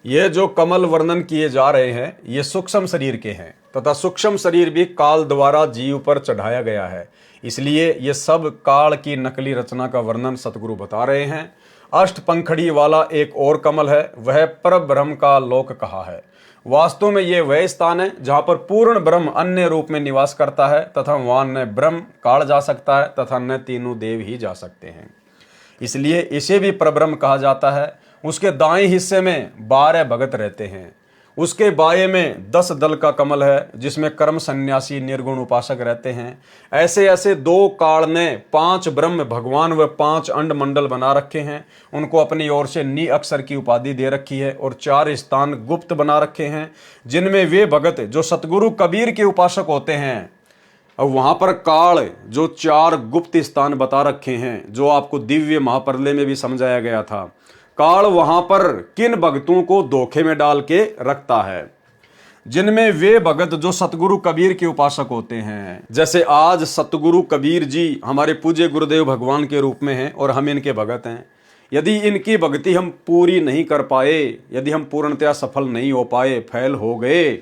[SPEAKER 1] ये जो कमल वर्णन किए जा रहे हैं ये सूक्ष्म शरीर के हैं, तथा सूक्ष्म शरीर भी काल द्वारा जीव पर चढ़ाया गया है। इसलिए ये सब काल की नकली रचना का वर्णन सतगुरु बता रहे हैं। अष्ट पंखड़ी वाला एक और कमल है, वह परब्रह्म का लोक कहा है। वास्तव में यह वह स्थान है जहां पर पूर्ण ब्रह्म अन्य रूप में निवास करता है, तथा वहां न ब्रह्म काल जा सकता है तथा न तीनों देव ही जा सकते हैं। इसलिए इसे भी परब्रह्म कहा जाता है। उसके दाएं हिस्से में 12 भगत रहते हैं। उसके बाएं में 10 दल का कमल है जिसमें कर्म सन्यासी निर्गुण उपासक रहते हैं। ऐसे ऐसे 2 काल ने 5 ब्रह्म भगवान व 5 अंड मंडल बना रखे हैं। उनको अपनी ओर से नी अक्षर की उपाधि दे रखी है और 4 स्थान गुप्त बना रखे हैं, जिनमें वे भगत जो सतगुरु कबीर के उपासक होते हैं। अब वहां पर काल जो 4 गुप्त स्थान बता रखे हैं, जो आपको दिव्य महाप्रलय में भी समझाया गया था। काल वहां पर किन भक्तों को धोखे में डाल के रखता है, जिनमें वे भगत जो सतगुरु कबीर के उपासक होते हैं। जैसे आज सतगुरु कबीर जी हमारे पूज्य गुरुदेव भगवान के रूप में हैं और हम इनके भगत हैं। यदि इनकी भक्ति हम पूरी नहीं कर पाए, यदि हम पूर्णतया सफल नहीं हो पाए, फेल हो गए,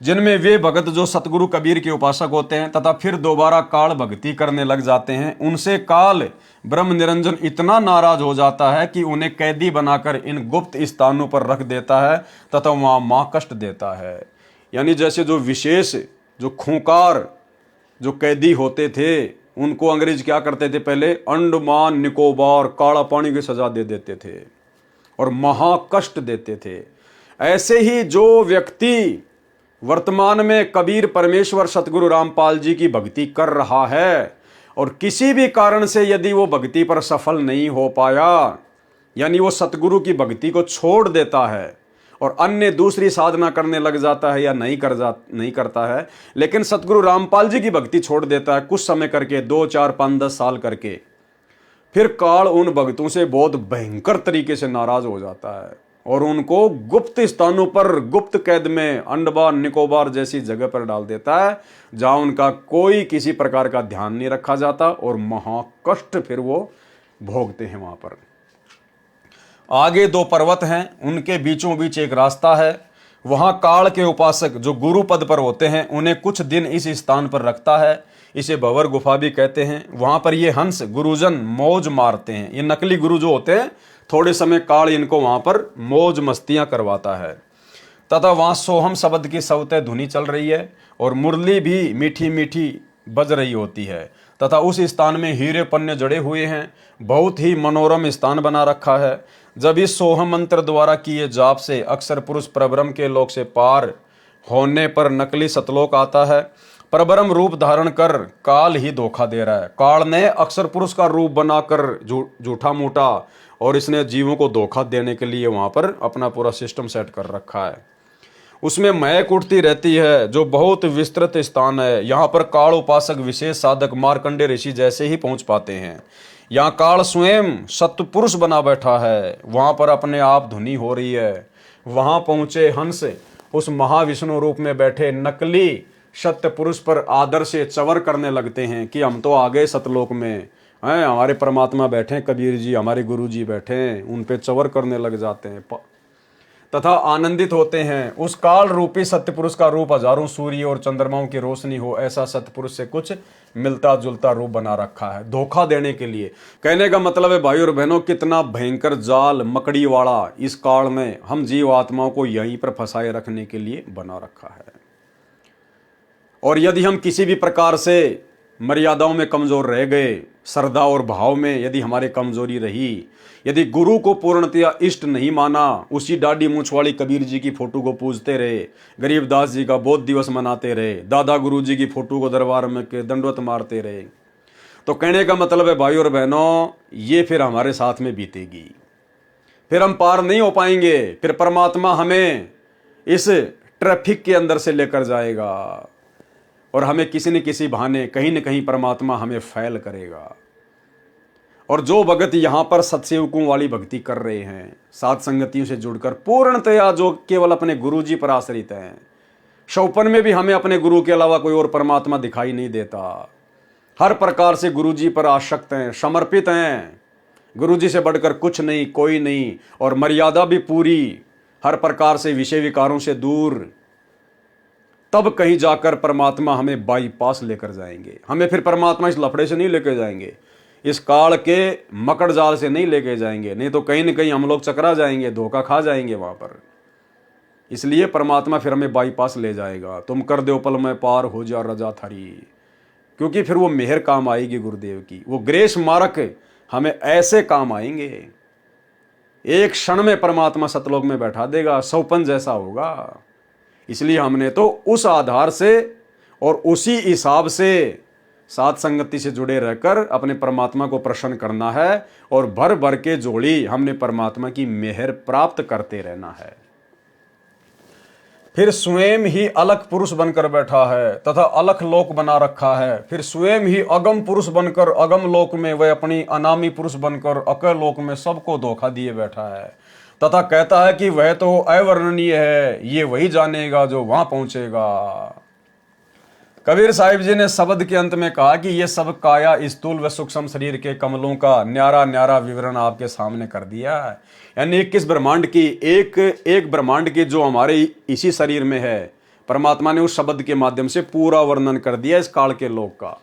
[SPEAKER 1] जिनमें वे भगत जो सतगुरु कबीर के उपासक होते हैं तथा फिर दोबारा काल भक्ति करने लग जाते हैं, उनसे काल ब्रह्म निरंजन इतना नाराज हो जाता है कि उन्हें कैदी बनाकर इन गुप्त स्थानों पर रख देता है तथा वहां मां कष्ट देता है। यानी जैसे जो विशेष जो खूंखार जो कैदी होते थे उनको अंग्रेज क्या करते थे, पहले अंडमान निकोबार काला पानी की सजा दे देते थे और महाकष्ट देते थे। ऐसे ही जो व्यक्ति वर्तमान में कबीर परमेश्वर सतगुरु रामपाल जी की भक्ति कर रहा है और किसी भी कारण से यदि वो भक्ति पर सफल नहीं हो पाया, यानी वो सतगुरु की भक्ति को छोड़ देता है और अन्य दूसरी साधना करने लग जाता है या नहीं करता है, लेकिन सतगुरु रामपाल जी की भक्ति छोड़ देता है कुछ समय करके, 2, 4, 5, 10 साल करके, फिर काल उन भक्तों से बहुत भयंकर तरीके से नाराज हो जाता है और उनको गुप्त स्थानों पर, गुप्त कैद में, अंडमान निकोबार जैसी जगह पर डाल देता है जहां उनका कोई किसी प्रकार का ध्यान नहीं रखा जाता और महाकष्ट फिर वो भोगते हैं। वहां पर आगे 2 पर्वत हैं, उनके बीचों बीच एक रास्ता है। वहां काल के उपासक जो गुरु पद पर होते हैं उन्हें कुछ दिन इस स्थान पर रखता है। इसे भंवर गुफा भी कहते हैं। वहां पर ये हंस गुरुजन मौज मारते हैं। ये नकली गुरु जो होते हैं, थोड़े समय काल इनको वहां पर मौज मस्तियां करवाता है तथा वहां सोहम शब्द की सवते धुनी चल रही है और मुरली भी मीठी मीठी बज रही होती है तथा उस स्थान में हीरे पन्ने जड़े हुए हैं। बहुत ही मनोरम स्थान बना रखा है। जब इस सोहम मंत्र द्वारा किए जाप से अक्सर पुरुष परब्रह्म के लोक से पार होने पर नकली सतलोक आता है। परब्रह्म रूप धारण कर काल ही धोखा दे रहा है। काल ने अक्सर पुरुष का रूप बनाकर झूठा मूठा और इसने जीवों को धोखा देने के लिए वहां पर अपना पूरा सिस्टम सेट कर रखा है। उसमें महक उठती रहती है जो बहुत विस्तृत स्थान है। यहाँ पर काल उपासक विशेष साधक मार्कंडे ऋषि जैसे ही पहुंच पाते हैं। यहाँ काल स्वयं सतपुरुष बना बैठा है। वहां पर अपने आप धुनी हो रही है। वहां पहुंचे हंस उस महाविष्णु रूप में बैठे नकली सत्य पुरुष पर आदर से चवर करने लगते हैं कि हम तो आ गए सतलोक में हैं, हमारे परमात्मा बैठे हैं, कबीर जी हमारे गुरु जी बैठे हैं, उन पे चवर करने लग जाते हैं तथा आनंदित होते हैं। उस काल रूपी सत्य पुरुष का रूप हजारों सूर्य और चंद्रमाओं की रोशनी हो ऐसा सत्य पुरुष से कुछ मिलता जुलता रूप बना रखा है धोखा देने के लिए। कहने का मतलब है भाई और बहनों, कितना भयंकर जाल मकड़ी वाला इस काल में हम जीव आत्माओं को यहीं पर फंसाए रखने के लिए बना रखा है। और यदि हम किसी भी प्रकार से मर्यादाओं में कमजोर रह गए, श्रद्धा और भाव में यदि हमारे कमजोरी रही, यदि गुरु को पूर्णतया इष्ट नहीं माना, उसी डाडी मूछ वाली कबीर जी की फोटो को पूजते रहे, गरीबदास जी का बोध दिवस मनाते रहे, दादा गुरु जी की फोटो को दरबार में के दंडवत मारते रहे, तो कहने का मतलब है भाई और बहनों, ये फिर हमारे साथ में बीतेगी। फिर हम पार नहीं हो पाएंगे। फिर परमात्मा हमें इस ट्रैफिक के अंदर से लेकर जाएगा और हमें किसी न किसी बहाने कहीं न कहीं परमात्मा हमें फैल करेगा। और जो भगत यहाँ पर सत्सेवकों वाली भक्ति कर रहे हैं, साथ संगतियों से जुड़कर पूर्णतया जो केवल अपने गुरु जी पर आश्रित हैं, शौपन में भी हमें अपने गुरु के अलावा कोई और परमात्मा दिखाई नहीं देता। हर प्रकार से गुरु जी पर आसक्त हैं, समर्पित हैं, गुरु जी से बढ़कर कुछ नहीं, कोई नहीं, और मर्यादा भी पूरी, हर प्रकार से विषय विकारों से दूर। तब कहीं जाकर परमात्मा हमें बाईपास लेकर जाएंगे। हमें फिर परमात्मा इस लफड़े से नहीं लेकर जाएंगे, इस काल के मकड़ जाल से नहीं लेके जाएंगे, नहीं तो कहीं न कहीं हम लोग चकरा जाएंगे, धोखा खा जाएंगे वहां पर। इसलिए परमात्मा फिर हमें बाईपास ले जाएगा। तुम कर दो पल में पार हो जा रजा थारी, क्योंकि फिर वो मेहर काम आएगी गुरुदेव की, वो ग्रेस मारक हमें ऐसे काम आएंगे। एक क्षण में परमात्मा सतलोक में बैठा देगा, सौपन जैसा होगा। इसलिए हमने तो उस आधार से और उसी हिसाब से साथ संगति से जुड़े रहकर अपने परमात्मा को प्रसन्न करना है और भर भर के जोड़ी हमने परमात्मा की मेहर प्राप्त करते रहना है। फिर स्वयं ही अलग पुरुष बनकर बैठा है तथा अलग लोक बना रखा है। फिर स्वयं ही अगम पुरुष बनकर अगम लोक में, वह अपनी अनामी पुरुष बनकर अकल लोक में सबको धोखा दिए बैठा है तथा कहता है कि वह तो अवर्णनीय है, ये वही जानेगा जो वहां पहुंचेगा। कबीर साहिब जी ने शब्द के अंत में कहा कि यह सब काया स्थूल व सूक्ष्म शरीर के कमलों का न्यारा न्यारा विवरण आपके सामने कर दिया है। यानी 21 ब्रह्मांड की एक ब्रह्मांड की जो हमारे इसी शरीर में है, परमात्मा ने उस शब्द के माध्यम से पूरा वर्णन कर दिया इस काल के लोक का।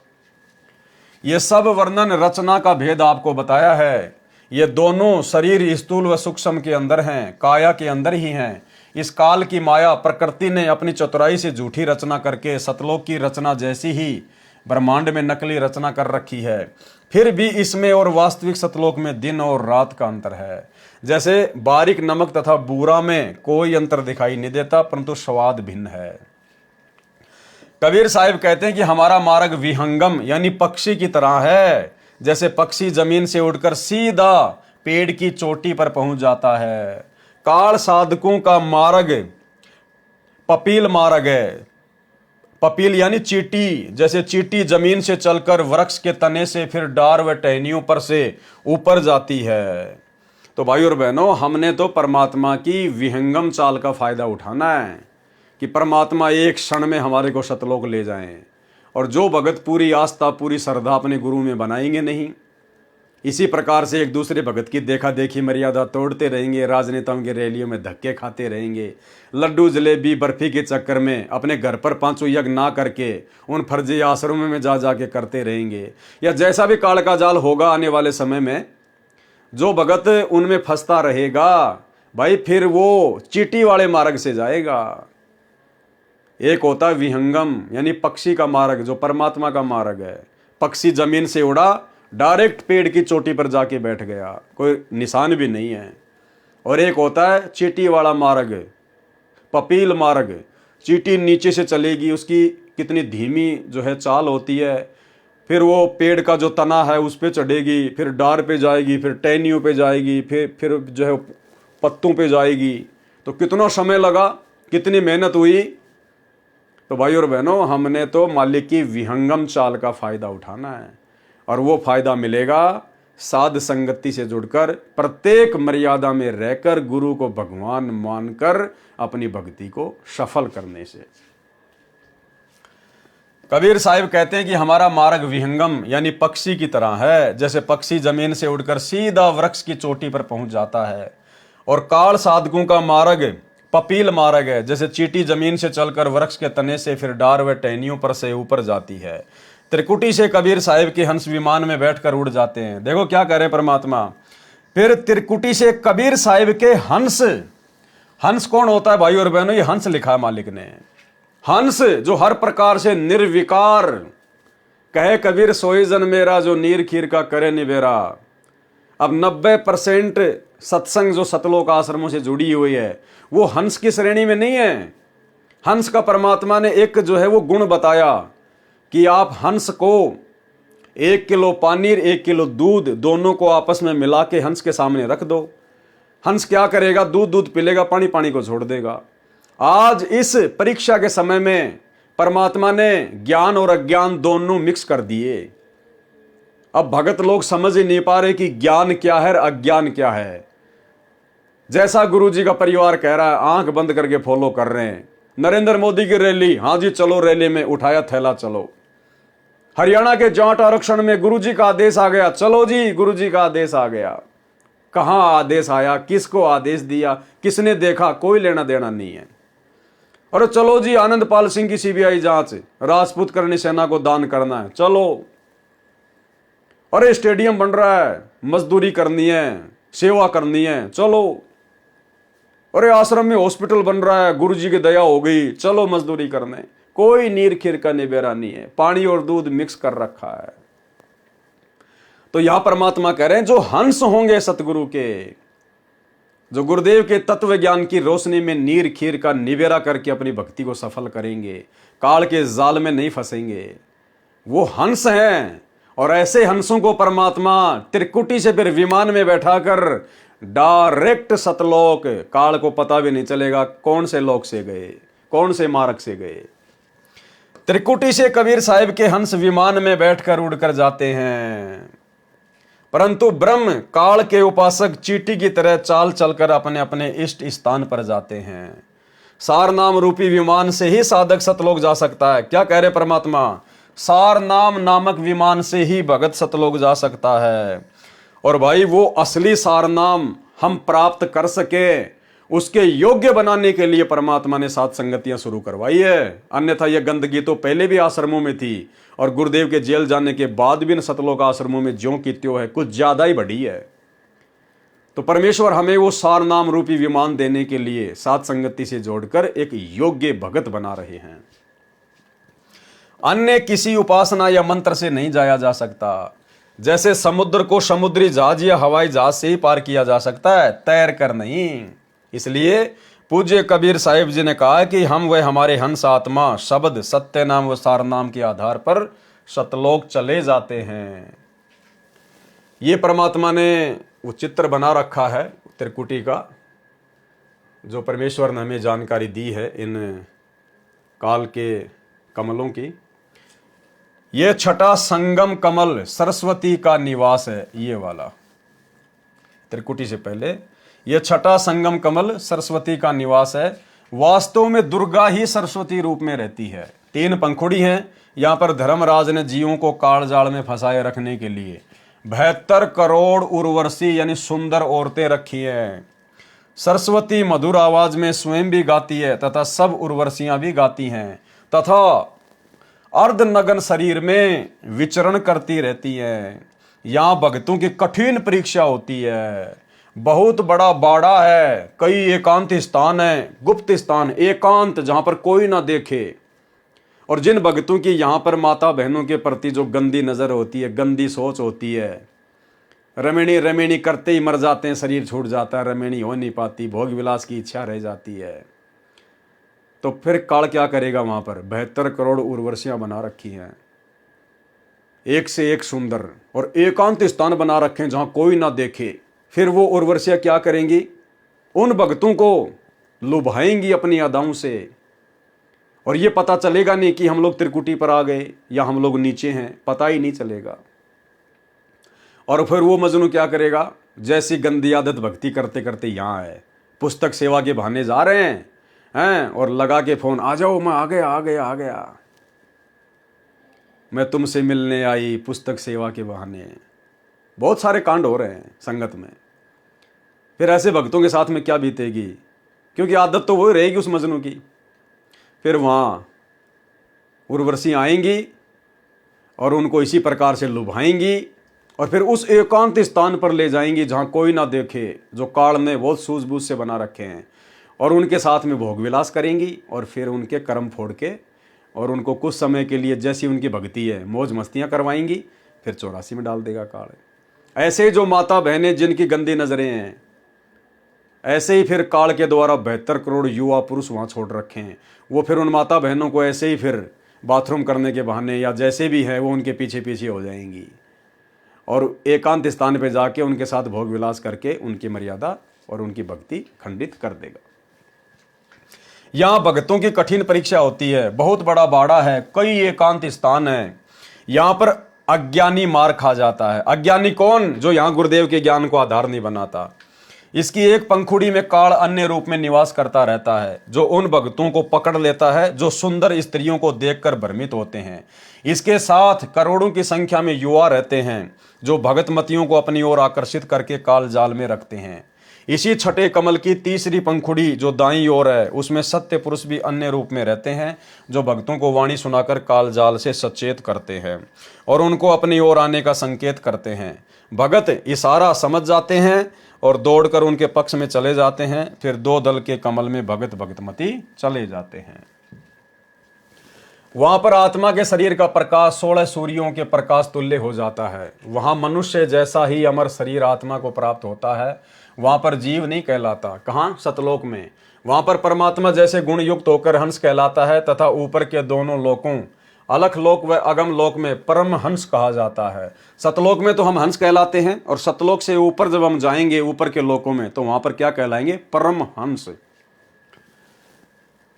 [SPEAKER 1] यह सब वर्णन रचना का भेद आपको बताया है। ये दोनों शरीर स्थूल व सूक्ष्म के अंदर हैं, काया के अंदर ही हैं। इस काल की माया प्रकृति ने अपनी चतुराई से झूठी रचना करके सतलोक की रचना जैसी ही ब्रह्मांड में नकली रचना कर रखी है। फिर भी इसमें और वास्तविक सतलोक में दिन और रात का अंतर है। जैसे बारीक नमक तथा बूरा में कोई अंतर दिखाई नहीं देता, परंतु स्वाद भिन्न है। कबीर साहिब कहते हैं कि हमारा मार्ग विहंगम यानी पक्षी की तरह है। जैसे पक्षी जमीन से उड़कर सीधा पेड़ की चोटी पर पहुंच जाता है। काल साधकों का मार्ग पपील मार्ग है। पपील यानी चींटी, जैसे चींटी जमीन से चलकर वृक्ष के तने से फिर डार व टहनियों पर से ऊपर जाती है। तो भाई और बहनों, हमने तो परमात्मा की विहंगम चाल का फायदा उठाना है कि परमात्मा एक क्षण में हमारे को सतलोक ले जाएं। और जो भगत पूरी आस्था पूरी श्रद्धा अपने गुरु में बनाएंगे नहीं, इसी प्रकार से एक दूसरे भगत की देखा देखी मर्यादा तोड़ते रहेंगे, राजनेताओं के रैलियों में धक्के खाते रहेंगे, लड्डू जलेबी बर्फी के चक्कर में अपने घर पर पांचों यज्ञ ना करके उन फर्जी आश्रमों में जा जाके करते रहेंगे, या जैसा भी काल का जाल होगा आने वाले समय में, जो भगत उनमें फंसता रहेगा भाई फिर वो चींटी वाले मार्ग से जाएगा। एक होता है विहंगम यानी पक्षी का मार्ग, जो परमात्मा का मार्ग है। पक्षी जमीन से उड़ा, डायरेक्ट पेड़ की चोटी पर जाके बैठ गया, कोई निशान भी नहीं है। और एक होता है चींटी वाला मार्ग, पपील मार्ग। चींटी नीचे से चलेगी, उसकी कितनी धीमी जो है चाल होती है, फिर वो पेड़ का जो तना है उस पे चढ़ेगी, फिर डार पे जाएगी, फिर टहनियों पे जाएगी, फिर जो है पत्तों पे जाएगी। तो कितना समय लगा, कितनी मेहनत हुई। तो भाई और बहनों, हमने तो मालिक की विहंगम चाल का फायदा उठाना है, और वो फायदा मिलेगा साध संगति से जुड़कर, प्रत्येक मर्यादा में रहकर, गुरु को भगवान मानकर अपनी भक्ति को सफल करने से। कबीर साहिब कहते हैं कि हमारा मार्ग विहंगम यानी पक्षी की तरह है। जैसे पक्षी जमीन से उड़कर सीधा वृक्ष की चोटी पर पहुंच जाता है। और काल साधकों का मार्ग पपील मार्ग है। जैसे चींटी जमीन से चलकर वृक्ष के तने से फिर डार व टहनियों पर से ऊपर जाती है। त्रिकुटी से कबीर साहिब के हंस विमान में बैठकर उड़ जाते हैं। देखो क्या कह रहे परमात्मा। फिर त्रिकुटी से कबीर साहिब के हंस, हंस कौन होता है भाई और बहनों? ये हंस लिखा है मालिक ने। हंस जो हर प्रकार से निर्विकार, कहे कबीर सोई जन मेरा, जो नीर खीर का करे निबेरा। अब 90% सत्संग जो सतलोक आश्रमों से जुड़ी हुई है वो हंस की श्रेणी में नहीं है। हंस का परमात्मा ने एक जो है वो गुण बताया कि आप हंस को 1 किलो पानी 1 किलो दूध दोनों को आपस में मिला के हंस के सामने रख दो। हंस क्या करेगा? दूध पिलेगा, पानी को छोड़ देगा। आज इस परीक्षा के समय में परमात्मा ने ज्ञान और अज्ञान दोनों मिक्स कर दिए। अब भगत लोग समझ ही नहीं पा रहे कि ज्ञान क्या है और अज्ञान क्या है। जैसा गुरुजी का परिवार कह रहा है, आंख बंद करके फॉलो कर रहे हैं। नरेंद्र मोदी की रैली, हाँ जी चलो रैली में, उठाया थैला चलो। हरियाणा के जाट आरक्षण में गुरुजी का आदेश आ गया, चलो जी गुरुजी का आदेश आ गया। कहां आदेश आया, किसको आदेश दिया, किसने देखा, कोई लेना देना नहीं है। और चलो जी आनंदपाल सिंह की सीबीआई जांच, राजपूत करनी सेना को दान करना है, चलो। अरे स्टेडियम बन रहा है, मजदूरी करनी है, सेवा करनी है, चलो। अरे आश्रम में हॉस्पिटल बन रहा है, गुरुजी की दया हो गई, चलो मजदूरी करने। कोई नीर खीर का निबेरा नहीं है, पानी और दूध मिक्स कर रखा है। तो यहां परमात्मा कह रहे हैं जो हंस होंगे सतगुरु के, जो गुरुदेव के तत्व ज्ञान की रोशनी में नीर खीर का निबेरा करके अपनी भक्ति को सफल करेंगे, काल के जाल में नहीं फंसेंगे, वो हंस हैं। और ऐसे हंसों को परमात्मा त्रिकुटी से फिर विमान में बैठाकर डायरेक्ट सतलोक, काल को पता भी नहीं चलेगा कौन से लोक से गए, कौन से मार्ग से गए। त्रिकुटी से कबीर साहिब के हंस विमान में बैठकर उड़कर जाते हैं, परंतु ब्रह्म काल के उपासक चींटी की तरह चाल चलकर अपने अपने इष्ट स्थान पर जाते हैं। सार नाम रूपी विमान से ही साधक सतलोक जा सकता है। क्या कह रहे परमात्मा? सार नाम नामक विमान से ही भगत सतलोक जा सकता है। और भाई वो असली सार नाम हम प्राप्त कर सके, उसके योग्य बनाने के लिए परमात्मा ने सात संगतियां शुरू करवाई है। अन्यथा यह गंदगी तो पहले भी आश्रमों में थी, और गुरुदेव के जेल जाने के बाद भी इन सतलोक आश्रमों में ज्यों की त्यों है, कुछ ज्यादा ही बढ़ी है। तो परमेश्वर हमें वो सार नाम रूपी विमान देने के लिए सात संगति से जोड़कर एक योग्य भगत बना रहे हैं। अन्य किसी उपासना या मंत्र से नहीं जाया जा सकता। जैसे समुद्र को समुद्री जहाज या हवाई जहाज से ही पार किया जा सकता है, तैर कर नहीं। इसलिए पूज्य कबीर साहिब जी ने कहा कि हम व हमारे हंस आत्मा शब्द सत्य नाम व सार नाम के आधार पर सतलोक चले जाते हैं। ये परमात्मा ने वो चित्र बना रखा है त्रिकुटी का, जो परमेश्वर ने हमें जानकारी दी है इन काल के कमलों की। ये छठा संगम कमल सरस्वती का निवास है, ये वाला त्रिकुटी से पहले ये छठा संगम कमल सरस्वती का निवास है। वास्तव में दुर्गा ही सरस्वती रूप में रहती है। 3 पंखुड़ी हैं। यहाँ पर धर्मराज ने जीवों को काल जाल में फंसाए रखने के लिए 72 करोड़ उर्वशी यानी सुंदर औरतें रखी हैं। सरस्वती मधुर आवाज में स्वयं भी गाती है तथा सब उर्वशियां भी गाती हैं तथा अर्धनग्न शरीर में विचरण करती रहती है। यहाँ भक्तों की कठिन परीक्षा होती है। बहुत बड़ा बाड़ा है, कई एकांत स्थान है, गुप्त स्थान, एकांत, जहां पर कोई ना देखे। और जिन भक्तों की यहाँ पर माता बहनों के प्रति जो गंदी नजर होती है, गंदी सोच होती है, रमणी रमणी करते ही मर जाते हैं, शरीर छूट जाता है, रमणी हो नहीं पाती, भोग विलास की इच्छा रह जाती है, तो फिर काल क्या करेगा? वहां पर 72 करोड़ उर्वशियां बना रखी हैं, एक से एक सुंदर, और एकांत स्थान बना रखे हैं जहां कोई ना देखे। फिर वो उर्वशियां क्या करेंगी? उन भक्तों को लुभाएंगी अपनी अदाओं से, और ये पता चलेगा नहीं कि हम लोग त्रिकुटी पर आ गए या हम लोग नीचे हैं, पता ही नहीं चलेगा। और फिर वो मजनू क्या करेगा? जैसी गंदी आदत भक्ति करते करते यहाँ है, पुस्तक सेवा के बहाने जा रहे हैं और लगा के फोन, आ जाओ, मैं आ गया आ गया आ गया, मैं तुमसे मिलने आई, पुस्तक सेवा के बहाने। बहुत सारे कांड हो रहे हैं संगत में। फिर ऐसे भक्तों के साथ में क्या बीतेगी? क्योंकि आदत तो वही रहेगी उस मजनू की। फिर वहाँ उर्वशी आएंगी और उनको इसी प्रकार से लुभाएंगी और फिर उस एकांत स्थान पर ले जाएंगी जहाँ कोई ना देखे, जो काल ने बहुत सूझबूझ से बना रखे हैं, और उनके साथ में भोग विलास करेंगी और फिर उनके कर्म फोड़ के और उनको कुछ समय के लिए जैसी उनकी भक्ति है मौज मस्तियाँ करवाएंगी, फिर 84 में डाल देगा काल। ऐसे जो माता बहनें जिनकी गंदी नजरें हैं, ऐसे ही फिर काल के द्वारा 72 करोड़ युवा पुरुष वहाँ छोड़ रखे हैं। वो फिर उन माता बहनों को ऐसे ही फिर बाथरूम करने के बहाने या जैसे भी है वो उनके पीछे पीछे हो जाएंगी और एकांत स्थान पे जाके उनके साथ भोग विलास करके उनकी मर्यादा और उनकी भक्ति खंडित कर देगा। यहाँ भक्तों की कठिन परीक्षा होती है। बहुत बड़ा बाड़ा है, कई एकांत स्थान है। यहाँ पर अज्ञानी मार खा जाता है। अज्ञानी कौन? जो यहाँ गुरुदेव के ज्ञान को आधार नहीं बनाता। इसकी एक पंखुड़ी में काल अन्य रूप में निवास करता रहता है, जो उन भक्तों को पकड़ लेता है जो सुंदर स्त्रियों को देखकर भ्रमित होते हैं। इसके साथ करोड़ों की संख्या में युवा रहते हैं जो भगतमतियों को अपनी ओर आकर्षित करके काल जाल में रखते हैं। इसी छठे कमल की तीसरी पंखुड़ी जो दाईं ओर है, उसमें सत्य पुरुष भी अन्य रूप में रहते हैं जो भक्तों को वाणी सुनाकर काल जाल से सचेत करते हैं और उनको अपनी ओर आने का संकेत करते हैं। भगत इशारा समझ जाते हैं और दौड़कर उनके पक्ष में चले जाते हैं। फिर 2 दल के कमल में भगत भगतमती चले जाते हैं। वहां पर आत्मा के शरीर का प्रकाश 16 सूर्यों के प्रकाश तुल्य हो जाता है। वहां मनुष्य जैसा ही अमर शरीर आत्मा को प्राप्त होता है। वहां पर जीव नहीं कहलाता। कहाँ? सतलोक में। वहां पर परमात्मा जैसे गुण युक्त होकर हंस कहलाता है तथा ऊपर के दोनों लोकों अलख लोक व अगम लोक में परम हंस कहा जाता है। सतलोक में तो हम हंस कहलाते हैं और सतलोक से ऊपर जब हम जाएंगे ऊपर के लोकों में तो वहां पर क्या कहलाएंगे? परम हंस।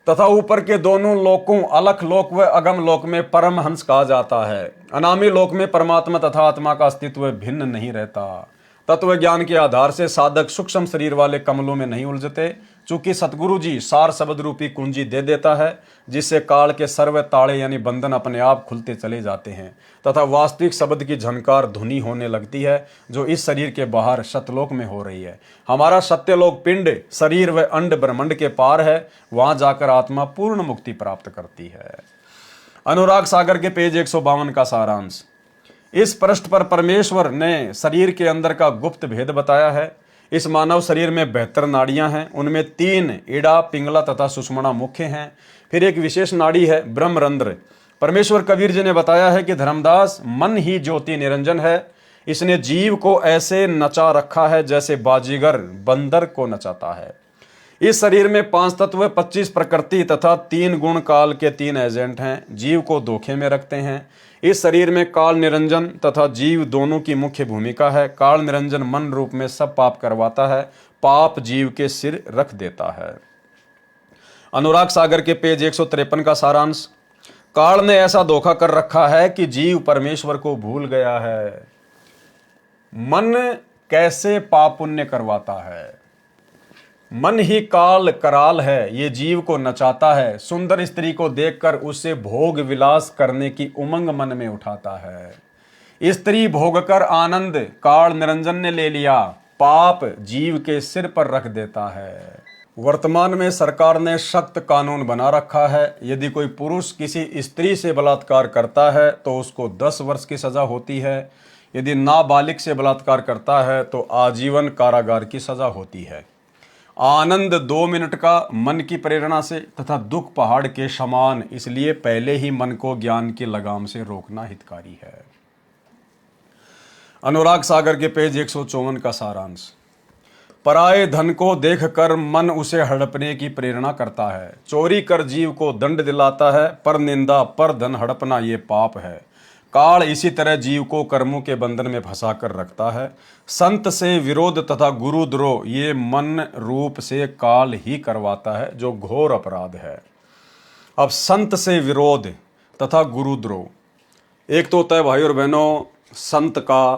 [SPEAKER 1] तथा ऊपर के दोनों लोकों अलख लोक व अगम लोक में परम हंस कहा जाता है। अनामी लोक में परमात्मा तथा आत्मा का अस्तित्व भिन्न नहीं रहता। तत्व ज्ञान के आधार से साधक सूक्ष्म शरीर वाले कमलों में नहीं उलझते, चूंकि सतगुरु जी सार शब्द रूपी कुंजी दे देता है जिससे काल के सर्व ताड़े यानी बंधन अपने आप खुलते चले जाते हैं तथा वास्तविक शब्द की झनकार धुनी होने लगती है जो इस शरीर के बाहर सतलोक में हो रही है। हमारा सत्यलोक पिंड शरीर व अंड ब्रह्मांड के पार है। वहां जाकर आत्मा पूर्ण मुक्ति प्राप्त करती है। अनुराग सागर के पेज 152 का सारांश। इस पृष्ठ पर परमेश्वर ने शरीर के अंदर का गुप्त भेद बताया है। इस मानव शरीर में 72 नाड़ियां हैं। उनमें 3 ईड़ा, पिंगला तथा सुषुम्ना मुख्य हैं। फिर एक विशेष नाड़ी है ब्रह्मरंध्र। परमेश्वर कबीर जी ने बताया है कि धर्मदास मन ही ज्योति निरंजन है। इसने जीव को ऐसे नचा रखा है जैसे बाजीगर बंदर को नचाता है। इस शरीर में 5 तत्व, 25 प्रकृति तथा 3 गुण काल के 3 एजेंट हैं, जीव को धोखे में रखते हैं। इस शरीर में काल निरंजन तथा जीव दोनों की मुख्य भूमिका है। काल निरंजन मन रूप में सब पाप करवाता है, पाप जीव के सिर रख देता है। अनुराग सागर के पेज 153 का सारांश। काल ने ऐसा धोखा कर रखा है कि जीव परमेश्वर को भूल गया है। मन कैसे पाप पुण्य करवाता है? मन ही काल कराल है, ये जीव को नचाता है। सुंदर स्त्री को देखकर उससे भोग विलास करने की उमंग मन में उठाता है। स्त्री भोग कर आनंद काल निरंजन ने ले लिया, पाप जीव के सिर पर रख देता है। वर्तमान में सरकार ने सख्त कानून बना रखा है, यदि कोई पुरुष किसी स्त्री से बलात्कार करता है तो उसको 10 वर्ष की सजा होती है। यदि नाबालिग से बलात्कार करता है तो आजीवन कारागार की सजा होती है। आनंद 2 मिनट का मन की प्रेरणा से तथा दुख पहाड़ के समान, इसलिए पहले ही मन को ज्ञान की लगाम से रोकना हितकारी है। अनुराग सागर के पेज 154 का सारांश। पराये धन को देखकर मन उसे हड़पने की प्रेरणा करता है। चोरी कर जीव को दंड दिलाता है, पर निंदा पर धन हड़पना ये पाप है। काल इसी तरह जीव को कर्मों के बंधन में फंसा कर रखता है। संत से विरोध तथा गुरुद्रोह ये मन रूप से काल ही करवाता है, जो घोर अपराध है। अब संत से विरोध तथा गुरुद्रोह, एक तो होता है भाई और बहनों संत का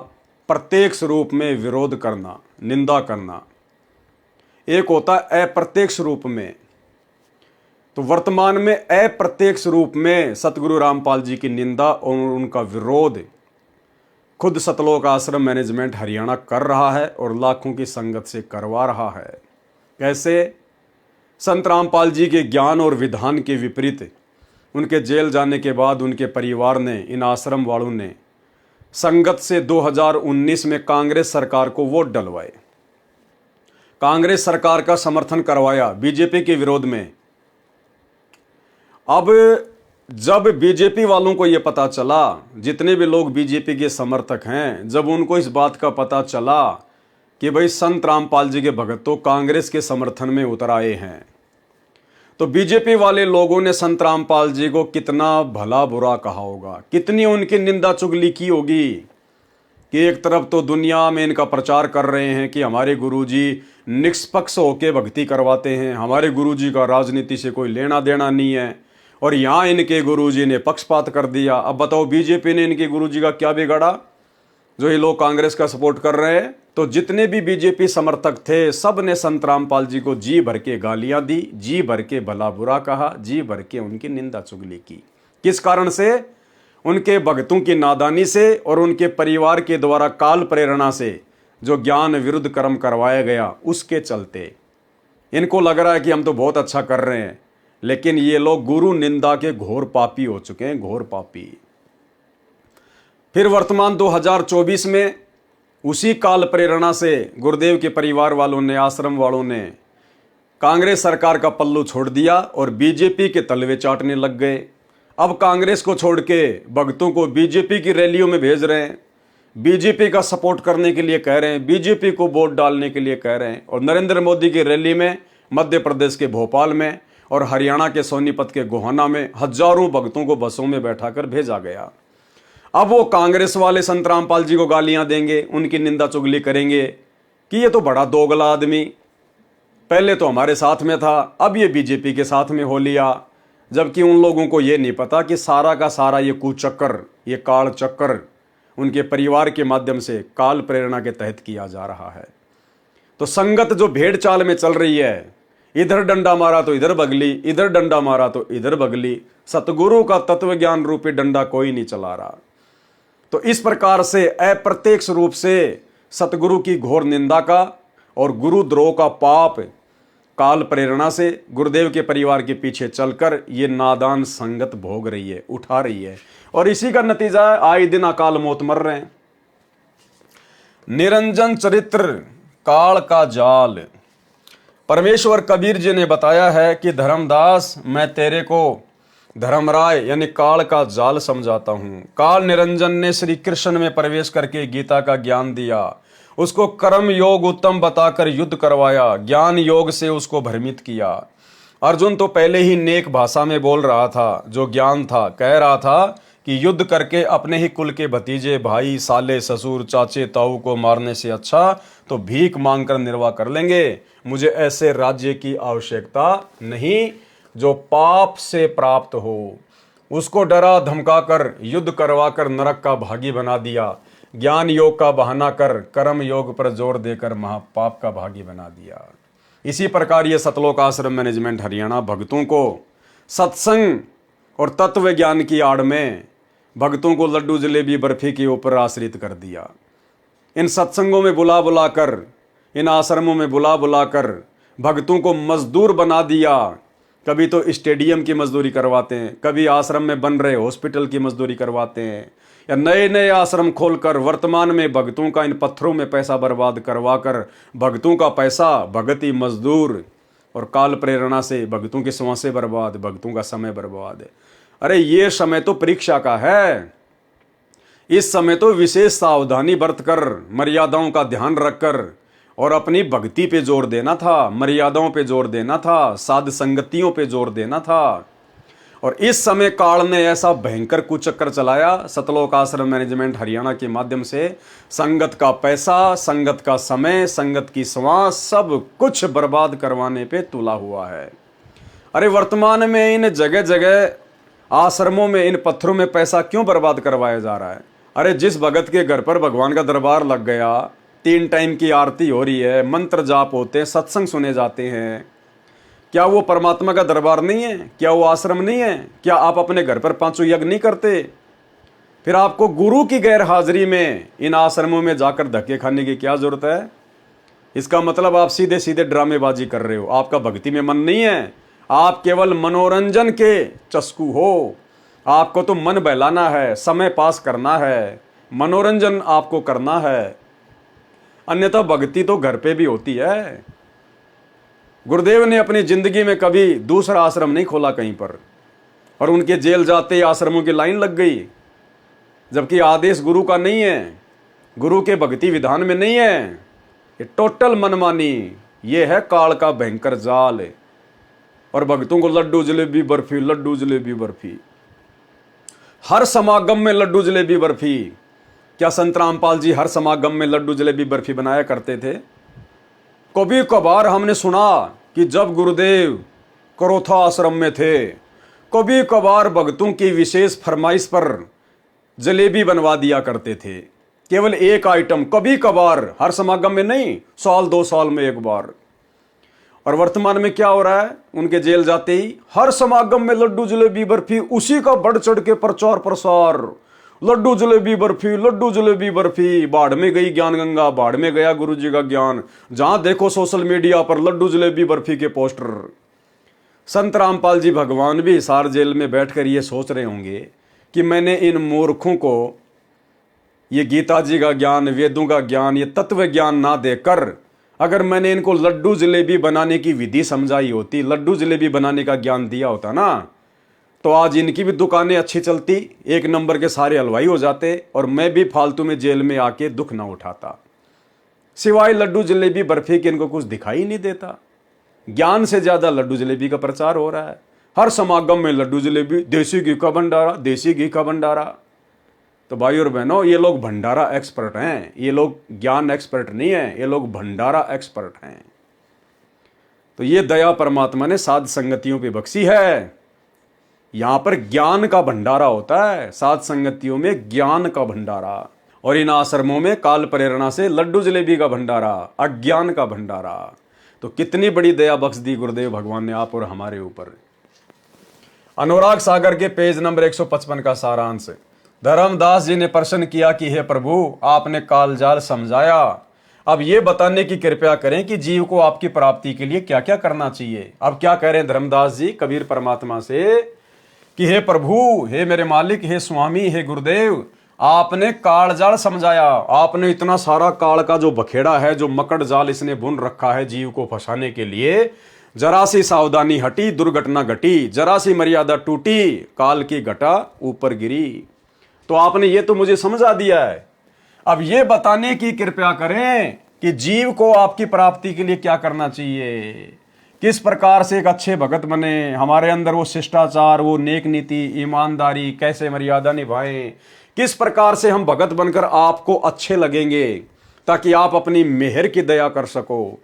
[SPEAKER 1] प्रत्यक्ष रूप में विरोध करना, निंदा करना। एक होता है अप्रत्यक्ष रूप में। तो वर्तमान में अप्रत्यक्ष रूप में सतगुरु रामपाल जी की निंदा और उनका विरोध खुद सतलोक आश्रम मैनेजमेंट हरियाणा कर रहा है और लाखों की संगत से करवा रहा है। कैसे? संत रामपाल जी के ज्ञान और विधान के विपरीत उनके जेल जाने के बाद उनके परिवार ने, इन आश्रम वालों ने संगत से 2019 में कांग्रेस सरकार को वोट डलवाए, कांग्रेस सरकार का समर्थन करवाया बीजेपी के विरोध में। अब जब बीजेपी वालों को यह पता चला, जितने भी लोग बीजेपी के समर्थक हैं, जब उनको इस बात का पता चला कि भाई संत रामपाल जी के भगत तो कांग्रेस के समर्थन में उतर आए हैं, तो बीजेपी वाले लोगों ने संत रामपाल जी को कितना भला बुरा कहा होगा, कितनी उनकी निंदा चुगली की होगी कि एक तरफ तो दुनिया में इनका प्रचार कर रहे हैं कि हमारे गुरुजी निष्पक्ष होकर भक्ति करवाते हैं, हमारे गुरुजी का राजनीति से कोई लेना देना नहीं है, और यहाँ इनके गुरुजी ने पक्षपात कर दिया। अब बताओ बीजेपी ने इनके गुरुजी का क्या बिगाड़ा जो ये लोग कांग्रेस का सपोर्ट कर रहे हैं? तो जितने भी बीजेपी समर्थक थे सब ने संत रामपाल जी को जी भर के गालियां दी, जी भर के भला बुरा कहा, जी भर के उनकी निंदा चुगली की। किस कारण से? उनके भक्तों की नादानी से और उनके परिवार के द्वारा काल प्रेरणा से जो ज्ञान विरुद्ध कर्म करवाया गया उसके चलते इनको लग रहा है कि हम तो बहुत अच्छा कर रहे हैं, लेकिन ये लोग गुरु निंदा के घोर पापी हो चुके हैं, घोर पापी। फिर वर्तमान 2024 में उसी काल प्रेरणा से गुरुदेव के परिवार वालों ने, आश्रम वालों ने कांग्रेस सरकार का पल्लू छोड़ दिया और बीजेपी के तलवे चाटने लग गए। अब कांग्रेस को छोड़ के भक्तों को बीजेपी की रैलियों में भेज रहे हैं, बीजेपी का सपोर्ट करने के लिए कह रहे हैं, बीजेपी को वोट डालने के लिए कह रहे हैं। और नरेंद्र मोदी की रैली में मध्य प्रदेश के भोपाल में और हरियाणा के सोनीपत के गोहाना में हजारों भक्तों को बसों में बैठाकर भेजा गया। अब वो कांग्रेस वाले संत रामपाल जी को गालियां देंगे, उनकी निंदा चुगली करेंगे कि ये तो बड़ा दोगला आदमी, पहले तो हमारे साथ में था, अब ये बीजेपी के साथ में हो लिया। जबकि उन लोगों को ये नहीं पता कि सारा का सारा ये कुचक्कर, ये काल चक्कर उनके परिवार के माध्यम से काल प्रेरणा के तहत किया जा रहा है। तो संगत जो भेड़ चाल में चल रही है, इधर डंडा मारा तो इधर बगली, इधर डंडा मारा तो इधर बगली, सतगुरु का तत्व ज्ञान रूपी डंडा कोई नहीं चला रहा। तो इस प्रकार से अप्रत्यक्ष रूप से सतगुरु की घोर निंदा का और गुरुद्रोह का पाप काल प्रेरणा से गुरुदेव के परिवार के पीछे चलकर ये नादान संगत भोग रही है, उठा रही है, और इसी का नतीजा है आए दिन अकाल मौत मर रहे हैं। निरंजन चरित्र काल का जाल। परमेश्वर कबीर जी ने बताया है कि धर्मदास, मैं तेरे को धर्मराय यानी काल का जाल समझाता हूं। काल निरंजन ने श्री कृष्ण में प्रवेश करके गीता का ज्ञान दिया, उसको कर्म योग उत्तम बताकर युद्ध करवाया, ज्ञान योग से उसको भ्रमित किया। अर्जुन तो पहले ही नेक भाषा में बोल रहा था, जो ज्ञान था, कह रहा था कि युद्ध करके अपने ही कुल के भतीजे, भाई, साले, ससुर, चाचे, ताऊ को मारने से अच्छा तो भीख मांगकर निर्वाह कर लेंगे। मुझे ऐसे राज्य की आवश्यकता नहीं जो पाप से प्राप्त हो। उसको डरा धमकाकर युद्ध करवाकर नरक का भागी बना दिया, ज्ञान योग का बहाना कर कर्म योग पर जोर देकर महापाप का भागी बना दिया। इसी प्रकार ये सतलोक आश्रम मैनेजमेंट हरियाणा भक्तों को सत्संग और तत्व ज्ञान की आड़ में भक्तों को लड्डू जलेबी बर्फी के ऊपर आश्रित कर दिया। इन सत्संगों में बुला बुला कर, इन आश्रमों में बुला बुला कर भक्तों को मजदूर बना दिया। कभी तो स्टेडियम की मजदूरी करवाते हैं, कभी आश्रम में बन रहे हॉस्पिटल की मजदूरी करवाते हैं, या नए नए आश्रम खोलकर वर्तमान में भक्तों का इन पत्थरों में पैसा बर्बाद करवाकर भक्तों का पैसा, भगती मजदूर और काल प्रेरणा से भक्तों की सांसें बर्बाद, भक्तों का समय बर्बाद। अरे ये समय तो परीक्षा का है। इस समय तो विशेष सावधानी बरतकर, मर्यादाओं का ध्यान रखकर और अपनी भक्ति पे जोर देना था, मर्यादाओं पे जोर देना था, साध संगतियों पे जोर देना था। और इस समय काल ने ऐसा भयंकर कुचक्कर चलाया सतलोक आश्रम मैनेजमेंट हरियाणा के माध्यम से, संगत का पैसा, संगत का समय, संगत की सांस, सब कुछ बर्बाद करवाने पे तुला हुआ है। अरे वर्तमान में इन जगह जगह आश्रमों में इन पत्थरों में पैसा क्यों बर्बाद करवाया जा रहा है? अरे जिस भगत के घर पर भगवान का दरबार लग गया, 3 टाइम की आरती हो रही है, मंत्र जाप होते हैं, सत्संग सुने जाते हैं, क्या वो परमात्मा का दरबार नहीं है? क्या वो आश्रम नहीं है? क्या आप अपने घर पर 5 यज्ञ नहीं करते? फिर आपको गुरु की गैर हाजिरी में इन आश्रमों में जाकर धक्के खाने की क्या जरूरत है? इसका मतलब आप सीधे सीधे ड्रामेबाजी कर रहे हो, आपका भक्ति में मन नहीं है, आप केवल मनोरंजन के चस्कू हो। आपको तो मन बहलाना है, समय पास करना है, मनोरंजन आपको करना है, अन्यथा भक्ति तो घर पे भी होती है। गुरुदेव ने अपनी जिंदगी में कभी दूसरा आश्रम नहीं खोला कहीं पर, और उनके जेल जाते आश्रमों की लाइन लग गई, जबकि आदेश गुरु का नहीं है, गुरु के भक्ति विधान में नहीं है। ये टोटल मनमानी, ये है काल का भयंकर जाल। और भक्तों को लड्डू जलेबी बर्फी, लड्डू जलेबी बर्फी, हर समागम में लड्डू जलेबी बर्फी। क्या संत रामपाल जी हर समागम में लड्डू जलेबी बर्फी बनाया करते थे? कभी कभार हमने सुना कि जब गुरुदेव करोथा आश्रम में थे, कभी कभार भक्तों की विशेष फरमाइश पर जलेबी बनवा दिया करते थे, केवल एक आइटम, कभी कभार, हर समागम में नहीं, साल 2 साल में एक बार। और वर्तमान में क्या हो रहा है? उनके जेल जाते ही हर समागम में लड्डू जलेबी बर्फी, उसी का बढ़ चढ़ के प्रचार प्रसार, लड्डू जलेबी बर्फी, लड्डू जलेबी बर्फी। बाढ़ में गई ज्ञान गंगा, बाढ़ में गया गुरु जी का ज्ञान, जहां देखो सोशल मीडिया पर लड्डू जलेबी बर्फी के पोस्टर। संत रामपाल जी भगवान भी हिसार जेल में बैठकर ये सोच रहे होंगे कि मैंने इन मूर्खों को ये गीता जी का ज्ञान, वेदों का ज्ञान, ये तत्व ज्ञान ना देकर अगर मैंने इनको लड्डू जलेबी बनाने की विधि समझाई होती, लड्डू जलेबी बनाने का ज्ञान दिया होता ना, तो आज इनकी भी दुकानें अच्छी चलती, 1 नंबर के सारे हलवाई हो जाते, और मैं भी फालतू में जेल में आके दुख ना उठाता। सिवाय लड्डू जलेबी बर्फी के इनको कुछ दिखाई नहीं देता। ज्ञान से ज्यादा लड्डू जलेबी का प्रचार हो रहा है। हर समागम में लड्डू जलेबी, देसी घी का भंडारा, देसी घी का भंडारा। तो भाई और बहनों, ये लोग भंडारा एक्सपर्ट हैं, ये लोग ज्ञान एक्सपर्ट नहीं है, ये लोग भंडारा एक्सपर्ट हैं। तो ये दया परमात्मा ने साध संगतियों पे बख्शी है। यहां पर ज्ञान का भंडारा होता है, साध संगतियों में ज्ञान का भंडारा, और इन आश्रमों में काल प्रेरणा से लड्डू जलेबी का भंडारा, अज्ञान का भंडारा। तो कितनी बड़ी दया बख्श दी गुरुदेव भगवान ने आप और हमारे ऊपर। अनुराग सागर के पेज नंबर 155 का सारांश। धर्मदास जी ने प्रश्न किया कि हे प्रभु, आपने कालजाल समझाया, अब ये बताने की कृपया करें कि जीव को आपकी प्राप्ति के लिए क्या क्या करना चाहिए। अब क्या कह रहे हैं धर्मदास जी कबीर परमात्मा से कि हे प्रभु, हे मेरे मालिक, हे स्वामी, हे गुरुदेव, आपने कालजाल समझाया, आपने इतना सारा काल का जो बखेड़ा है, जो मकड़ जाल इसने बुन रखा है जीव को फंसाने के लिए, जरा सी सावधानी हटी दुर्घटना घटी, जरा सी मर्यादा टूटी काल की घटा ऊपर गिरी। तो आपने ये तो मुझे समझा दिया है, अब ये बताने की कृपया करें कि जीव को आपकी प्राप्ति के लिए क्या करना चाहिए, किस प्रकार से एक अच्छे भगत बने, हमारे अंदर वो शिष्टाचार, वो नेक नीति, ईमानदारी, कैसे मर्यादा निभाएं, किस प्रकार से हम भगत बनकर आपको अच्छे लगेंगे ताकि आप अपनी मेहर की दया कर सको।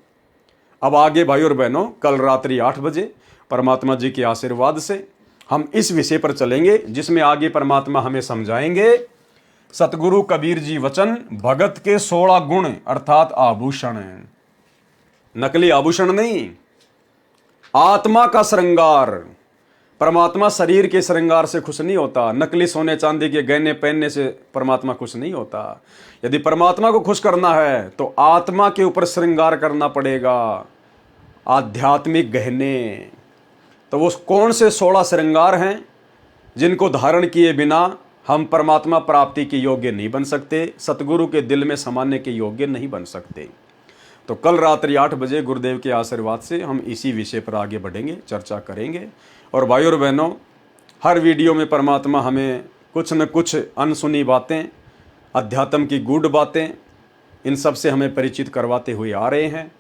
[SPEAKER 1] अब आगे भाई और बहनों, कल रात्रि 8 बजे परमात्मा जी के आशीर्वाद से हम इस विषय पर चलेंगे जिसमें आगे परमात्मा हमें समझाएंगे सतगुरु कबीर जी वचन, भगत के 16 गुण अर्थात आभूषण, नकली आभूषण नहीं, आत्मा का श्रृंगार। परमात्मा शरीर के श्रृंगार से खुश नहीं होता, नकली सोने चांदी के गहने पहनने से परमात्मा खुश नहीं होता। यदि परमात्मा को खुश करना है तो आत्मा के ऊपर श्रृंगार करना पड़ेगा, आध्यात्मिक गहने। तो वो कौन से 16 श्रृंगार हैं जिनको धारण किए बिना हम परमात्मा प्राप्ति के योग्य नहीं बन सकते, सतगुरु के दिल में समाने के योग्य नहीं बन सकते। तो कल रात्रि 8 बजे गुरुदेव के आशीर्वाद से हम इसी विषय पर आगे बढ़ेंगे, चर्चा करेंगे। और भाई और बहनों, हर वीडियो में परमात्मा हमें कुछ न कुछ अनसुनी बातें, अध्यात्म की गूढ़ बातें, इन सब से हमें परिचित करवाते हुए आ रहे हैं।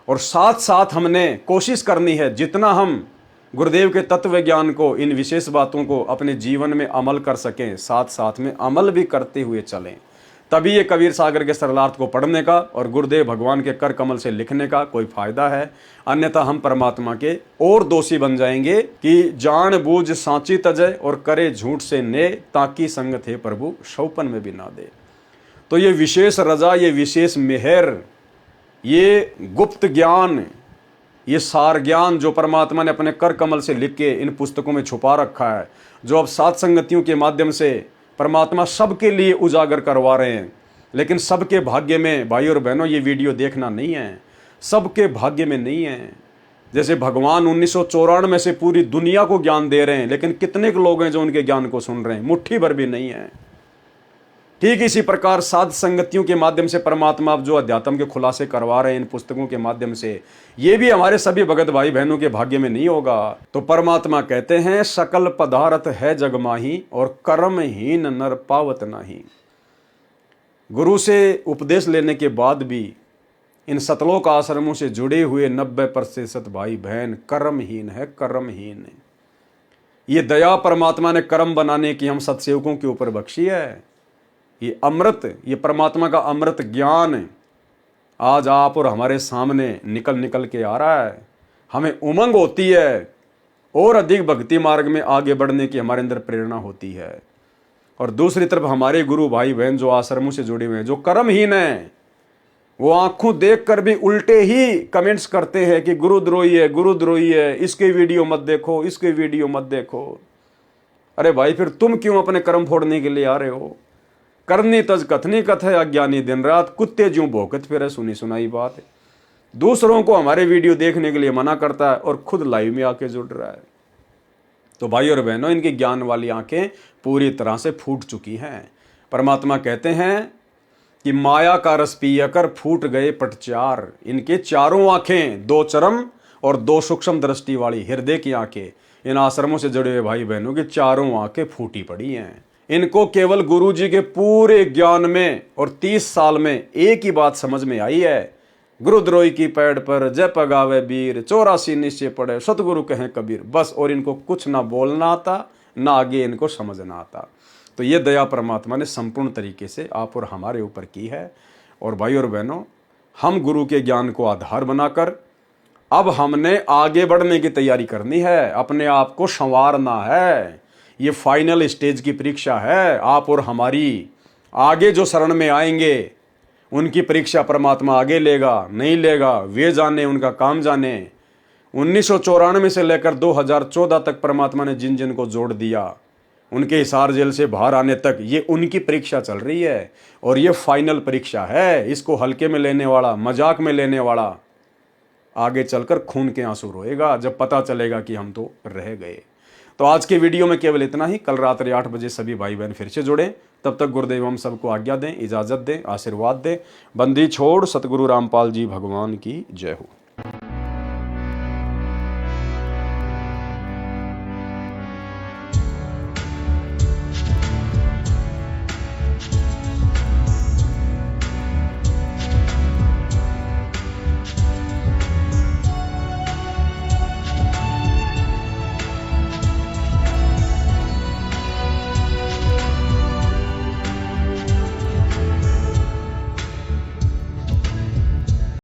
[SPEAKER 1] और साथ साथ हमने कोशिश करनी है जितना हम गुरुदेव के तत्व ज्ञान को, इन विशेष बातों को अपने जीवन में अमल कर सकें, साथ साथ में अमल भी करते हुए चलें। तभी ये कबीर सागर के सरलार्थ को पढ़ने का और गुरुदेव भगवान के कर कमल से लिखने का कोई फायदा है। अन्यथा हम परमात्मा के और दोषी बन जाएंगे कि जान बूझ सांची तजय और करे झूठ से ने, ताकि संग थे प्रभु शौपन में भी ना दे। तो ये विशेष रजा, ये विशेष मेहर, ये गुप्त ज्ञान, ये सार ज्ञान जो परमात्मा ने अपने कर कमल से लिख के इन पुस्तकों में छुपा रखा है, जो अब सात संगतियों के माध्यम से परमात्मा सबके लिए उजागर करवा रहे हैं। लेकिन सबके भाग्य में भाई और बहनों ये वीडियो देखना नहीं है, सबके भाग्य में नहीं है। जैसे भगवान 1994 में से पूरी दुनिया को ज्ञान दे रहे हैं, लेकिन कितने लोग हैं जो उनके ज्ञान को सुन रहे हैं? मुट्ठी भर भी नहीं है। ठीक इसी प्रकार साध संगतियों के माध्यम से परमात्मा अब जो अध्यात्म के खुलासे करवा रहे हैं इन पुस्तकों के माध्यम से, ये भी हमारे सभी भगत भाई बहनों के भाग्य में नहीं होगा। तो परमात्मा कहते हैं सकल पदार्थ है जग माही और कर्महीन नर पावत नाही। गुरु से उपदेश लेने के बाद भी इन सतलोक आश्रमों से जुड़े हुए 90% भाई बहन कर्महीन है, कर्महीन। ये दया परमात्मा ने कर्म बनाने की हम सत्सेवकों के ऊपर बख्शी है। ये अमृत, ये परमात्मा का अमृत ज्ञान आज आप और हमारे सामने निकल निकल के आ रहा है। हमें उमंग होती है और अधिक भक्ति मार्ग में आगे बढ़ने की हमारे अंदर प्रेरणा होती है। और दूसरी तरफ हमारे गुरु भाई बहन जो आश्रमों से जुड़े हुए हैं, जो कर्महीन हैं, वो आंखों देखकर भी उल्टे ही कमेंट्स करते हैं कि गुरुद्रोही है, गुरुद्रोही है, इसके वीडियो मत देखो, इसके वीडियो मत देखो। अरे भाई, फिर तुम क्यों अपने कर्म फोड़ने के लिए आ रहे हो? करनी तज कथनी कथ है, अज्ञानी दिन रात, कुत्ते ज्यों भौंकत फिरे, सुनी सुनाई बात है। दूसरों को हमारे वीडियो देखने के लिए मना करता है और खुद लाइव में आके जुड़ रहा है। तो भाई और बहनों, इनकी ज्ञान वाली आंखें पूरी तरह से फूट चुकी हैं। परमात्मा कहते हैं कि माया का रस पियाकर फूट गए पटचार। इनके चारों आंखें, 2 चरम और 2 सूक्ष्म दृष्टि वाली हृदय की आंखें, इन आश्रमों से जुड़े हुए भाई बहनों की चारों आंखें फूटी पड़ी हैं। इनको केवल गुरु जी के पूरे ज्ञान में और 30 साल में एक ही बात समझ में आई है, गुरुद्रोही की पैड़ पर जय पगावे वीर, 84 निश्चय पड़े सतगुरु कहें कबीर, बस। और इनको कुछ ना बोलना आता, ना आगे इनको समझना आता। तो ये दया परमात्मा ने संपूर्ण तरीके से आप और हमारे ऊपर की है। और भाई और बहनों, हम गुरु के ज्ञान को आधार बनाकर अब हमने आगे बढ़ने की तैयारी करनी है, अपने आप को संवारना है। ये फाइनल स्टेज की परीक्षा है आप और हमारी। आगे जो शरण में आएंगे उनकी परीक्षा परमात्मा आगे लेगा, नहीं लेगा, वे जाने, उनका काम जाने। 1994 से लेकर 2014 तक परमात्मा ने जिन जिन को जोड़ दिया, उनके हिसार जेल से बाहर आने तक ये उनकी परीक्षा चल रही है। और ये फाइनल परीक्षा है। इसको हल्के में लेने वाला, मजाक में लेने वाला आगे चलकर खून के आंसू रोएगा जब पता चलेगा कि हम तो रह गए। तो आज के वीडियो में केवल इतना ही। कल रात्रि 8 बजे सभी भाई बहन फिर से जुड़ें। तब तक गुरुदेव हम सबको आज्ञा दें, इजाज़त दें, आशीर्वाद दें। बंदी छोड़ सतगुरु रामपाल जी भगवान की जय हो।